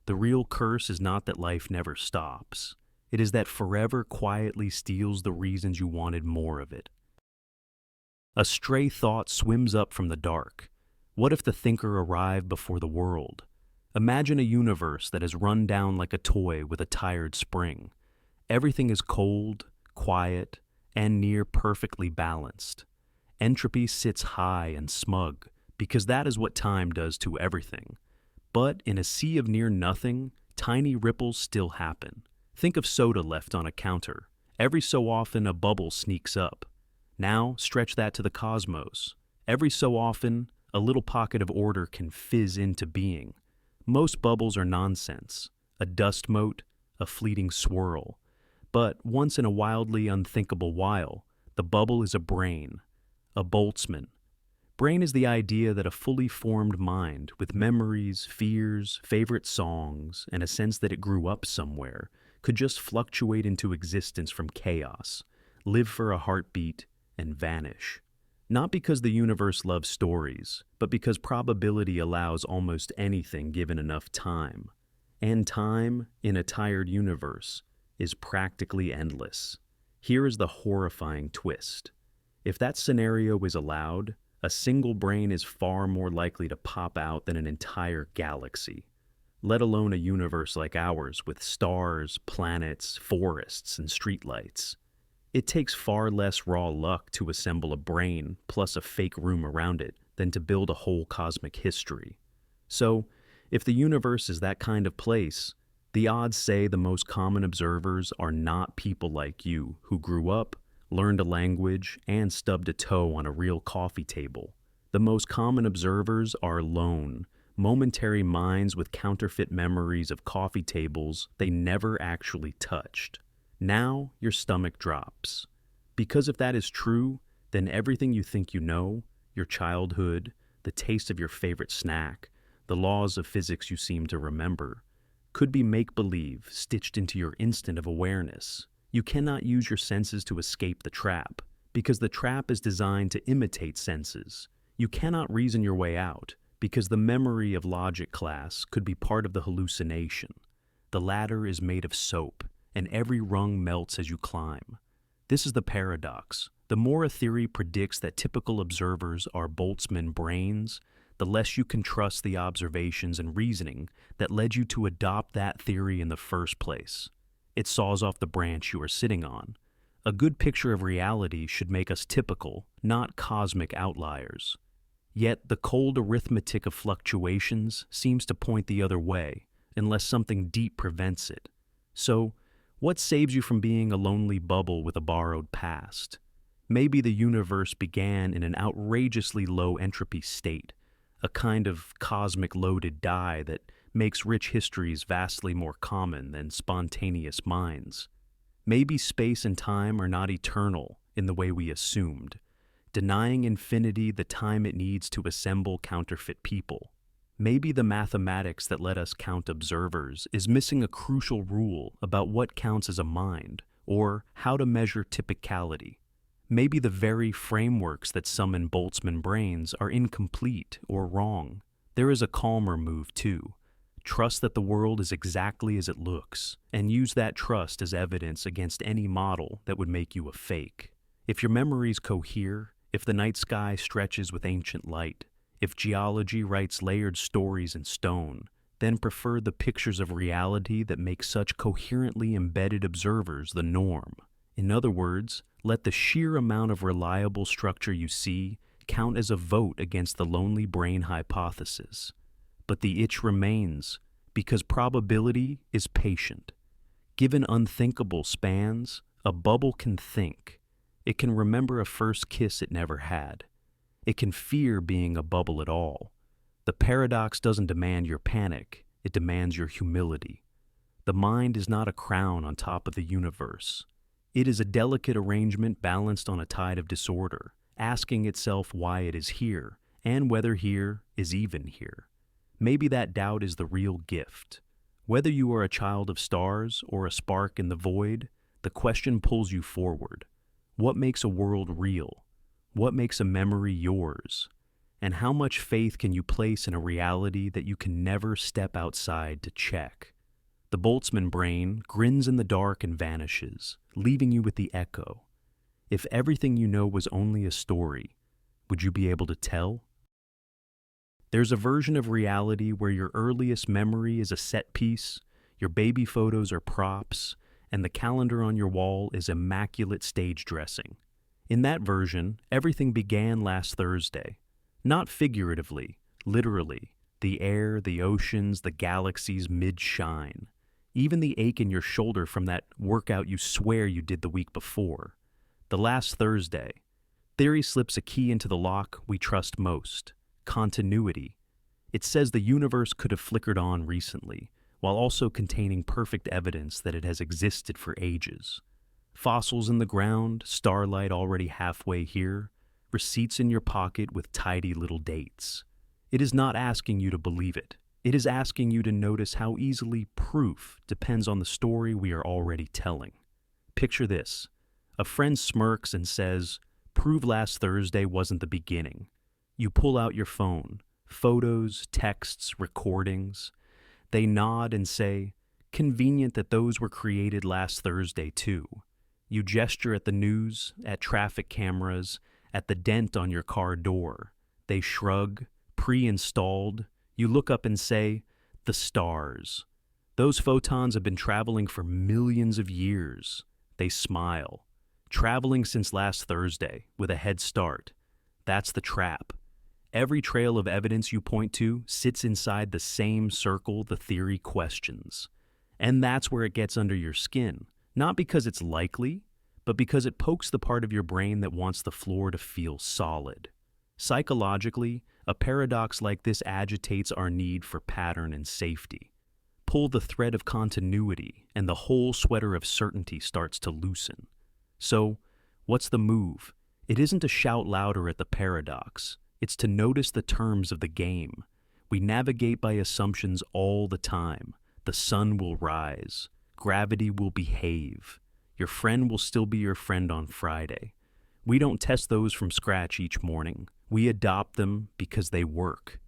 The real curse is not that life never stops. It is that forever quietly steals the reasons you wanted more of it. A stray thought swims up from the dark. What if the thinker arrived before the world? Imagine a universe that has run down like a toy with a tired spring. Everything is cold, quiet, and near perfectly balanced. Entropy sits high and smug, because that is what time does to everything. But in a sea of near nothing, tiny ripples still happen. Think of soda left on a counter. Every so often a bubble sneaks up. Now stretch that to the cosmos. Every so often, a little pocket of order can fizz into being. Most bubbles are nonsense, a dust mote, a fleeting swirl. But once in a wildly unthinkable while, the bubble is a brain, a Boltzmann. Brain is the idea that a fully formed mind with memories, fears, favorite songs, and a sense that it grew up somewhere could just fluctuate into existence from chaos, live for a heartbeat, and vanish. Not because the universe loves stories, but because probability allows almost anything given enough time. And time, in a tired universe, is practically endless. Here is the horrifying twist. If that scenario is allowed, a single brain is far more likely to pop out than an entire galaxy, let alone a universe like ours with stars, planets, forests, and streetlights. It takes far less raw luck to assemble a brain plus a fake room around it than to build a whole cosmic history. So, if the universe is that kind of place, the odds say the most common observers are not people like you who grew up, learned a language, and stubbed a toe on a real coffee table. The most common observers are lone, momentary minds with counterfeit memories of coffee tables they never actually touched. Now your stomach drops. Because if that is true, then everything you think you know, your childhood, the taste of your favorite snack, the laws of physics you seem to remember, could be make-believe stitched into your instant of awareness. You cannot use your senses to escape the trap, because the trap is designed to imitate senses. You cannot reason your way out, because the memory of logic class could be part of the hallucination. The ladder is made of soap, and every rung melts as you climb. This is the paradox. The more a theory predicts that typical observers are Boltzmann brains, the less you can trust the observations and reasoning that led you to adopt that theory in the first place. It saws off the branch you are sitting on. A good picture of reality should make us typical, not cosmic outliers. Yet the cold arithmetic of fluctuations seems to point the other way, unless something deep prevents it. So, what saves you from being a lonely bubble with a borrowed past? Maybe the universe began in an outrageously low entropy state, a kind of cosmic loaded die that makes rich histories vastly more common than spontaneous minds. Maybe space and time are not eternal in the way we assumed, denying infinity the time it needs to assemble counterfeit people. Maybe the mathematics that let us count observers is missing a crucial rule about what counts as a mind, or how to measure typicality. Maybe the very frameworks that summon Boltzmann brains are incomplete or wrong. There is a calmer move, too. Trust that the world is exactly as it looks, and use that trust as evidence against any model that would make you a fake. If your memories cohere, if the night sky stretches with ancient light, if geology writes layered stories in stone, then prefer the pictures of reality that make such coherently embedded observers the norm. In other words, let the sheer amount of reliable structure you see count as a vote against the lonely brain hypothesis. But the itch remains, because probability is patient. Given unthinkable spans, a bubble can think. It can remember a first kiss it never had. It can fear being a bubble at all. The paradox doesn't demand your panic, it demands your humility. The mind is not a crown on top of the universe. It is a delicate arrangement balanced on a tide of disorder, asking itself why it is here, and whether here is even here. Maybe that doubt is the real gift. Whether you are a child of stars or a spark in the void, the question pulls you forward. What makes a world real? What makes a memory yours? And how much faith can you place in a reality that you can never step outside to check? The Boltzmann brain grins in the dark and vanishes, leaving you with the echo. If everything you know was only a story, would you be able to tell? There's a version of reality where your earliest memory is a set piece, your baby photos are props, and the calendar on your wall is immaculate stage dressing. In that version, everything began last Thursday. Not figuratively, literally. The air, the oceans, the galaxies mid-shine. Even the ache in your shoulder from that workout you swear you did the week before. The last Thursday. Theory slips a key into the lock we trust most. Continuity. It says the universe could have flickered on recently, while also containing perfect evidence that it has existed for ages. Fossils in the ground, starlight already halfway here, receipts in your pocket with tidy little dates. It is not asking you to believe it. It is asking you to notice how easily proof depends on the story we are already telling. Picture this. A friend smirks and says, "Prove last Thursday wasn't the beginning." You pull out your phone, photos, texts, recordings. They nod and say, "Convenient that those were created last Thursday too." You gesture at the news, at traffic cameras, at the dent on your car door. They shrug, pre-installed. You look up and say, "The stars." Those photons have been traveling for millions of years. They smile. Traveling since last Thursday, with a head start. That's the trap. Every trail of evidence you point to sits inside the same circle the theory questions. And that's where it gets under your skin. Not because it's likely, but because it pokes the part of your brain that wants the floor to feel solid. Psychologically, a paradox like this agitates our need for pattern and safety. Pull the thread of continuity, and the whole sweater of certainty starts to loosen. So, what's the move? It isn't to shout louder at the paradox. It's to notice the terms of the game. We navigate by assumptions all the time. The sun will rise. Gravity will behave. Your friend will still be your friend on Friday. We don't test those from scratch each morning. We adopt them because they work.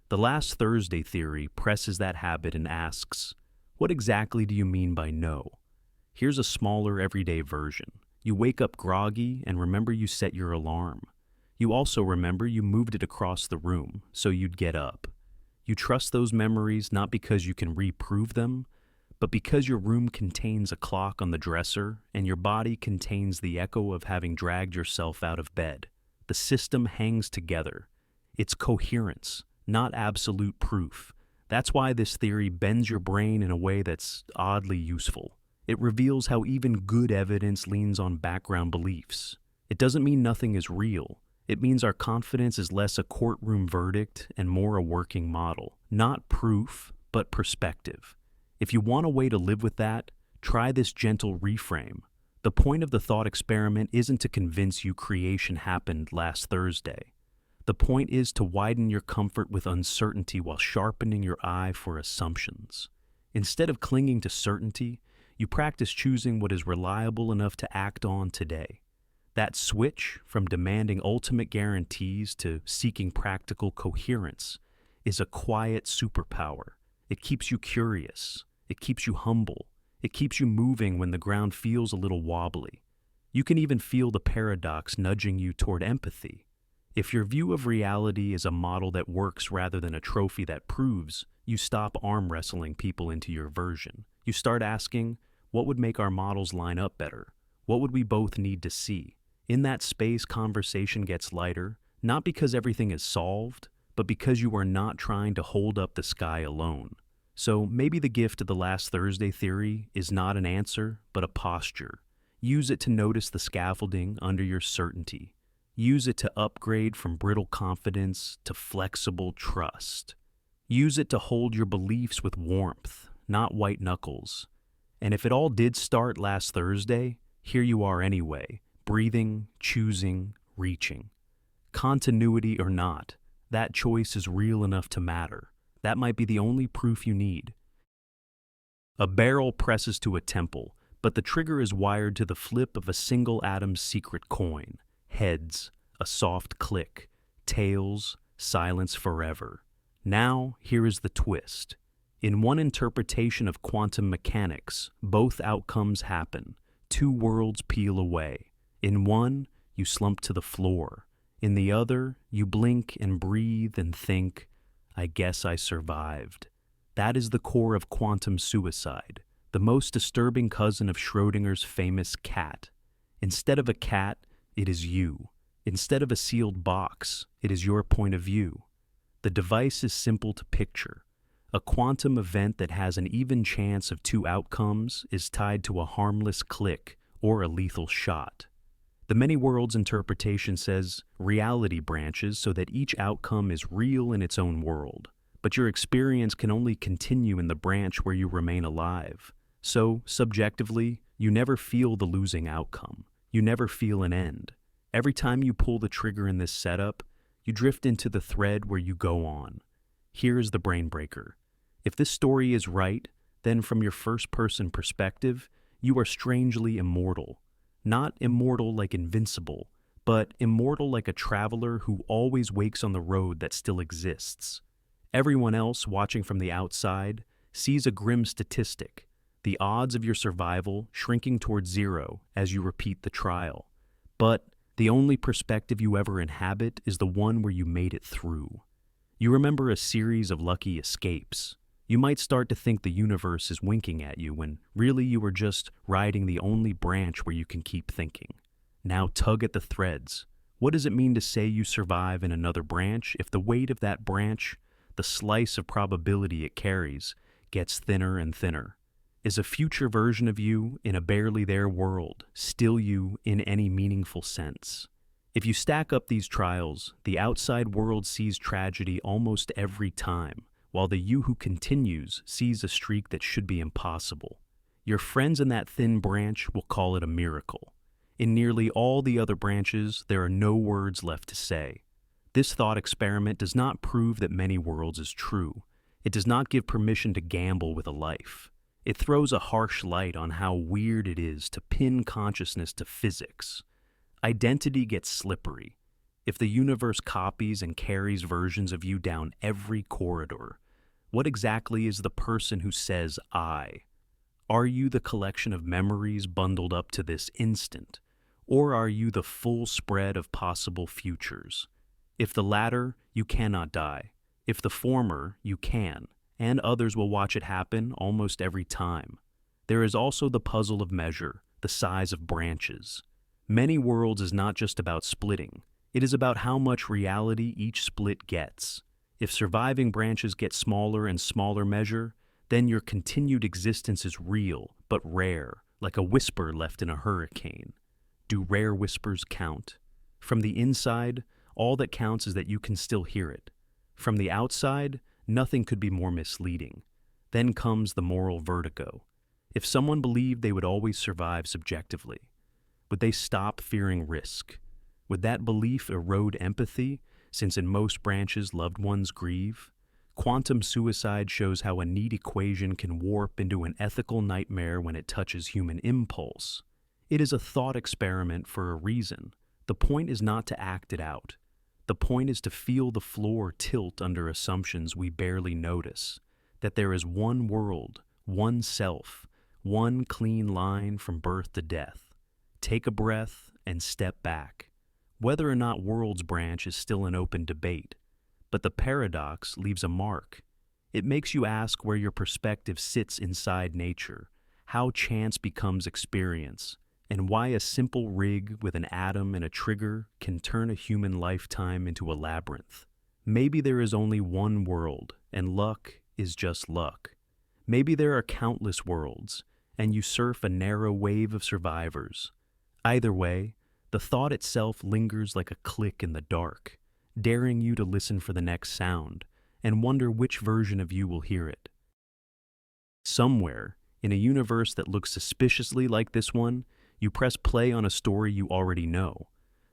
The last Thursday theory presses that habit and asks, what exactly do you mean by no? Here's a smaller everyday version. You wake up groggy and remember you set your alarm. You also remember you moved it across the room, so you'd get up. You trust those memories not because you can reprove them, but because your room contains a clock on the dresser and your body contains the echo of having dragged yourself out of bed. The system hangs together. It's coherence, not absolute proof. That's why this theory bends your brain in a way that's oddly useful. It reveals how even good evidence leans on background beliefs. It doesn't mean nothing is real. It means our confidence is less a courtroom verdict and more a working model. Not proof, but perspective. If you want a way to live with that, try this gentle reframe. The point of the thought experiment isn't to convince you creation happened last Thursday. The point is to widen your comfort with uncertainty while sharpening your eye for assumptions. Instead of clinging to certainty, you practice choosing what is reliable enough to act on today. That switch from demanding ultimate guarantees to seeking practical coherence is a quiet superpower. It keeps you curious. It keeps you humble. It keeps you moving when the ground feels a little wobbly. You can even feel the paradox nudging you toward empathy. If your view of reality is a model that works rather than a trophy that proves, you stop arm wrestling people into your version. You start asking, what would make our models line up better? What would we both need to see? In that space, conversation gets lighter, not because everything is solved, but because you are not trying to hold up the sky alone. So maybe the gift of the last Thursday theory is not an answer, but a posture. Use it to notice the scaffolding under your certainty. Use it to upgrade from brittle confidence to flexible trust. Use it to hold your beliefs with warmth, not white knuckles. And if it all did start last Thursday, here you are anyway, breathing, choosing, reaching. Continuity or not, that choice is real enough to matter. That might be the only proof you need. A barrel presses to a temple, but the trigger is wired to the flip of a single atom's secret coin. Heads, a soft click. Tails, silence forever. Now, here is the twist. In one interpretation of quantum mechanics, both outcomes happen. Two worlds peel away. In one, you slump to the floor. In the other, you blink and breathe and think, I guess I survived. That is the core of quantum suicide, the most disturbing cousin of Schrödinger's famous cat. Instead of a cat, it is you. Instead of a sealed box, it is your point of view. The device is simple to picture. A quantum event that has an even chance of two outcomes is tied to a harmless click or a lethal shot. The many worlds interpretation says reality branches so that each outcome is real in its own world, but your experience can only continue in the branch where you remain alive. So, subjectively, you never feel the losing outcome. You never feel an end. Every time you pull the trigger in this setup, you drift into the thread where you go on. Here is the brain breaker. If this story is right, then from your first-person perspective, you are strangely immortal. Not immortal like invincible, but immortal like a traveler who always wakes on the road that still exists. Everyone else watching from the outside sees a grim statistic, the odds of your survival shrinking towards zero as you repeat the trial. But the only perspective you ever inhabit is the one where you made it through. You remember a series of lucky escapes. You might start to think the universe is winking at you when really you were just riding the only branch where you can keep thinking. Now tug at the threads. What does it mean to say you survive in another branch if the weight of that branch, the slice of probability it carries, gets thinner and thinner? Is a future version of you in a barely there world still you in any meaningful sense? If you stack up these trials, the outside world sees tragedy almost every time, while the you who continues sees a streak that should be impossible. Your friends in that thin branch will call it a miracle. In nearly all the other branches, there are no words left to say. This thought experiment does not prove that many worlds is true. It does not give permission to gamble with a life. It throws a harsh light on how weird it is to pin consciousness to physics. Identity gets slippery. If the universe copies and carries versions of you down every corridor, what exactly is the person who says I? Are you the collection of memories bundled up to this instant, or are you the full spread of possible futures? If the latter, you cannot die. If the former, you can, and others will watch it happen almost every time. There is also the puzzle of measure, the size of branches. Many worlds is not just about splitting. It is about how much reality each split gets. If surviving branches get smaller and smaller measure, then your continued existence is real, but rare, like a whisper left in a hurricane. Do rare whispers count? From the inside, All that counts is that you can still hear it. From the outside, nothing could be more misleading. Then comes the moral vertigo. If someone believed they would always survive subjectively, would they stop fearing risk? Would that belief erode empathy, since in most branches loved ones grieve? Quantum suicide shows how a neat equation can warp into an ethical nightmare when it touches human impulse. It is a thought experiment for a reason. The point is not to act it out. The point is to feel the floor tilt under assumptions we barely notice, that there is one world, one self, one clean line from birth to death. Take a breath and step back. Whether or not worlds branch is still an open debate, but the paradox leaves a mark. It makes you ask where your perspective sits inside nature, how chance becomes experience, and why a simple rig with an atom and a trigger can turn a human lifetime into a labyrinth. Maybe there is only one world, and luck is just luck. Maybe there are countless worlds, and you surf a narrow wave of survivors. Either way, the thought itself lingers like a click in the dark, daring you to listen for the next sound and wonder which version of you will hear it. Somewhere, in a universe that looks suspiciously like this one, you press play on a story you already know.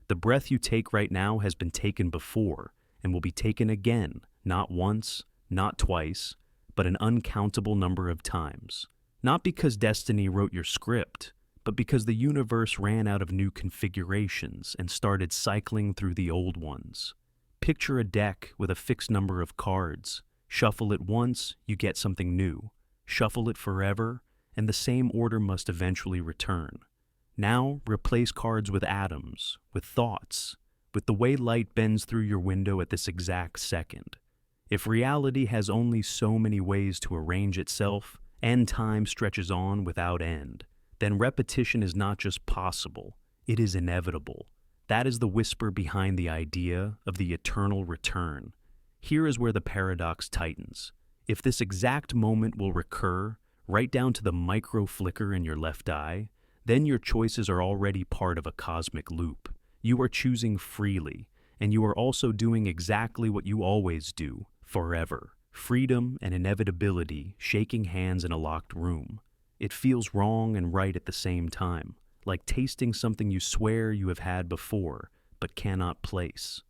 The breath you take right now has been taken before and will be taken again, not once, not twice, but an uncountable number of times. Not because destiny wrote your script, but because the universe ran out of new configurations and started cycling through the old ones. Picture a deck with a fixed number of cards. Shuffle it once, you get something new. Shuffle it forever, and the same order must eventually return. Now, replace cards with atoms, with thoughts, with the way light bends through your window at this exact second. If reality has only so many ways to arrange itself, and time stretches on without end, then repetition is not just possible, it is inevitable. That is the whisper behind the idea of the eternal return. Here is where the paradox tightens. If this exact moment will recur, right down to the micro flicker in your left eye, then your choices are already part of a cosmic loop. You are choosing freely, and you are also doing exactly what you always do, forever. Freedom and inevitability shaking hands in a locked room. It feels wrong and right at the same time, like tasting something you swear you have had before, but cannot place.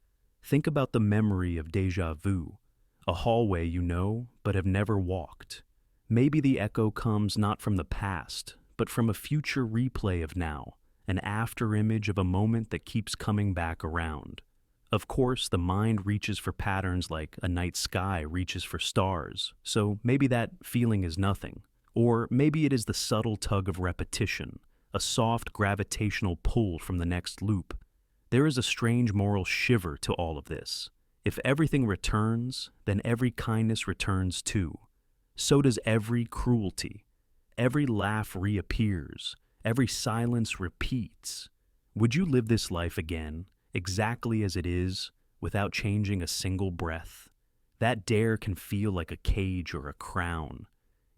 Think about the memory of déjà vu, a hallway you know, but have never walked. Maybe the echo comes not from the past, but from a future replay of now, an after-image of a moment that keeps coming back around. Of course, the mind reaches for patterns like a night sky reaches for stars, so maybe that feeling is nothing. Or maybe it is the subtle tug of repetition, a soft gravitational pull from the next loop. There is a strange moral shiver to all of this. If everything returns, then every kindness returns too. So does every cruelty. Every laugh reappears. Every silence repeats. Would you live this life again, exactly as it is, without changing a single breath? That dare can feel like a cage or a crown.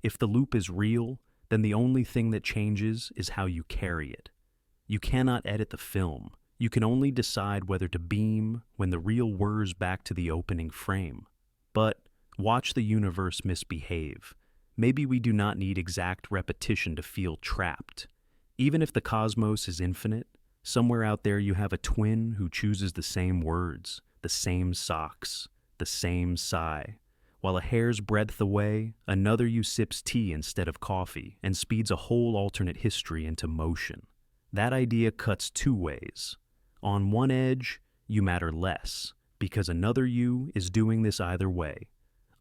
If the loop is real, then the only thing that changes is how you carry it. You cannot edit the film. You can only decide whether to beam when the reel whirs back to the opening frame. But watch the universe misbehave. Maybe we do not need exact repetition to feel trapped. Even if the cosmos is infinite, somewhere out there you have a twin who chooses the same words, the same socks, the same sigh. While a hair's breadth away, another you sips tea instead of coffee and speeds a whole alternate history into motion. That idea cuts two ways. On one edge, you matter less, because another you is doing this either way.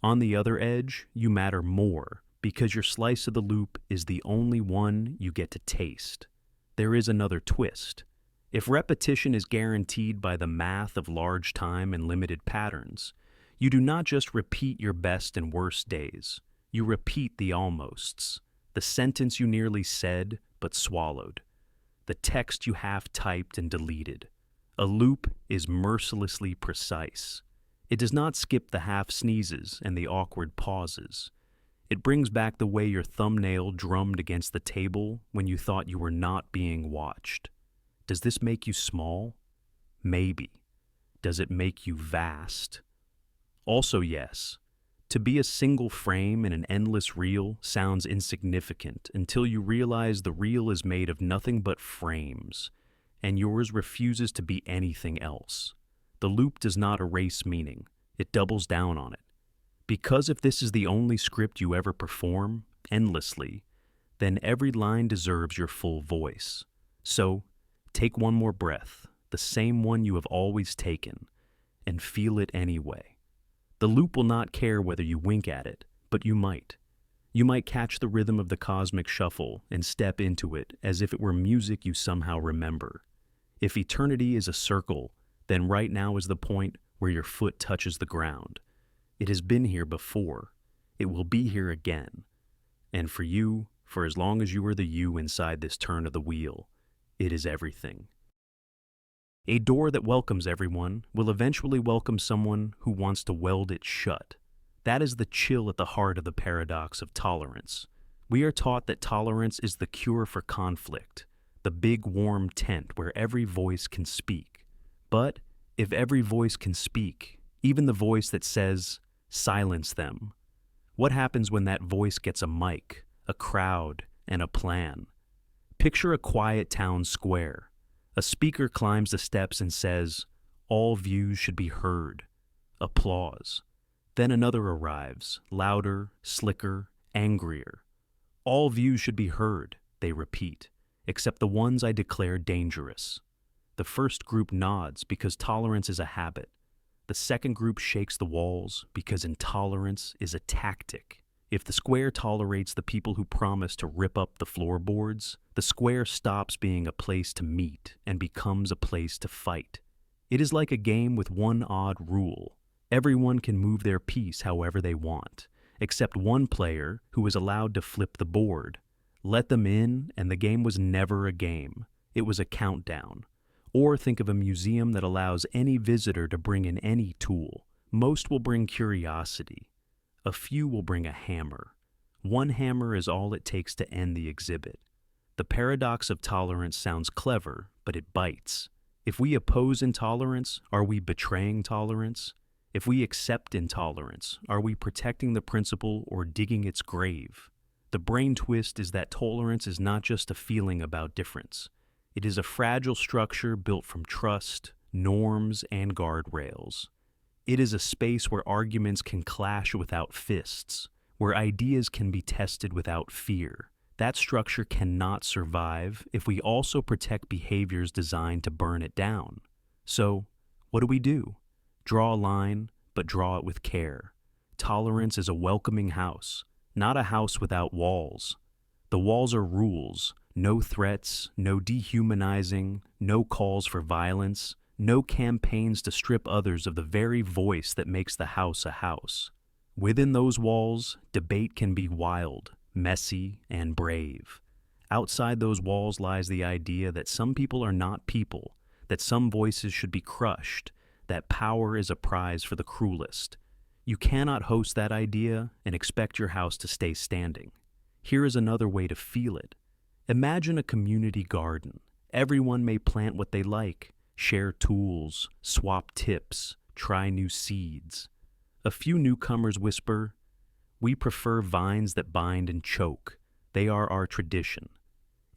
On the other edge, you matter more, because your slice of the loop is the only one you get to taste. There is another twist. If repetition is guaranteed by the math of large time and limited patterns, you do not just repeat your best and worst days. You repeat the almosts, the sentence you nearly said but swallowed, the text you half typed and deleted. A loop is mercilessly precise. It does not skip the half sneezes and the awkward pauses. It brings back the way your thumbnail drummed against the table when you thought you were not being watched. Does this make you small? Maybe. Does it make you vast? Also, yes. To be a single frame in an endless reel sounds insignificant until you realize the reel is made of nothing but frames, and yours refuses to be anything else. The loop does not erase meaning, it doubles down on it. Because if this is the only script you ever perform, endlessly, then every line deserves your full voice. So, take one more breath, the same one you have always taken, and feel it anyway. The loop will not care whether you wink at it, but you might. You might catch the rhythm of the cosmic shuffle and step into it as if it were music you somehow remember. If eternity is a circle, then right now is the point where your foot touches the ground. It has been here before. It will be here again. And for you, for as long as you are the you inside this turn of the wheel, it is everything. A door that welcomes everyone will eventually welcome someone who wants to weld it shut. That is the chill at the heart of the paradox of tolerance. We are taught that tolerance is the cure for conflict, the big warm tent where every voice can speak. But if every voice can speak, even the voice that says, silence them, what happens when that voice gets a mic, a crowd, and a plan? Picture a quiet town square. A speaker climbs the steps and says, all views should be heard. Applause. Then another arrives, louder, slicker, angrier. All views should be heard, they repeat, except the ones I declare dangerous. The first group nods because tolerance is a habit. The second group shakes the walls because intolerance is a tactic. If the square tolerates the people who promise to rip up the floorboards, the square stops being a place to meet and becomes a place to fight. It is like a game with one odd rule. Everyone can move their piece however they want, except one player who is allowed to flip the board. Let them in, and the game was never a game. It was a countdown. Or think of a museum that allows any visitor to bring in any tool. Most will bring curiosity. A few will bring a hammer. One hammer is all it takes to end the exhibit. The paradox of tolerance sounds clever, but it bites. If we oppose intolerance, are we betraying tolerance? If we accept intolerance, are we protecting the principle or digging its grave? The brain twist is that tolerance is not just a feeling about difference. It is a fragile structure built from trust, norms, and guardrails. It is a space where arguments can clash without fists, where ideas can be tested without fear. That structure cannot survive if we also protect behaviors designed to burn it down. So, what do? Draw a line, but draw it with care. Tolerance is a welcoming house, not a house without walls. The walls are rules, no threats, no dehumanizing, no calls for violence, no campaigns to strip others of the very voice that makes the house a house. Within those walls, debate can be wild, messy, and brave. Outside those walls lies the idea that some people are not people, that some voices should be crushed, that power is a prize for the cruelest. You cannot host that idea and expect your house to stay standing. Here is another way to feel it. Imagine a community garden. Everyone may plant what they like, share tools, swap tips, try new seeds. A few newcomers whisper, "We prefer vines that bind and choke. They are our tradition."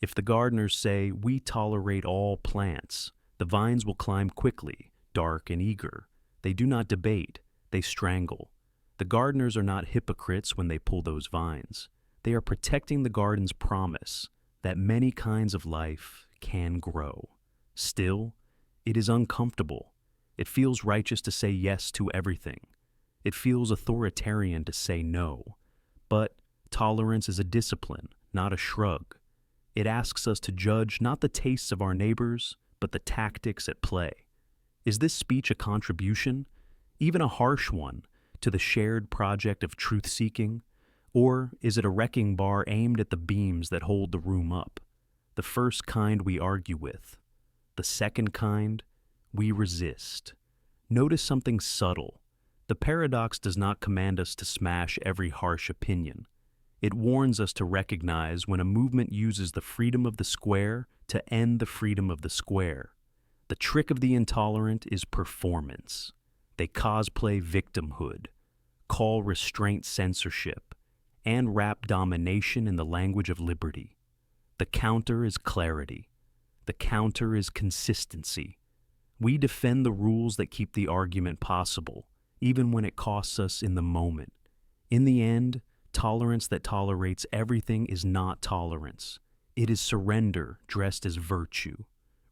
If the gardeners say, "We tolerate all plants," the vines will climb quickly, dark and eager. They do not debate, they strangle. The gardeners are not hypocrites when they pull those vines. They are protecting the garden's promise that many kinds of life can grow. Still, it is uncomfortable. It feels righteous to say yes to everything. It feels authoritarian to say no. But tolerance is a discipline, not a shrug. It asks us to judge not the tastes of our neighbors, but the tactics at play. Is this speech a contribution, even a harsh one, to the shared project of truth-seeking? Or is it a wrecking bar aimed at the beams that hold the room up? The first kind we argue with. The second kind, we resist. Notice something subtle. The paradox does not command us to smash every harsh opinion. It warns us to recognize when a movement uses the freedom of the square to end the freedom of the square. The trick of the intolerant is performance. They cosplay victimhood, call restraint censorship, and wrap domination in the language of liberty. The counter is clarity. The counter is consistency. We defend the rules that keep the argument possible, even when it costs us in the moment. In the end, tolerance that tolerates everything is not tolerance. It is surrender dressed as virtue.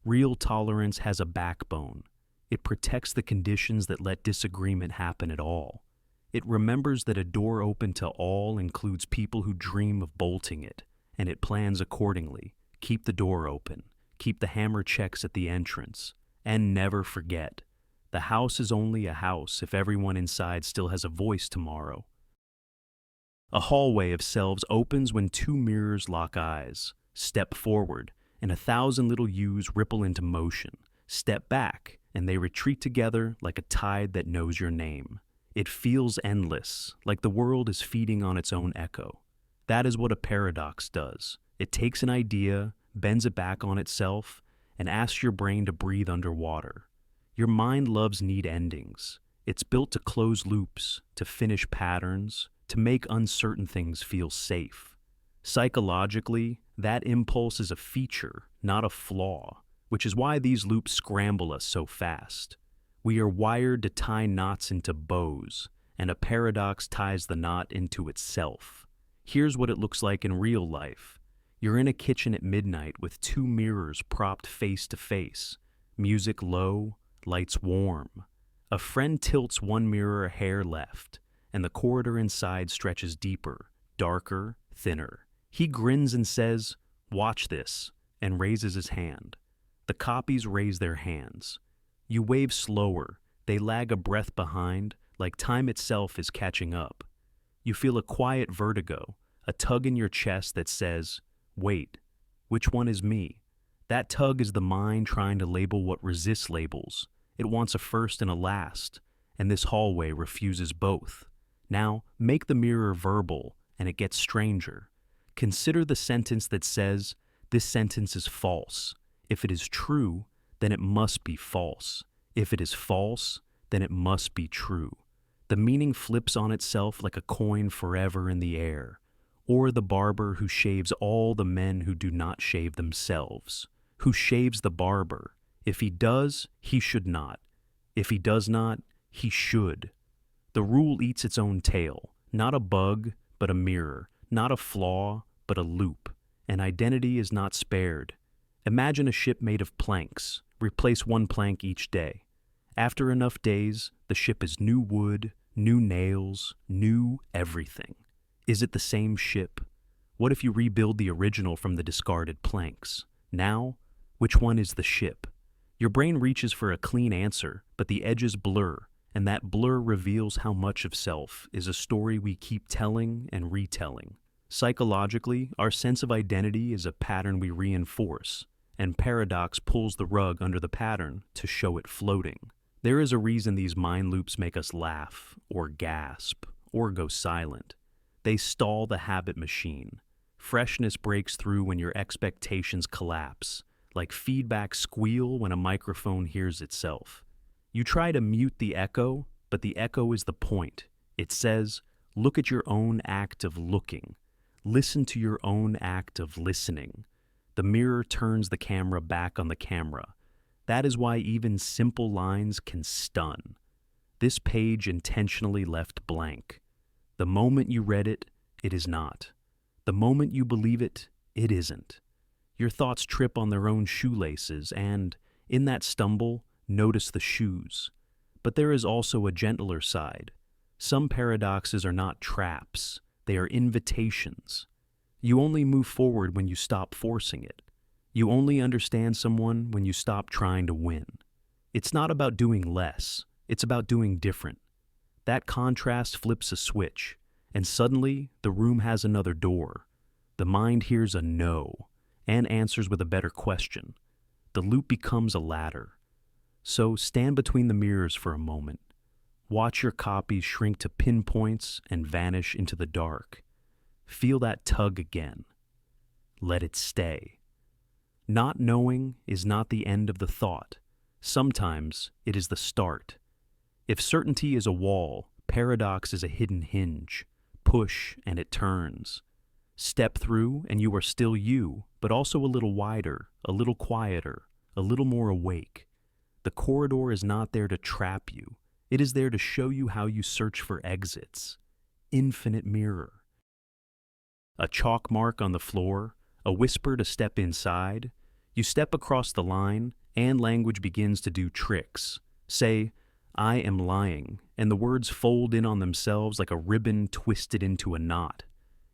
Real tolerance has a backbone. It protects the conditions that let disagreement happen at all. It remembers that a door open to all includes people who dream of bolting it, and it plans accordingly. Keep the door open. Keep the hammer checks at the entrance. And never forget, the house is only a house if everyone inside still has a voice tomorrow. A hallway of selves opens when two mirrors lock eyes. Step forward, and 1,000 little yous ripple into motion. Step back, and they retreat together like a tide that knows your name. It feels endless, like the world is feeding on its own echo. That is what a paradox does. It takes an idea, bends it back on itself, and asks your brain to breathe underwater. Your mind loves neat endings. It's built to close loops, to finish patterns, to make uncertain things feel safe. Psychologically, that impulse is a feature, not a flaw, which is why these loops scramble us so fast. We are wired to tie knots into bows, and a paradox ties the knot into itself. Here's what it looks like in real life. You're in a kitchen at midnight with two mirrors propped face to face, music low, lights warm. A friend tilts one mirror a hair left, and the corridor inside stretches deeper, darker, thinner. He grins and says, "Watch this," and raises his hand. The copies raise their hands. You wave slower. They lag a breath behind, like time itself is catching up. You feel a quiet vertigo, a tug in your chest that says, "Wait, which one is me?" That tug is the mind trying to label what resists labels. It wants a first and a last, and this hallway refuses both. Now, make the mirror verbal, and it gets stranger. Consider the sentence that says, "This sentence is false." If it is true, then it must be false. If it is false, then it must be true. The meaning flips on itself like a coin forever in the air. Or the barber who shaves all the men who do not shave themselves. Who shaves the barber? If he does, he should not. If he does not, he should. The rule eats its own tail, not a bug, but a mirror, not a flaw, but a loop. And identity is not spared. Imagine a ship made of planks. Replace one plank each day. After enough days, the ship is new wood, new nails, new everything. Is it the same ship? What if you rebuild the original from the discarded planks? Now, which one is the ship? Your brain reaches for a clean answer, but the edges blur, and that blur reveals how much of self is a story we keep telling and retelling. Psychologically, our sense of identity is a pattern we reinforce, and paradox pulls the rug under the pattern to show it floating. There is a reason these mind loops make us laugh, or gasp, or go silent. They stall the habit machine. Freshness breaks through when your expectations collapse, like feedback squeal when a microphone hears itself. You try to mute the echo, but the echo is the point. It says, look at your own act of looking. Listen to your own act of listening. The mirror turns the camera back on the camera. That is why even simple lines can stun. This page intentionally left blank. The moment you read it, it is not. The moment you believe it, it isn't. Your thoughts trip on their own shoelaces and, in that stumble, notice the shoes. But there is also a gentler side. Some paradoxes are not traps. They are invitations. You only move forward when you stop forcing it. You only understand someone when you stop trying to win. It's not about doing less. It's about doing different. That contrast flips a switch, and suddenly the room has another door. The mind hears a no, and answers with a better question. The loop becomes a ladder. So stand between the mirrors for a moment. Watch your copies shrink to pinpoints and vanish into the dark. Feel that tug again. Let it stay. Not knowing is not the end of the thought. Sometimes it is the start. If certainty is a wall, paradox is a hidden hinge. Push and it turns. Step through and you are still you, but also a little wider, a little quieter, a little more awake. The corridor is not there to trap you. It is there to show you how you search for exits. Infinite mirror. A chalk mark on the floor, a whisper to step inside. You step across the line, and language begins to do tricks. Say, I am lying, and the words fold in on themselves like a ribbon twisted into a knot.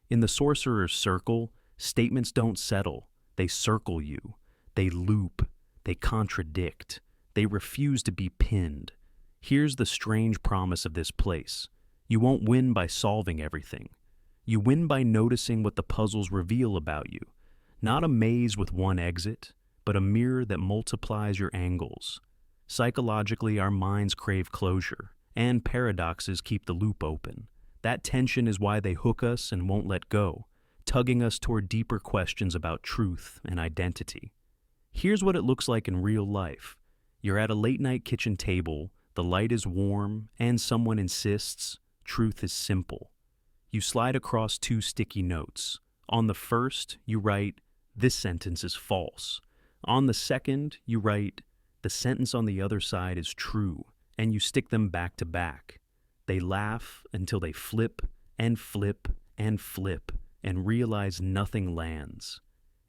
In the Sorcerer's circle, statements don't settle. They circle you. They loop. They contradict. They refuse to be pinned. Here's the strange promise of this place. You won't win by solving everything. You win by noticing what the puzzles reveal about you. Not a maze with one exit, but a mirror that multiplies your angles. Psychologically, our minds crave closure, and paradoxes keep the loop open. That tension is why they hook us and won't let go, tugging us toward deeper questions about truth and identity. Here's what it looks like in real life. You're at a late-night kitchen table, the light is warm, and someone insists, truth is simple. You slide across 2 sticky notes. On the first, you write, this sentence is false. On the second, you write, the sentence on the other side is true, and you stick them back to back. They laugh until they flip and flip and flip and realize nothing lands.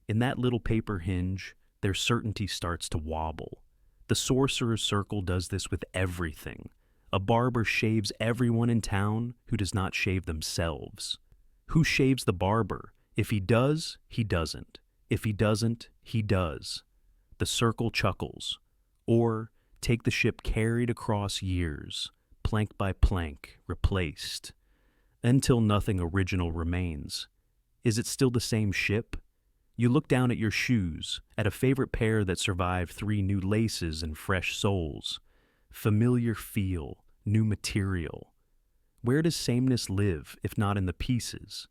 In that little paper hinge, their certainty starts to wobble. The Sorcerer's Circle does this with everything. A barber shaves everyone in town who does not shave themselves. Who shaves the barber? If he does, he doesn't. If he doesn't, he does. The circle chuckles. Or take the ship carried across years, plank by plank, replaced, until nothing original remains. Is it still the same ship? You look down at your shoes, at a favorite pair that survived 3 new laces and fresh soles. Familiar feel, new material. Where does sameness live, if not in the pieces?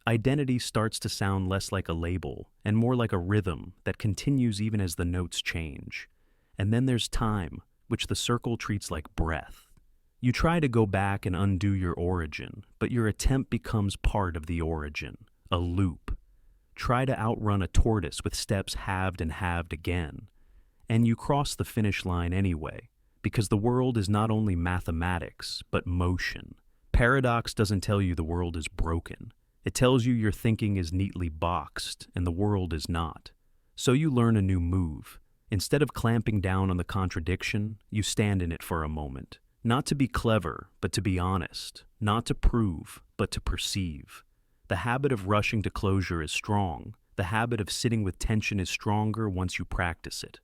Identity starts to sound less like a label and more like a rhythm that continues even as the notes change. And then there's time, which the circle treats like breath. You try to go back and undo your origin, but your attempt becomes part of the origin, a loop. Try to outrun a tortoise with steps halved and halved again. And you cross the finish line anyway, because the world is not only mathematics, but motion. Paradox doesn't tell you the world is broken. It tells you your thinking is neatly boxed, and the world is not. So you learn a new move. Instead of clamping down on the contradiction, you stand in it for a moment. Not to be clever, but to be honest. Not to prove, but to perceive. The habit of rushing to closure is strong. The habit of sitting with tension is stronger once you practice it.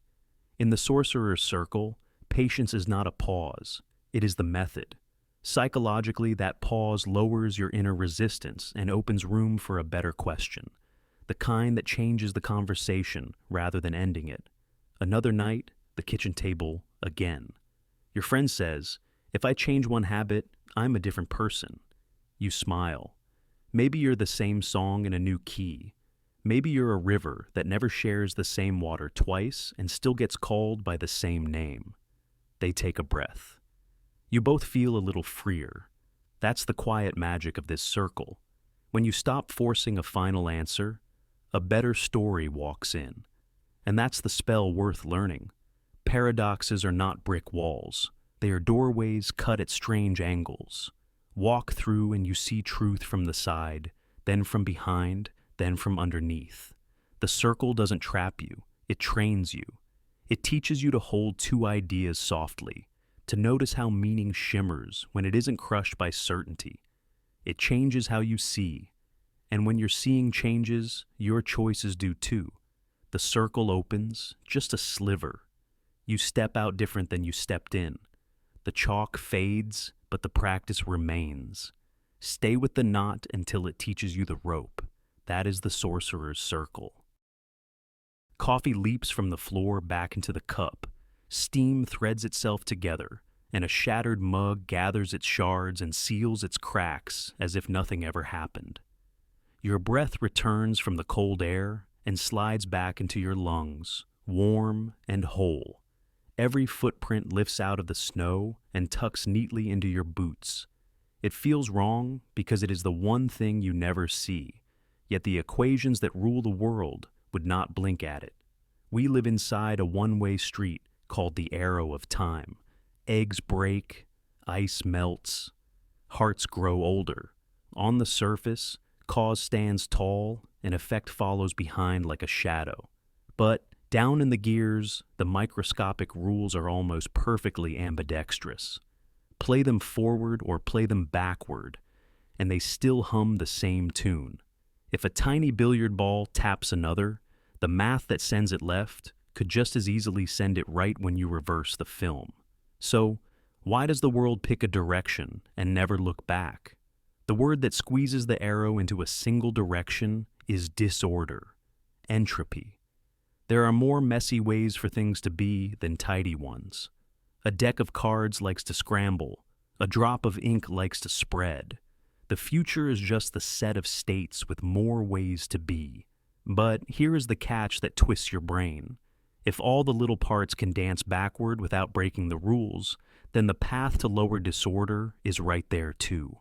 In the Sorcerer's Circle, patience is not a pause. It is the method. Psychologically, that pause lowers your inner resistance and opens room for a better question. The kind that changes the conversation rather than ending it. Another night, the kitchen table again. Your friend says, if I change one habit, I'm a different person. You smile. Maybe you're the same song in a new key. Maybe you're a river that never shares the same water twice and still gets called by the same name. They take a breath. You both feel a little freer. That's the quiet magic of this circle. When you stop forcing a final answer, a better story walks in. And that's the spell worth learning. Paradoxes are not brick walls. They are doorways cut at strange angles. Walk through and you see truth from the side, then from behind, then from underneath. The circle doesn't trap you. It trains you. It teaches you to hold 2 ideas softly, to notice how meaning shimmers when it isn't crushed by certainty. It changes how you see. And when your seeing changes, your choices do too. The circle opens, just a sliver. You step out different than you stepped in. The chalk fades, but the practice remains. Stay with the knot until it teaches you the rope. That is the Sorcerer's Circle. Coffee leaps from the floor back into the cup. Steam threads itself together, and a shattered mug gathers its shards and seals its cracks as if nothing ever happened. Your breath returns from the cold air and slides back into your lungs, warm and whole. Every footprint lifts out of the snow and tucks neatly into your boots. It feels wrong because it is the one thing you never see, yet the equations that rule the world would not blink at it. We live inside a one-way street called the arrow of time. Eggs break, ice melts, hearts grow older. On the surface, cause stands tall, and effect follows behind like a shadow. But down in the gears, the microscopic rules are almost perfectly ambidextrous. Play them forward or play them backward, and they still hum the same tune. If a tiny billiard ball taps another, the math that sends it left could just as easily send it right when you reverse the film. So, why does the world pick a direction and never look back? The word that squeezes the arrow into a single direction is disorder, entropy. There are more messy ways for things to be than tidy ones. A deck of cards likes to scramble. A drop of ink likes to spread. The future is just the set of states with more ways to be. But here is the catch that twists your brain. If all the little parts can dance backward without breaking the rules, then the path to lower disorder is right there too.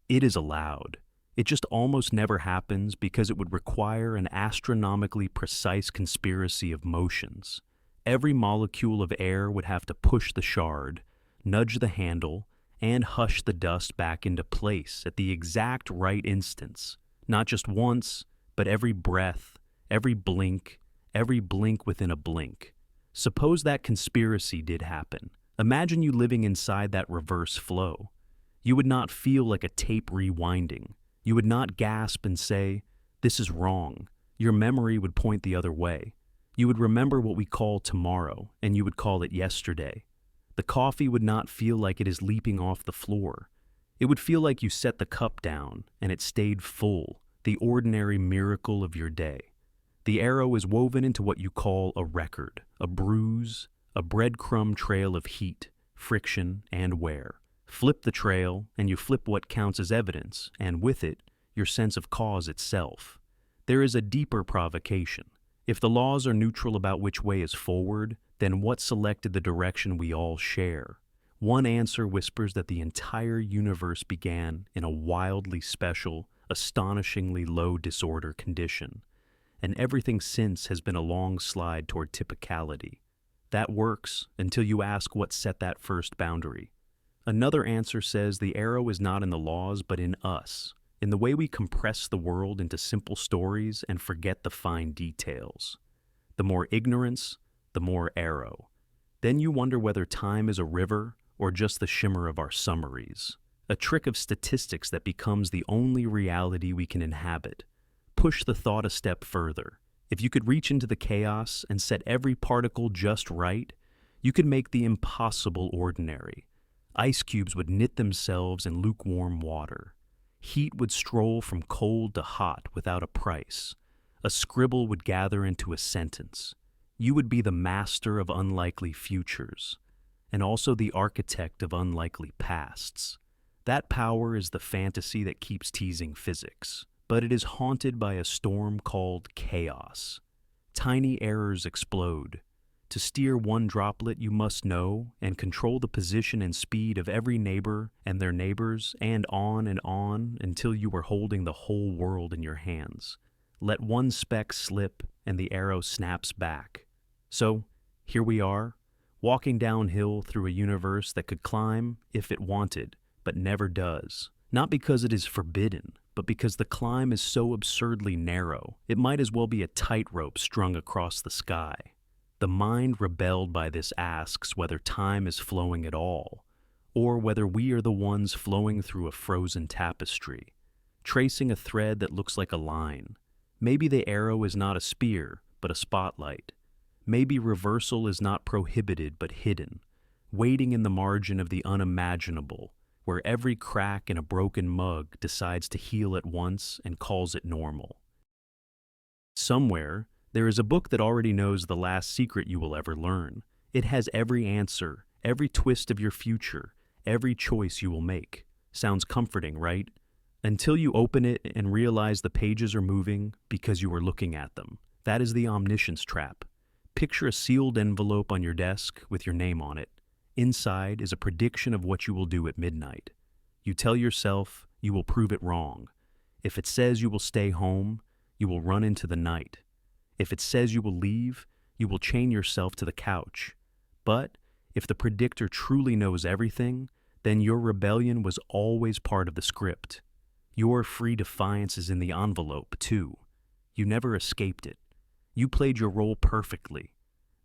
It is allowed. It just almost never happens because it would require an astronomically precise conspiracy of motions. Every molecule of air would have to push the shard, nudge the handle, and hush the dust back into place at the exact right instance. Not just once, but every breath, every blink within a blink. Suppose that conspiracy did happen. Imagine you living inside that reverse flow. You would not feel like a tape rewinding. You would not gasp and say, "This is wrong." Your memory would point the other way. You would remember what we call tomorrow, and you would call it yesterday. The coffee would not feel like it is leaping off the floor. It would feel like you set the cup down, and it stayed full, the ordinary miracle of your day. The arrow is woven into what you call a record, a bruise, a breadcrumb trail of heat, friction, and wear. Flip the trail, and you flip what counts as evidence, and with it, your sense of cause itself. There is a deeper provocation. If the laws are neutral about which way is forward, then what selected the direction we all share? One answer whispers that the entire universe began in a wildly special, astonishingly low disorder condition, and everything since has been a long slide toward typicality. That works until you ask what set that first boundary. Another answer says the arrow is not in the laws, but in us, in the way we compress the world into simple stories and forget the fine details. The more ignorance, the more arrow. Then you wonder whether time is a river or just the shimmer of our summaries, a trick of statistics that becomes the only reality we can inhabit. Push the thought a step further. If you could reach into the chaos and set every particle just right, you could make the impossible ordinary. Ice cubes would knit themselves in lukewarm water. Heat would stroll from cold to hot without a price. A scribble would gather into a sentence. You would be the master of unlikely futures, and also the architect of unlikely pasts. That power is the fantasy that keeps teasing physics, but it is haunted by a storm called chaos. Tiny errors explode. To steer one droplet, you must know and control the position and speed of every neighbor and their neighbors, and on until you are holding the whole world in your hands. Let one speck slip, and the arrow snaps back. So, here we are, walking downhill through a universe that could climb if it wanted, but never does. Not because it is forbidden, but because the climb is so absurdly narrow, it might as well be a tightrope strung across the sky. The mind rebelled by this asks whether time is flowing at all, or whether we are the ones flowing through a frozen tapestry, tracing a thread that looks like a line. Maybe the arrow is not a spear, but a spotlight. Maybe reversal is not prohibited but hidden, waiting in the margin of the unimaginable, where every crack in a broken mug decides to heal at once and calls it normal. Somewhere, there is a book that already knows the last secret you will ever learn. It has every answer, every twist of your future, every choice you will make. Sounds comforting, right? Until you open it and realize the pages are moving because you are looking at them. That is the Omniscience Trap. Picture a sealed envelope on your desk with your name on it. Inside is a prediction of what you will do at midnight. You tell yourself you will prove it wrong. If it says you will stay home, you will run into the night. If it says you will leave, you will chain yourself to the couch. But if the predictor truly knows everything, then your rebellion was always part of the script. Your free defiance is in the envelope, too. You never escaped it. You played your role perfectly.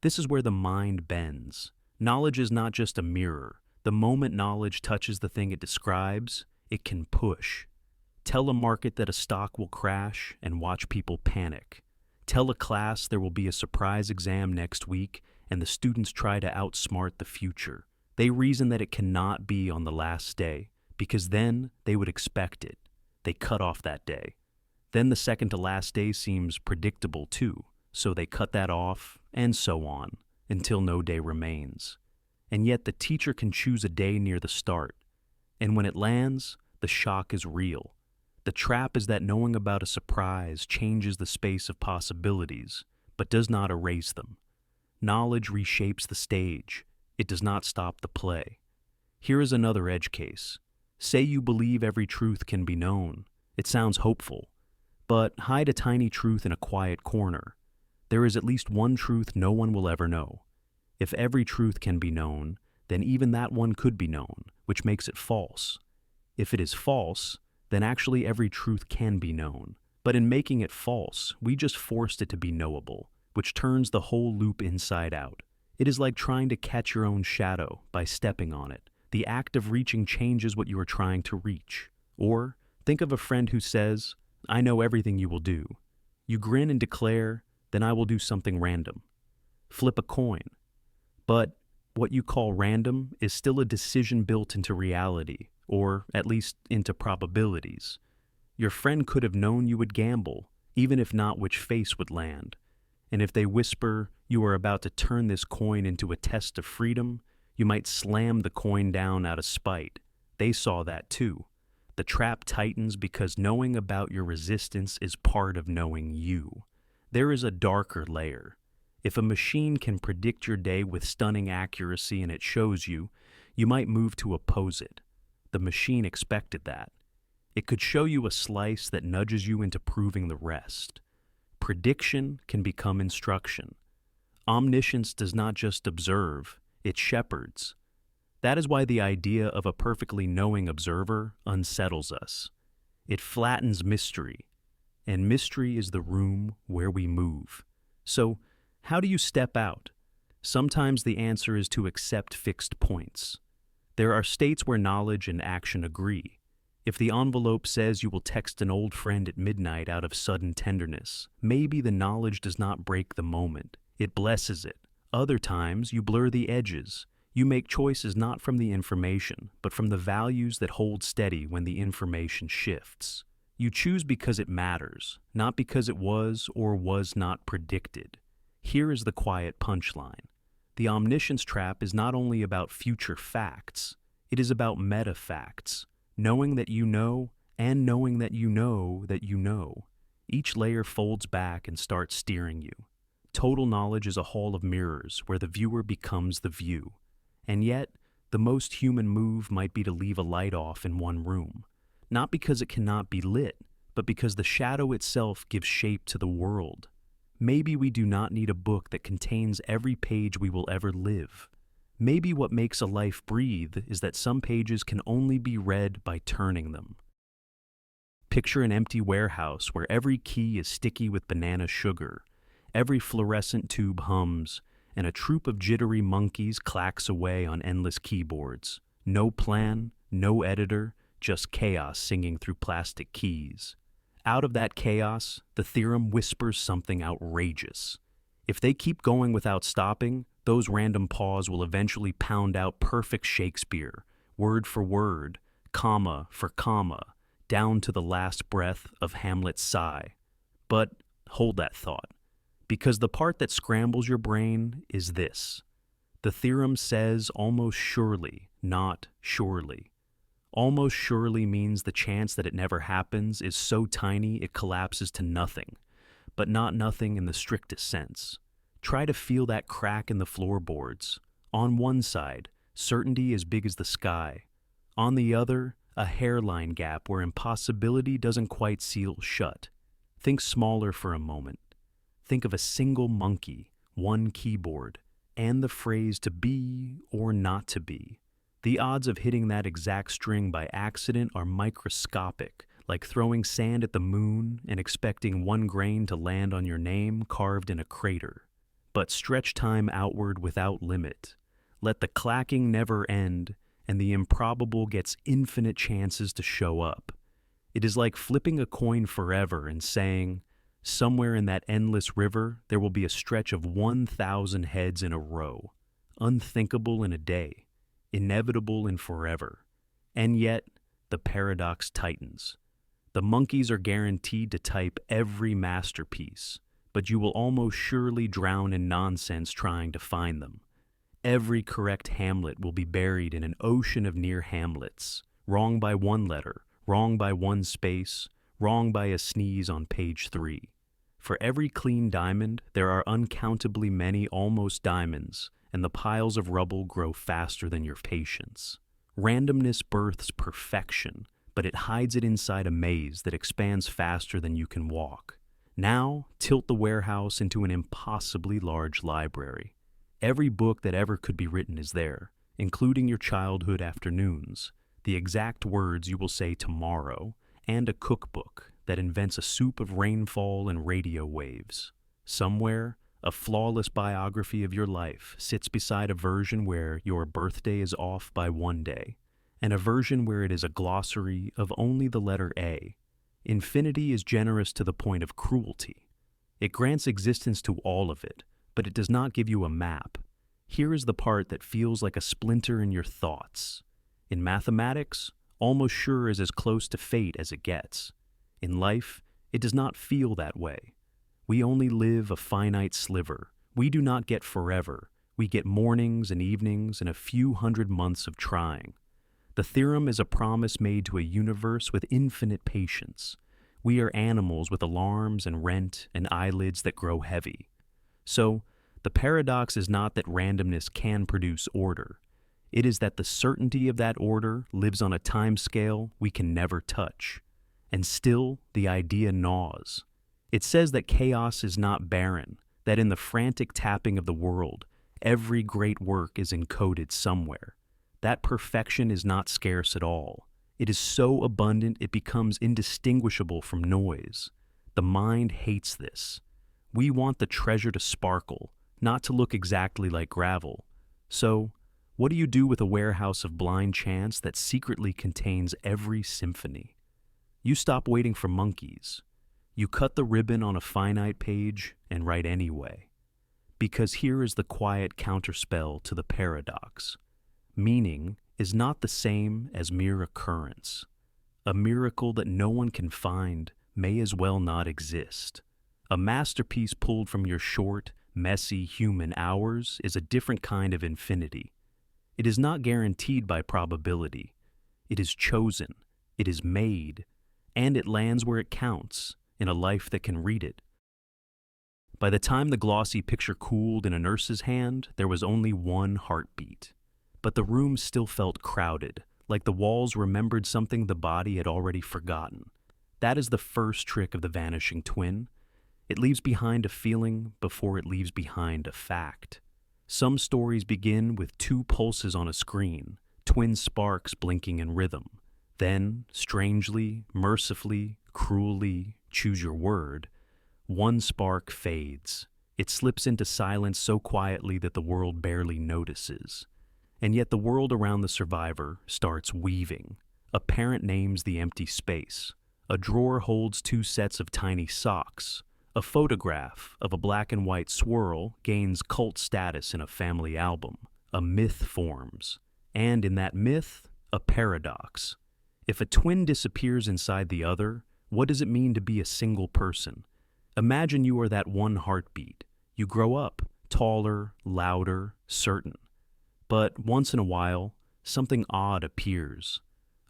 This is where the mind bends. Knowledge is not just a mirror. The moment knowledge touches the thing it describes, it can push. Tell a market that a stock will crash and watch people panic. Tell a class there will be a surprise exam next week and the students try to outsmart the future. They reason that it cannot be on the last day because then they would expect it. They cut off that day. Then the second to last day seems predictable too, so they cut that off and so on until no day remains. And yet the teacher can choose a day near the start. And when it lands, the shock is real. The trap is that knowing about a surprise changes the space of possibilities, but does not erase them. Knowledge reshapes the stage. It does not stop the play. Here is another edge case. Say you believe every truth can be known. It sounds hopeful. But hide a tiny truth in a quiet corner. There is at least one truth no one will ever know. If every truth can be known, then even that one could be known, which makes it false. If it is false, then actually every truth can be known. But in making it false, we just forced it to be knowable, which turns the whole loop inside out. It is like trying to catch your own shadow by stepping on it. The act of reaching changes what you are trying to reach. Or think of a friend who says, "I know everything you will do." You grin and declare, "Then I will do something random." Flip a coin. But what you call random is still a decision built into reality, or at least into probabilities. Your friend could have known you would gamble, even if not which face would land. And if they whisper, "You are about to turn this coin into a test of freedom," you might slam the coin down out of spite. They saw that too. The trap tightens because knowing about your resistance is part of knowing you. There is a darker layer. If a machine can predict your day with stunning accuracy and it shows you, you might move to oppose it. The machine expected that. It could show you a slice that nudges you into proving the rest. Prediction can become instruction. Omniscience does not just observe, it shepherds. That is why the idea of a perfectly knowing observer unsettles us. It flattens mystery, and mystery is the room where we move. So, how do you step out? Sometimes the answer is to accept fixed points. There are states where knowledge and action agree. If the envelope says you will text an old friend at midnight out of sudden tenderness, maybe the knowledge does not break the moment. It blesses it. Other times, you blur the edges. You make choices not from the information, but from the values that hold steady when the information shifts. You choose because it matters, not because it was or was not predicted. Here is the quiet punchline. The Omniscience Trap is not only about future facts, it is about meta-facts, knowing that you know and knowing that you know that you know. Each layer folds back and starts steering you. Total knowledge is a hall of mirrors where the viewer becomes the view. And yet, the most human move might be to leave a light off in one room, not because it cannot be lit, but because the shadow itself gives shape to the world. Maybe we do not need a book that contains every page we will ever live. Maybe what makes a life breathe is that some pages can only be read by turning them. Picture an empty warehouse where every key is sticky with banana sugar, every fluorescent tube hums, and a troop of jittery monkeys clacks away on endless keyboards. No plan, no editor, just chaos singing through plastic keys. Out of that chaos, the theorem whispers something outrageous. If they keep going without stopping, those random paws will eventually pound out perfect Shakespeare, word for word, comma for comma, down to the last breath of Hamlet's sigh. But hold that thought, because the part that scrambles your brain is this. The theorem says almost surely, not surely. Almost surely means the chance that it never happens is so tiny it collapses to nothing, but not nothing in the strictest sense. Try to feel that crack in the floorboards. On one side, certainty as big as the sky. On the other, a hairline gap where impossibility doesn't quite seal shut. Think smaller for a moment. Think of a single monkey, one keyboard, and the phrase to be or not to be. The odds of hitting that exact string by accident are microscopic, like throwing sand at the moon and expecting one grain to land on your name carved in a crater. But stretch time outward without limit. Let the clacking never end, and the improbable gets infinite chances to show up. It is like flipping a coin forever and saying, somewhere in that endless river there will be a stretch of 1,000 heads in a row, unthinkable in a day, inevitable in forever. And yet, the paradox tightens. The monkeys are guaranteed to type every masterpiece, but you will almost surely drown in nonsense trying to find them. Every correct Hamlet will be buried in an ocean of near Hamlets, wrong by one letter, wrong by one space, wrong by a sneeze on page 3. For every clean diamond, there are uncountably many almost diamonds, and the piles of rubble grow faster than your patience. Randomness births perfection, but it hides it inside a maze that expands faster than you can walk. Now, tilt the warehouse into an impossibly large library. Every book that ever could be written is there, including your childhood afternoons, the exact words you will say tomorrow, and a cookbook that invents a soup of rainfall and radio waves. Somewhere, a flawless biography of your life sits beside a version where your birthday is off by one day, and a version where it is a glossary of only the letter A. Infinity is generous to the point of cruelty. It grants existence to all of it, but it does not give you a map. Here is the part that feels like a splinter in your thoughts. In mathematics, almost sure is as close to fate as it gets. In life, it does not feel that way. We only live a finite sliver. We do not get forever. We get mornings and evenings and a few hundred months of trying. The theorem is a promise made to a universe with infinite patience. We are animals with alarms and rent and eyelids that grow heavy. So, the paradox is not that randomness can produce order. It is that the certainty of that order lives on a time scale we can never touch. And still, the idea gnaws. It says that chaos is not barren, that in the frantic tapping of the world, every great work is encoded somewhere. That perfection is not scarce at all. It is so abundant it becomes indistinguishable from noise. The mind hates this. We want the treasure to sparkle, not to look exactly like gravel. So, what do you do with a warehouse of blind chance that secretly contains every symphony? You stop waiting for monkeys. You cut the ribbon on a finite page and write anyway. Because here is the quiet counterspell to the paradox. Meaning is not the same as mere occurrence. A miracle that no one can find may as well not exist. A masterpiece pulled from your short, messy human hours is a different kind of infinity. It is not guaranteed by probability. It is chosen, it is made, and it lands where it counts, in a life that can read it. By the time the glossy picture cooled in a nurse's hand, there was only one heartbeat. But the room still felt crowded, like the walls remembered something the body had already forgotten. That is the first trick of the Vanishing Twin. It leaves behind a feeling before it leaves behind a fact. Some stories begin with 2 pulses on a screen, twin sparks blinking in rhythm. Then, strangely, mercifully, cruelly, choose your word, one spark fades. It slips into silence so quietly that the world barely notices. And yet the world around the survivor starts weaving. A parent names the empty space. A drawer holds 2 sets of tiny socks. A photograph of a black and white swirl gains cult status in a family album. A myth forms. And in that myth, a paradox. If a twin disappears inside the other, what does it mean to be a single person? Imagine you are that one heartbeat. You grow up, taller, louder, certain. But once in a while, something odd appears.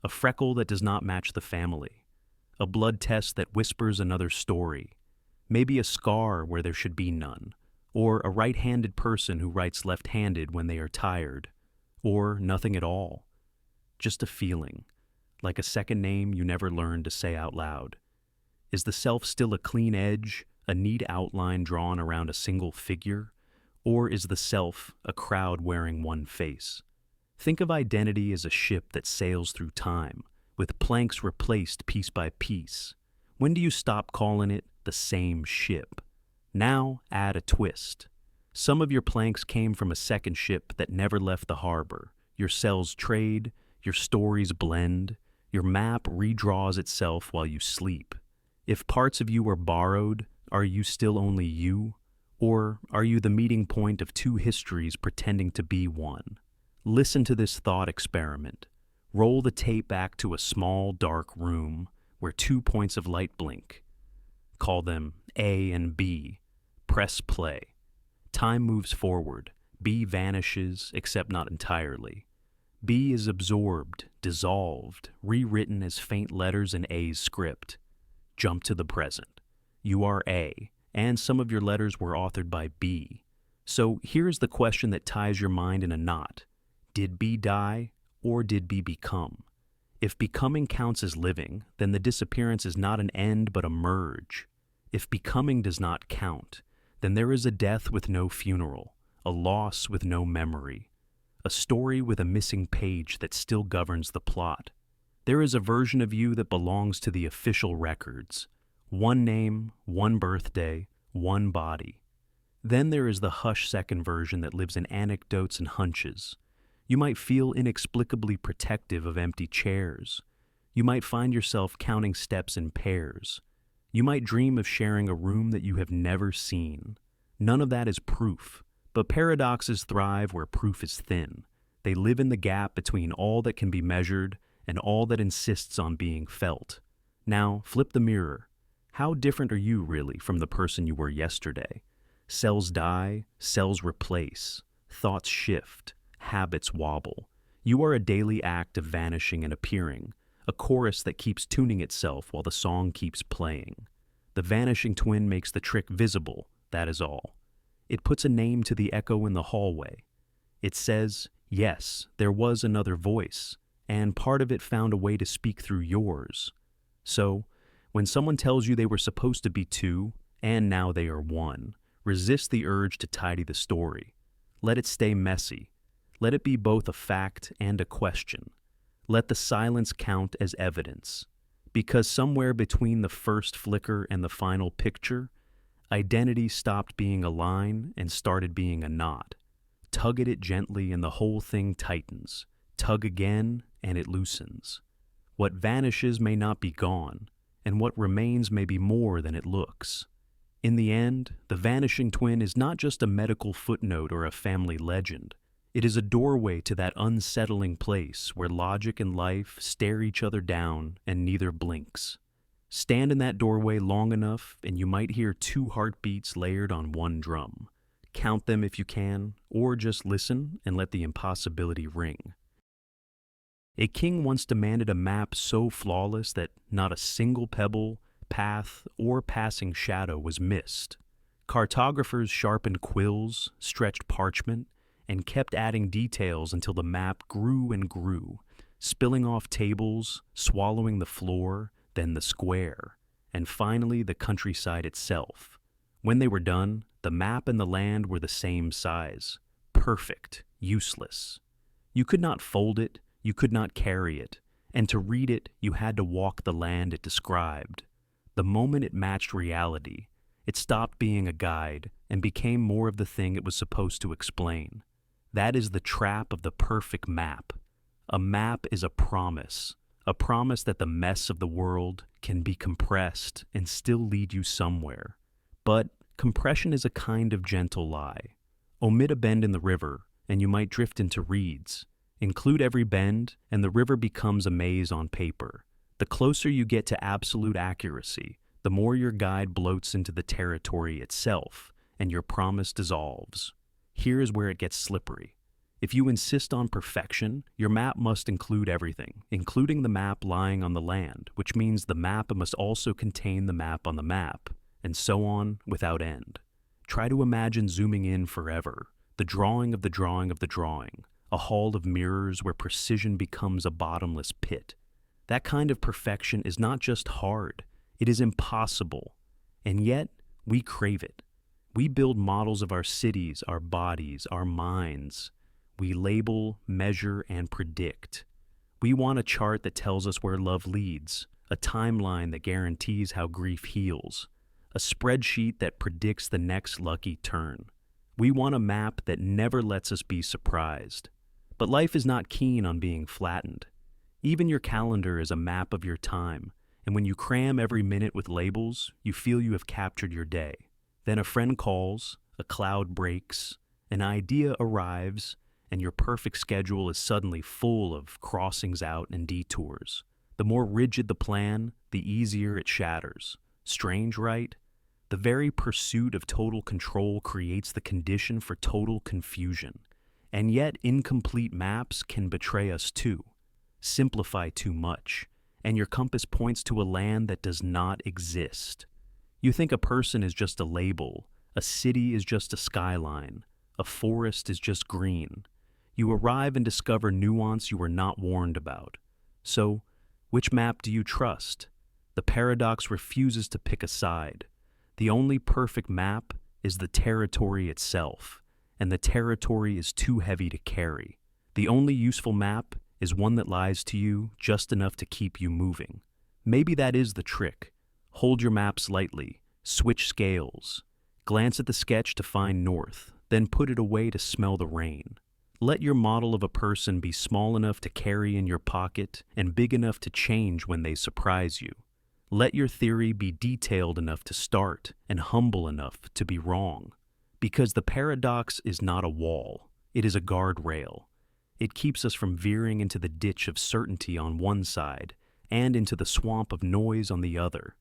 A freckle that does not match the family. A blood test that whispers another story. Maybe a scar where there should be none. or a right-handed person who writes left-handed when they are tired, or nothing at all. Just a feeling, like a second name you never learned to say out loud. Is the self still a clean edge, a neat outline drawn around a single figure, or is the self a crowd wearing one face? Think of identity as a ship that sails through time, with planks replaced piece by piece. When do you stop calling it the same ship? Now add a twist. Some of your planks came from a second ship that never left the harbor. Your cells trade, your stories blend, your map redraws itself while you sleep. If parts of you are borrowed, are you still only you? Or are you the meeting point of two histories pretending to be one? Listen to this thought experiment. Roll the tape back to a small, dark room where 2 points of light blink. Call them A and B. Press play. Time moves forward. B vanishes, except not entirely. B is absorbed, dissolved, rewritten as faint letters in A's script. Jump to the present. You are A, and some of your letters were authored by B. So here's the question that ties your mind in a knot. Did B die, or did B become? If becoming counts as living, then the disappearance is not an end but a merge. If becoming does not count, then there is a death with no funeral, a loss with no memory, a story with a missing page that still governs the plot. There is a version of you that belongs to the official records. One name, one birthday, one body. Then there is the hush second version that lives in anecdotes and hunches. You might feel inexplicably protective of empty chairs. You might find yourself counting steps in pairs. You might dream of sharing a room that you have never seen. None of that is proof, but paradoxes thrive where proof is thin. They live in the gap between all that can be measured and all that insists on being felt. Now, flip the mirror. How different are you really from the person you were yesterday? Cells die, cells replace, thoughts shift, habits wobble. You are a daily act of vanishing and appearing, a chorus that keeps tuning itself while the song keeps playing. The vanishing twin makes the trick visible, that is all. It puts a name to the echo in the hallway. It says, yes, there was another voice, and part of it found a way to speak through yours. So, when someone tells you they were supposed to be two, and now they are one, resist the urge to tidy the story. Let it stay messy. Let it be both a fact and a question. Let the silence count as evidence. Because somewhere between the first flicker and the final picture, identity stopped being a line and started being a knot. Tug at it gently and the whole thing tightens. Tug again and it loosens. What vanishes may not be gone, and what remains may be more than it looks. In the end, the vanishing twin is not just a medical footnote or a family legend. It is a doorway to that unsettling place where logic and life stare each other down and neither blinks. Stand in that doorway long enough and you might hear two heartbeats layered on one drum. Count them if you can, or just listen and let the impossibility ring. A king once demanded a map so flawless that not a single pebble, path, or passing shadow was missed. Cartographers sharpened quills, stretched parchment, and kept adding details until the map grew and grew, spilling off tables, swallowing the floor, then the square, and finally the countryside itself. When they were done, the map and the land were the same size. Perfect, useless. You could not fold it, you could not carry it, and to read it, you had to walk the land it described. The moment it matched reality, it stopped being a guide and became more of the thing it was supposed to explain. That is the trap of the perfect map. A map is a promise that the mess of the world can be compressed and still lead you somewhere. But compression is a kind of gentle lie. Omit a bend in the river, and you might drift into reeds. Include every bend, and the river becomes a maze on paper. The closer you get to absolute accuracy, the more your guide bloats into the territory itself, and your promise dissolves. Here is where it gets slippery. If you insist on perfection, your map must include everything, including the map lying on the land, which means the map must also contain the map on the map, and so on without end. Try to imagine zooming in forever, the drawing of the drawing of the drawing, a hall of mirrors where precision becomes a bottomless pit. That kind of perfection is not just hard, it is impossible. And yet, we crave it. We build models of our cities, our bodies, our minds. We label, measure, and predict. We want a chart that tells us where love leads, a timeline that guarantees how grief heals, a spreadsheet that predicts the next lucky turn. We want a map that never lets us be surprised. But life is not keen on being flattened. Even your calendar is a map of your time, and when you cram every minute with labels, you feel you have captured your day. Then a friend calls, a cloud breaks, an idea arrives, and your perfect schedule is suddenly full of crossings out and detours. The more rigid the plan, the easier it shatters. Strange, right? The very pursuit of total control creates the condition for total confusion. And yet incomplete maps can betray us too, simplify too much, and your compass points to a land that does not exist. You think a person is just a label, a city is just a skyline, a forest is just green. You arrive and discover nuance you were not warned about. So, which map do you trust? The paradox refuses to pick a side. The only perfect map is the territory itself, and the territory is too heavy to carry. The only useful map is one that lies to you just enough to keep you moving. Maybe that is the trick. Hold your maps lightly, switch scales, glance at the sketch to find north, then put it away to smell the rain. Let your model of a person be small enough to carry in your pocket and big enough to change when they surprise you. Let your theory be detailed enough to start and humble enough to be wrong. Because the paradox is not a wall, it is a guardrail. It keeps us from veering into the ditch of certainty on one side and into the swamp of noise on the other.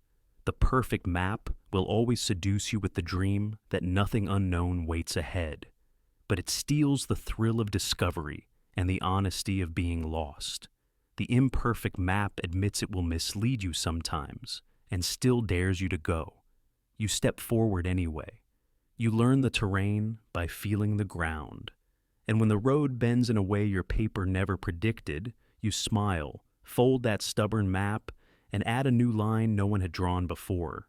The perfect map will always seduce you with the dream that nothing unknown waits ahead, but it steals the thrill of discovery and the honesty of being lost. The imperfect map admits it will mislead you sometimes and still dares you to go. You step forward anyway. You learn the terrain by feeling the ground. And when the road bends in a way your paper never predicted, you smile, fold that stubborn map, and add a new line no one had drawn before.